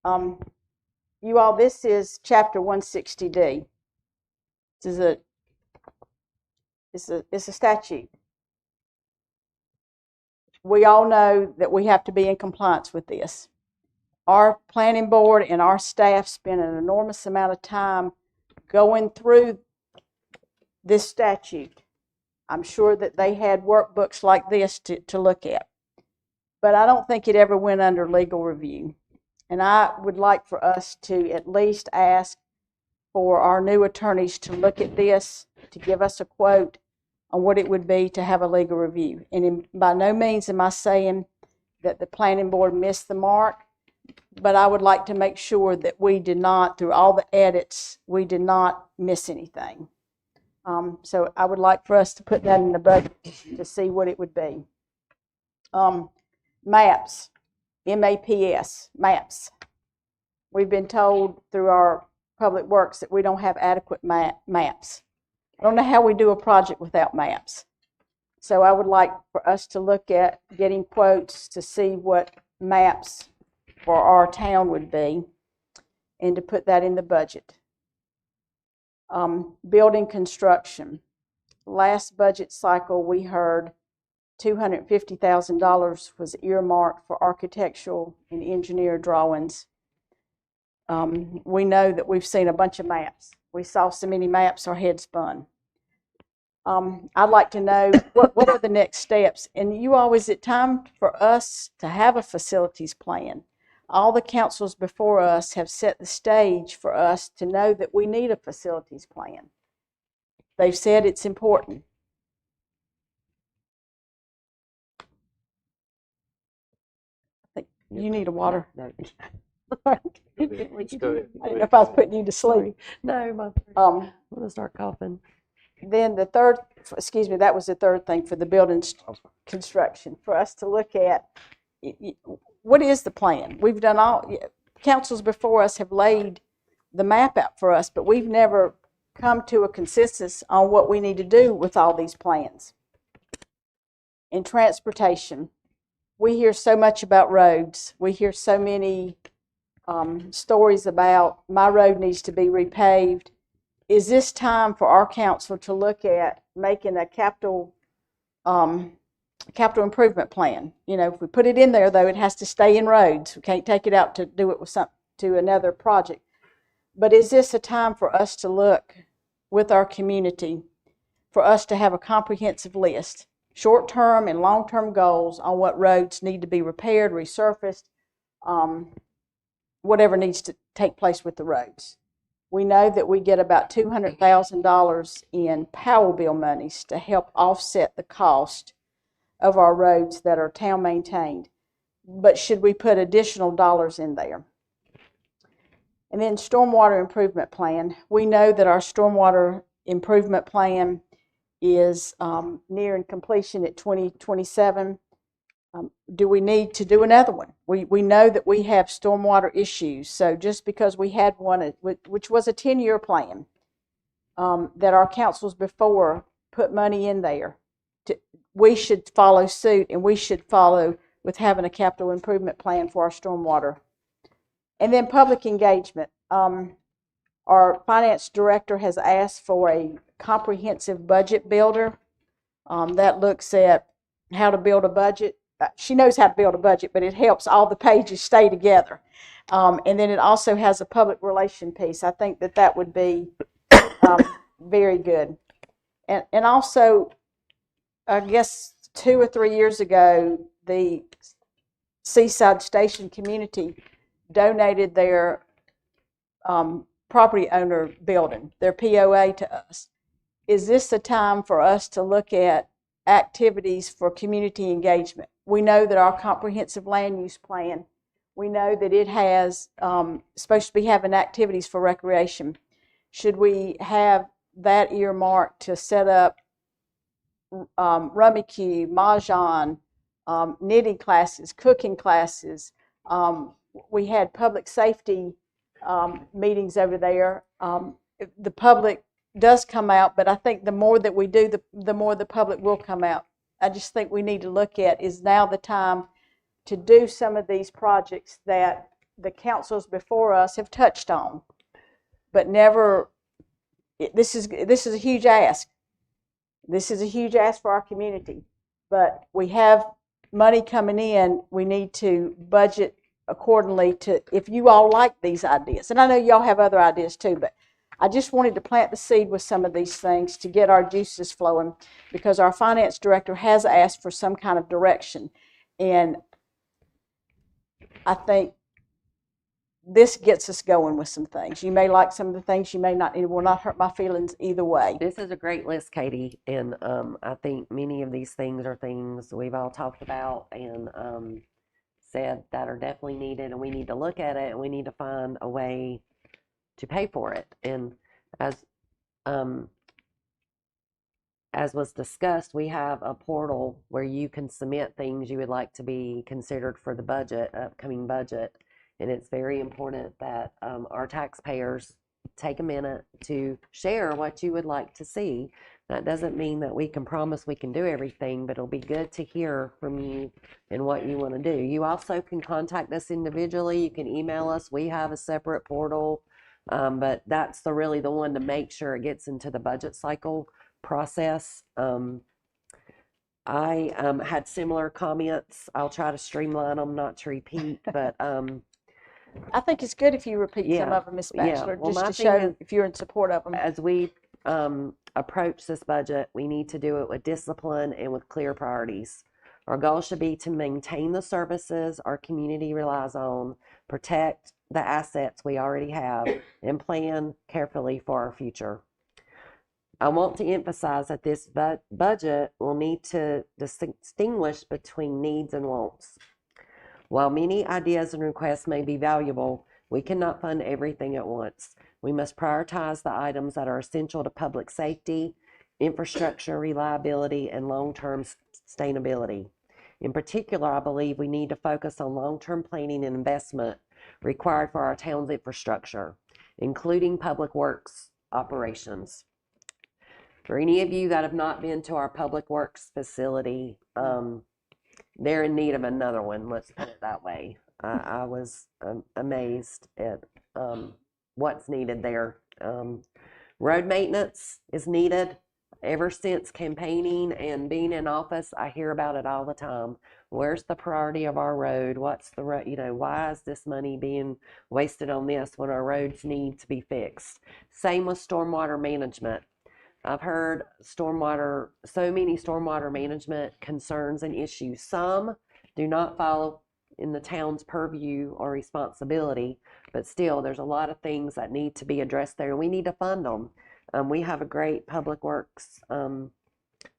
You all, this is Chapter 160D. This is it's a statute. We all know that we have to be in compliance with this. Our planning board and our staff spend an enormous amount of time going through this statute. I'm sure that they had workbooks like this to look at. But I don't think it ever went under legal review. And I would like for us to at least ask for our new attorneys to look at this, to give us a quote on what it would be to have a legal review. And by no means am I saying that the planning board missed the mark, but I would like to make sure that we did not, through all the edits, we did not miss anything. So I would like for us to put that in the budget to see what it would be. Maps, MAPS, maps. We've been told through our public works that we don't have adequate maps. I don't know how we do a project without maps. So I would like for us to look at getting quotes to see what maps for our town would be and to put that in the budget. Building construction. Last budget cycle we heard $250,000 was earmarked for architectural and engineer drawings. We know that we've seen a bunch of maps. We saw so many maps our head spun. I'd like to know what are the next steps. And you all, is it time for us to have a facilities plan? All the councils before us have set the stage for us to know that we need a facilities plan. They've said it's important. I think you need a water. No. I didn't know if I was putting you to sleep. No, I'm going to start coughing. Then the third, excuse me, that was the third thing for the building construction, for us to look at. What is the plan? We've done all, councils before us have laid the map out for us, but we've never come to a consensus on what we need to do with all these plans. In transportation, we hear so much about roads. We hear so many stories about my road needs to be repaved. Is this time for our council to look at making a capital improvement plan? You know, if we put it in there, though, it has to stay in roads. We can't take it out to do it with to another project. But is this a time for us to look with our community, for us to have a comprehensive list, short-term and long-term goals on what roads need to be repaired, resurfaced, whatever needs to take place with the roads? We know that we get about $200,000 in power bill monies to help offset the cost of our roads that are town maintained. But should we put additional dollars in there? And then stormwater improvement plan. We know that our stormwater improvement plan is nearing completion at 2027. Do we need to do another one? We know that we have stormwater issues. So just because we had one, which was a 10-year plan, that our councils before put money in there, we should follow suit, and we should follow with having a capital improvement plan for our stormwater. And then public engagement. Our finance director has asked for a comprehensive budget builder that looks at how to build a budget. She knows how to build a budget, but it helps all the pages stay together. And then it also has a public relation piece. I think that would be very good. And also I guess 2 or 3 years ago, the Seaside Station community donated their property owner building, their POA, to us. Is this the time for us to look at activities for community engagement? We know that our comprehensive land use plan, we know that it has supposed to be having activities for recreation. Should we have that earmarked to set up Rummikub, Mahjong, knitting classes, cooking classes? We had public safety meetings over there. The public does come out, but I think the more that we do, the more the public will come out. I just think we need to look at, is now the time to do some of these projects that the councils before us have touched on, but never. This is a huge ask. This is a huge ask for our community, but we have money coming in. We need to budget accordingly to, if you all like these ideas, and I know y'all have other ideas too, but I just wanted to plant the seed with some of these things to get our juices flowing, because our finance director has asked for some kind of direction, and I think this gets us going with some things. You may like some of the things, you may not. It will not hurt my feelings either way. This is a great list, Katie, and I think many of these things are things we've all talked about and said that are definitely needed, and we need to look at it, and we need to find a way to pay for it. And as was discussed, we have a portal where you can submit things you would like to be considered for the budget, upcoming budget. And it's very important that our taxpayers take a minute to share what you would like to see. That doesn't mean that we can promise we can do everything, but it'll be good to hear from you and what you want to do. You also can contact us individually. You can email us. We have a separate portal, but that's really the one to make sure it gets into the budget cycle process. I had similar comments. I'll try to streamline them, not to repeat, but I think it's good if you repeat some of them, Ms. Batchelor, Well, just my to thing show is, if you're in support of them. as we approach this budget, we need to do it with discipline and with clear priorities. Our goal should be to maintain the services our community relies on, protect the assets we already have, and plan carefully for our future. I want to emphasize that this budget will need to distinguish between needs and wants. While many ideas and requests may be valuable, we cannot fund everything at once. We must prioritize the items that are essential to public safety, infrastructure reliability, and long-term sustainability. In particular, I believe we need to focus on long-term planning and investment required for our town's infrastructure, including public works operations. For any of you that have not been to our public works facility, they're in need of another one, let's put it that way. I was amazed at what's needed there. Road maintenance is needed. Ever since campaigning and being in office, I hear about it all the time. Where's the priority of our road? What's the road? Why is this money being wasted on this when our roads need to be fixed? Same with stormwater management. I've heard so many stormwater management concerns and issues. Some do not follow in the town's purview or responsibility, but still there's a lot of things that need to be addressed there. We need to fund them. We have a great public works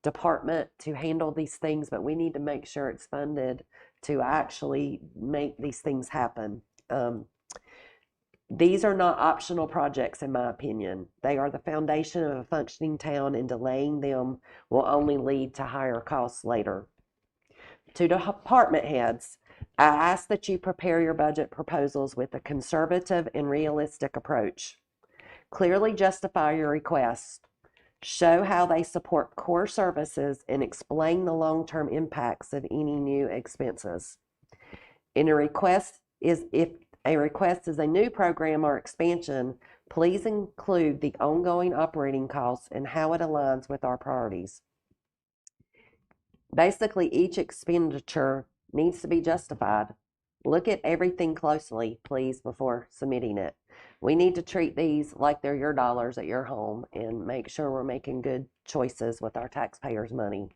department to handle these things, but we need to make sure it's funded to actually make these things happen. These are not optional projects, in my opinion. They are the foundation of a functioning town, and delaying them will only lead to higher costs later. To department heads, I ask that you prepare your budget proposals with a conservative and realistic approach. Clearly justify your requests. Show how they support core services and explain the long-term impacts of any new expenses. If a request is a new program or expansion, please include the ongoing operating costs and how it aligns with our priorities. Basically, each expenditure needs to be justified. Look at everything closely, please, before submitting it. We need to treat these like they're your dollars at your home and make sure we're making good choices with our taxpayers' money.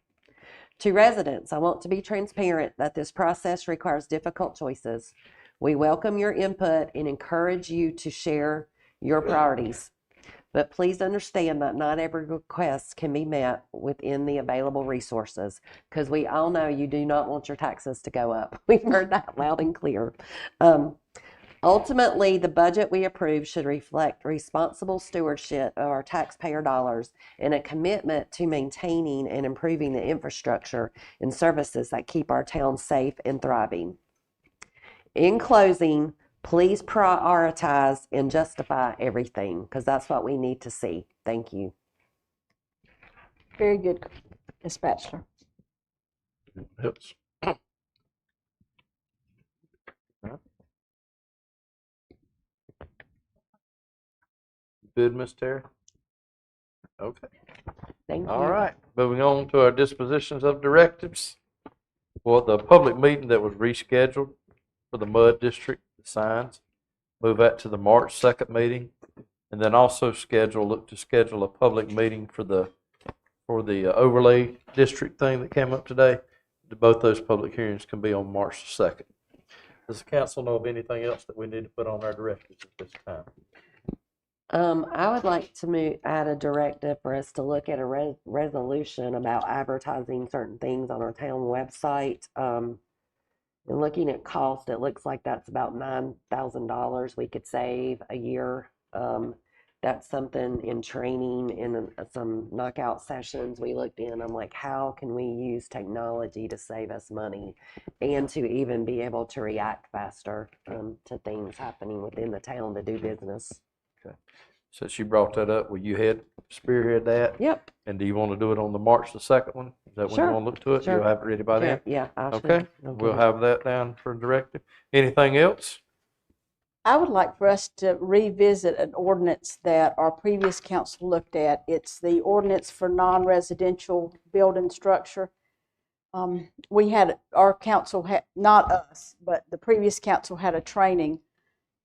To residents, I want to be transparent that this process requires difficult choices. We welcome your input and encourage you to share your priorities. But please understand that not every request can be met within the available resources, because we all know you do not want your taxes to go up. We've heard that loud and clear. Ultimately, the budget we approve should reflect responsible stewardship of our taxpayer dollars and a commitment to maintaining and improving the infrastructure and services that keep our town safe and thriving. In closing, please prioritize and justify everything, because that's what we need to see. Thank you. Very good, Ms. Batchelor. Yes. Good, Miss Terry? Okay. Thank you. All right. Moving on to our dispositions of directives. For the public meeting that was rescheduled for the Mud District signs, move that to the March 2nd meeting. And then also look to schedule a public meeting for the overlay district thing that came up today. Both those public hearings can be on March 2nd. Does the council know of anything else that we need to put on our directives at this time? I would like to add a directive for us to look at a resolution about advertising certain things on our town website. And looking at cost, it looks like that's about $9,000 we could save a year. That's something in training in some knockout sessions we looked in. I'm like, how can we use technology to save us money and to even be able to react faster to things happening within the town to do business? Okay. Since you brought that up, will you spearhead that? Yep. And do you want to do it on the March the 2nd one? Is that when Sure. you want to look to it? Sure. You'll have it ready by then? Yeah. Okay. We'll have that down for directive. Anything else? I would like for us to revisit an ordinance that our previous council looked at. It's the ordinance for non-residential building structure. Our council had, not us, but the previous council had a training.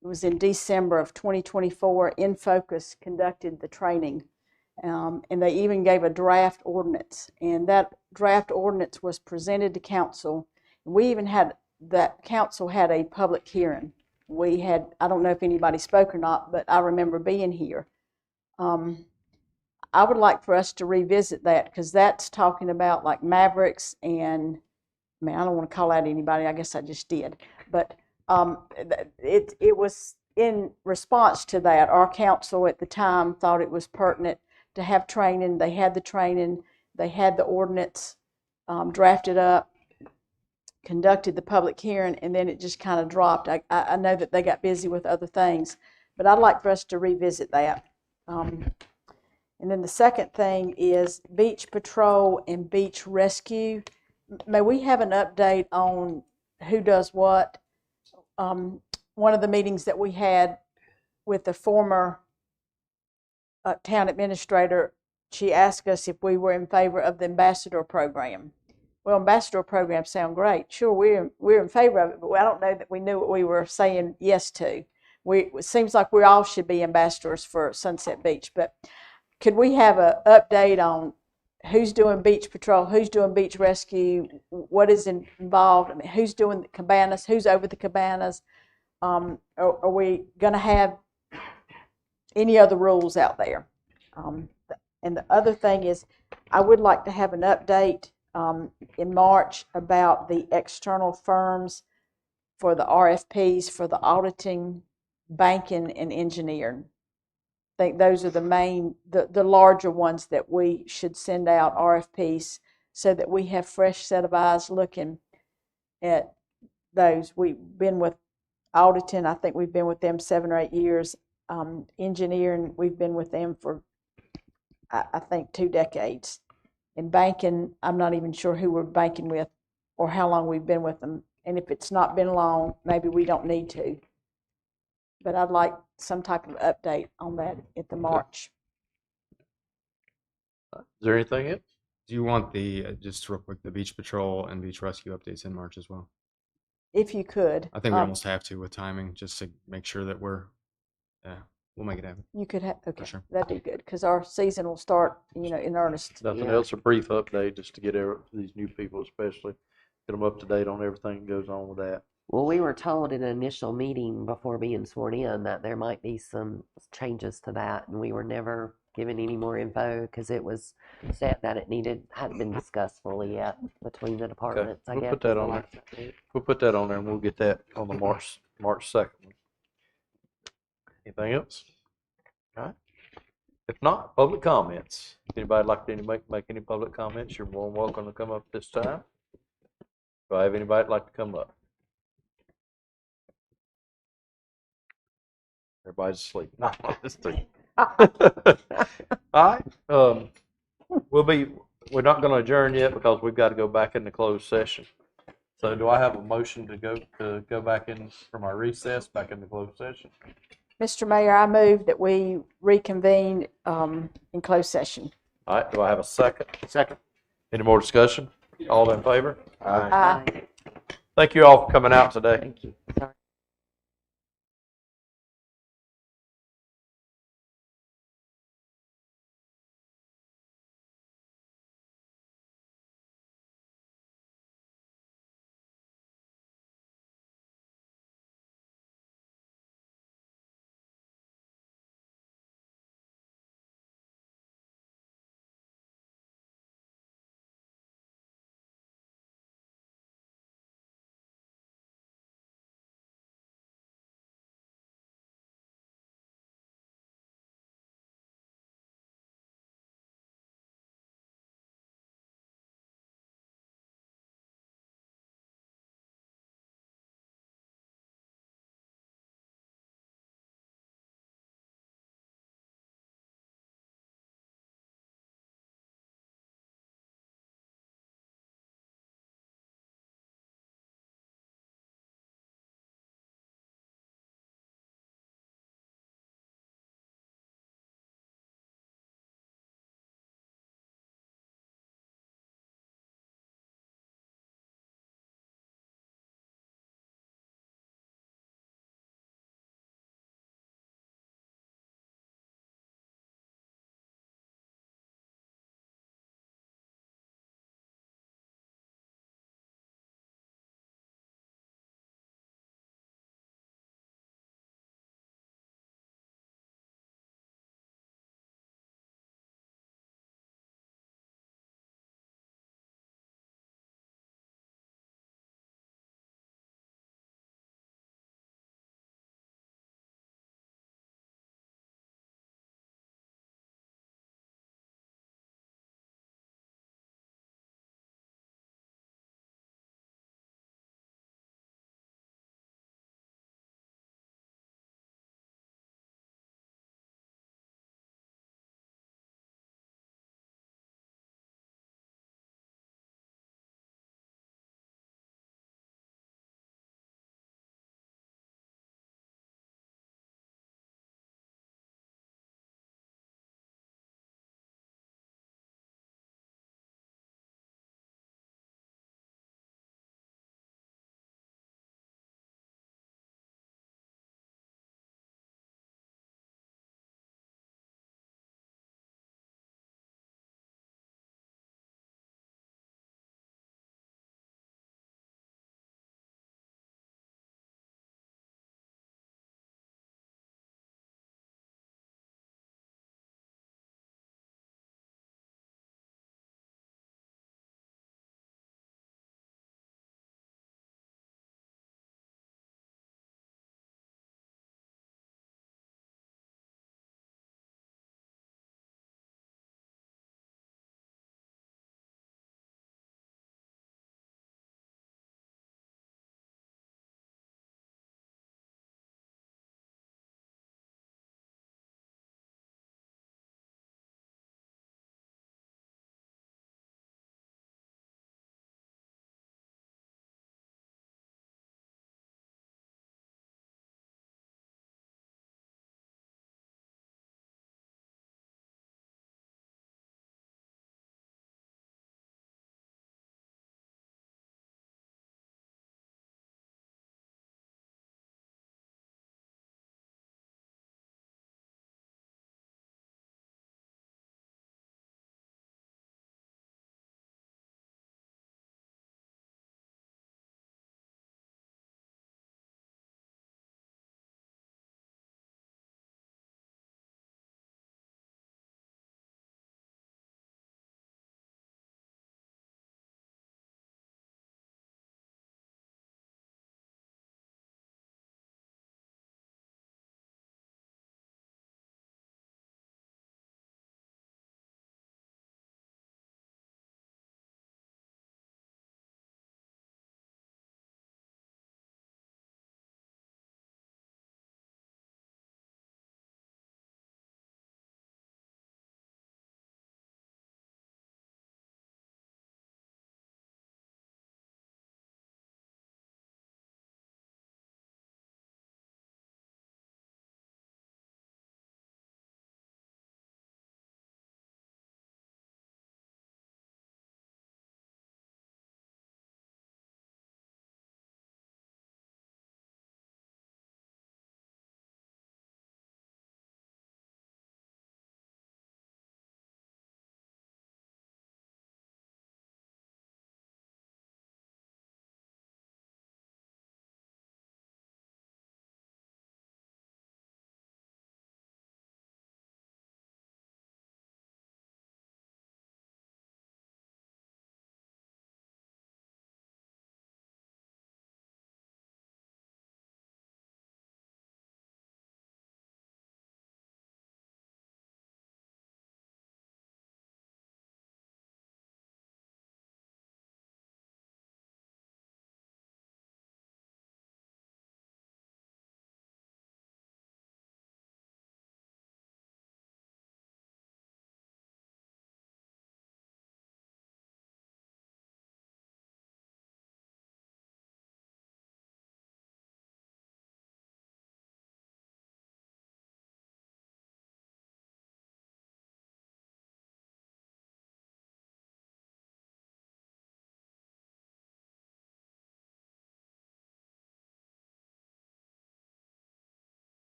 It was in December of 2024. In Focus conducted the training, and they even gave a draft ordinance. And that draft ordinance was presented to council. That council had a public hearing. I don't know if anybody spoke or not, but I remember being here. I would like for us to revisit that, because that's talking about like Mavericks and, I don't want to call out anybody. I guess I just did, but it was in response to that. Our council at the time thought it was pertinent to have training. They had the training. They had the ordinance drafted up, conducted the public hearing, and then it just kind of dropped. I know that they got busy with other things, but I'd like for us to revisit that. And then the second thing is beach patrol and beach rescue. May we have an update on who does what? One of the meetings that we had with the former town administrator, she asked us if we were in favor of the ambassador program. Well, ambassador programs sound great. Sure, we're in favor of it, but I don't know that we knew what we were saying yes to. It seems like we all should be ambassadors for Sunset Beach, but could we have an update on who's doing beach patrol, who's doing beach rescue, what is involved, who's doing the cabanas, who's over the cabanas? Are we going to have any other rules out there? And the other thing is, I would like to have an update in March about the external firms for the RFPs for the auditing, banking, and engineering. I think those are the larger ones that we should send out RFPs so that we have fresh set of eyes looking at those. We've been with auditing, I think we've been with them 7 or 8 years. Engineering, we've been with them for, I think, 2 decades. In banking, I'm not even sure who we're banking with or how long we've been with them. And if it's not been long, maybe we don't need to. But I'd like some type of update on that at the March. Is there anything else? Do you want just real quick, the beach patrol and beach rescue updates in March as well? If you could. I think we almost have to with timing, just to make sure that we're, We'll make it happen. You could have, okay, sure. that'd be good, because our season will start, in earnest. Nothing Yeah. else, a brief update just to get these new people especially, get them up to date on everything that goes on with that. Well, we were told in an initial meeting before being sworn in that there might be some changes to that, and we were never given any more info because it was said that it hadn't been discussed fully yet between the departments. I we'll guess put that is the on there. last update. We'll put that on there and we'll get that on the March 2nd. Anything else? All right. If not, public comments. Anybody like to make any public comments, you're more than welcome to come up this time. Do I have anybody that'd like to come up? Everybody's asleep. No, this thing. All right. We're not going to adjourn yet because we've got to go back into closed session. So do I have a motion to go back in from our recess back into closed session? Mr. Mayor, I move that we reconvene in closed session. All right. Do I have a second? Second. Any more discussion? All in favor? Aye. Thank you all for coming out today. Thank you. Sorry.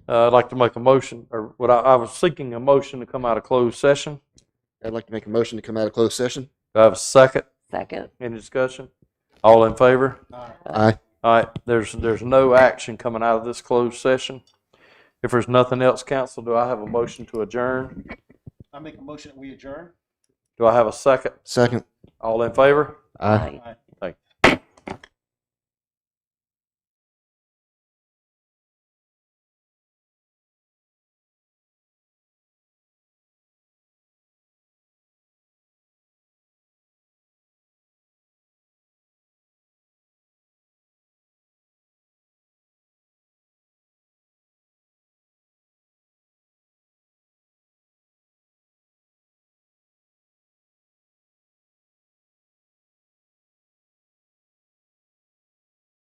I'd like to make a motion, or what I was seeking a motion to come out of closed session. I'd like to make a motion to come out of closed session. Do I have a second? Second. Any discussion? All in favor? Aye. All right, there's no action coming out of this closed session. If there's nothing else, council, do I have a motion to adjourn? I make a motion that we adjourn. Do I have a second? Second. All in favor? Aye. Aye.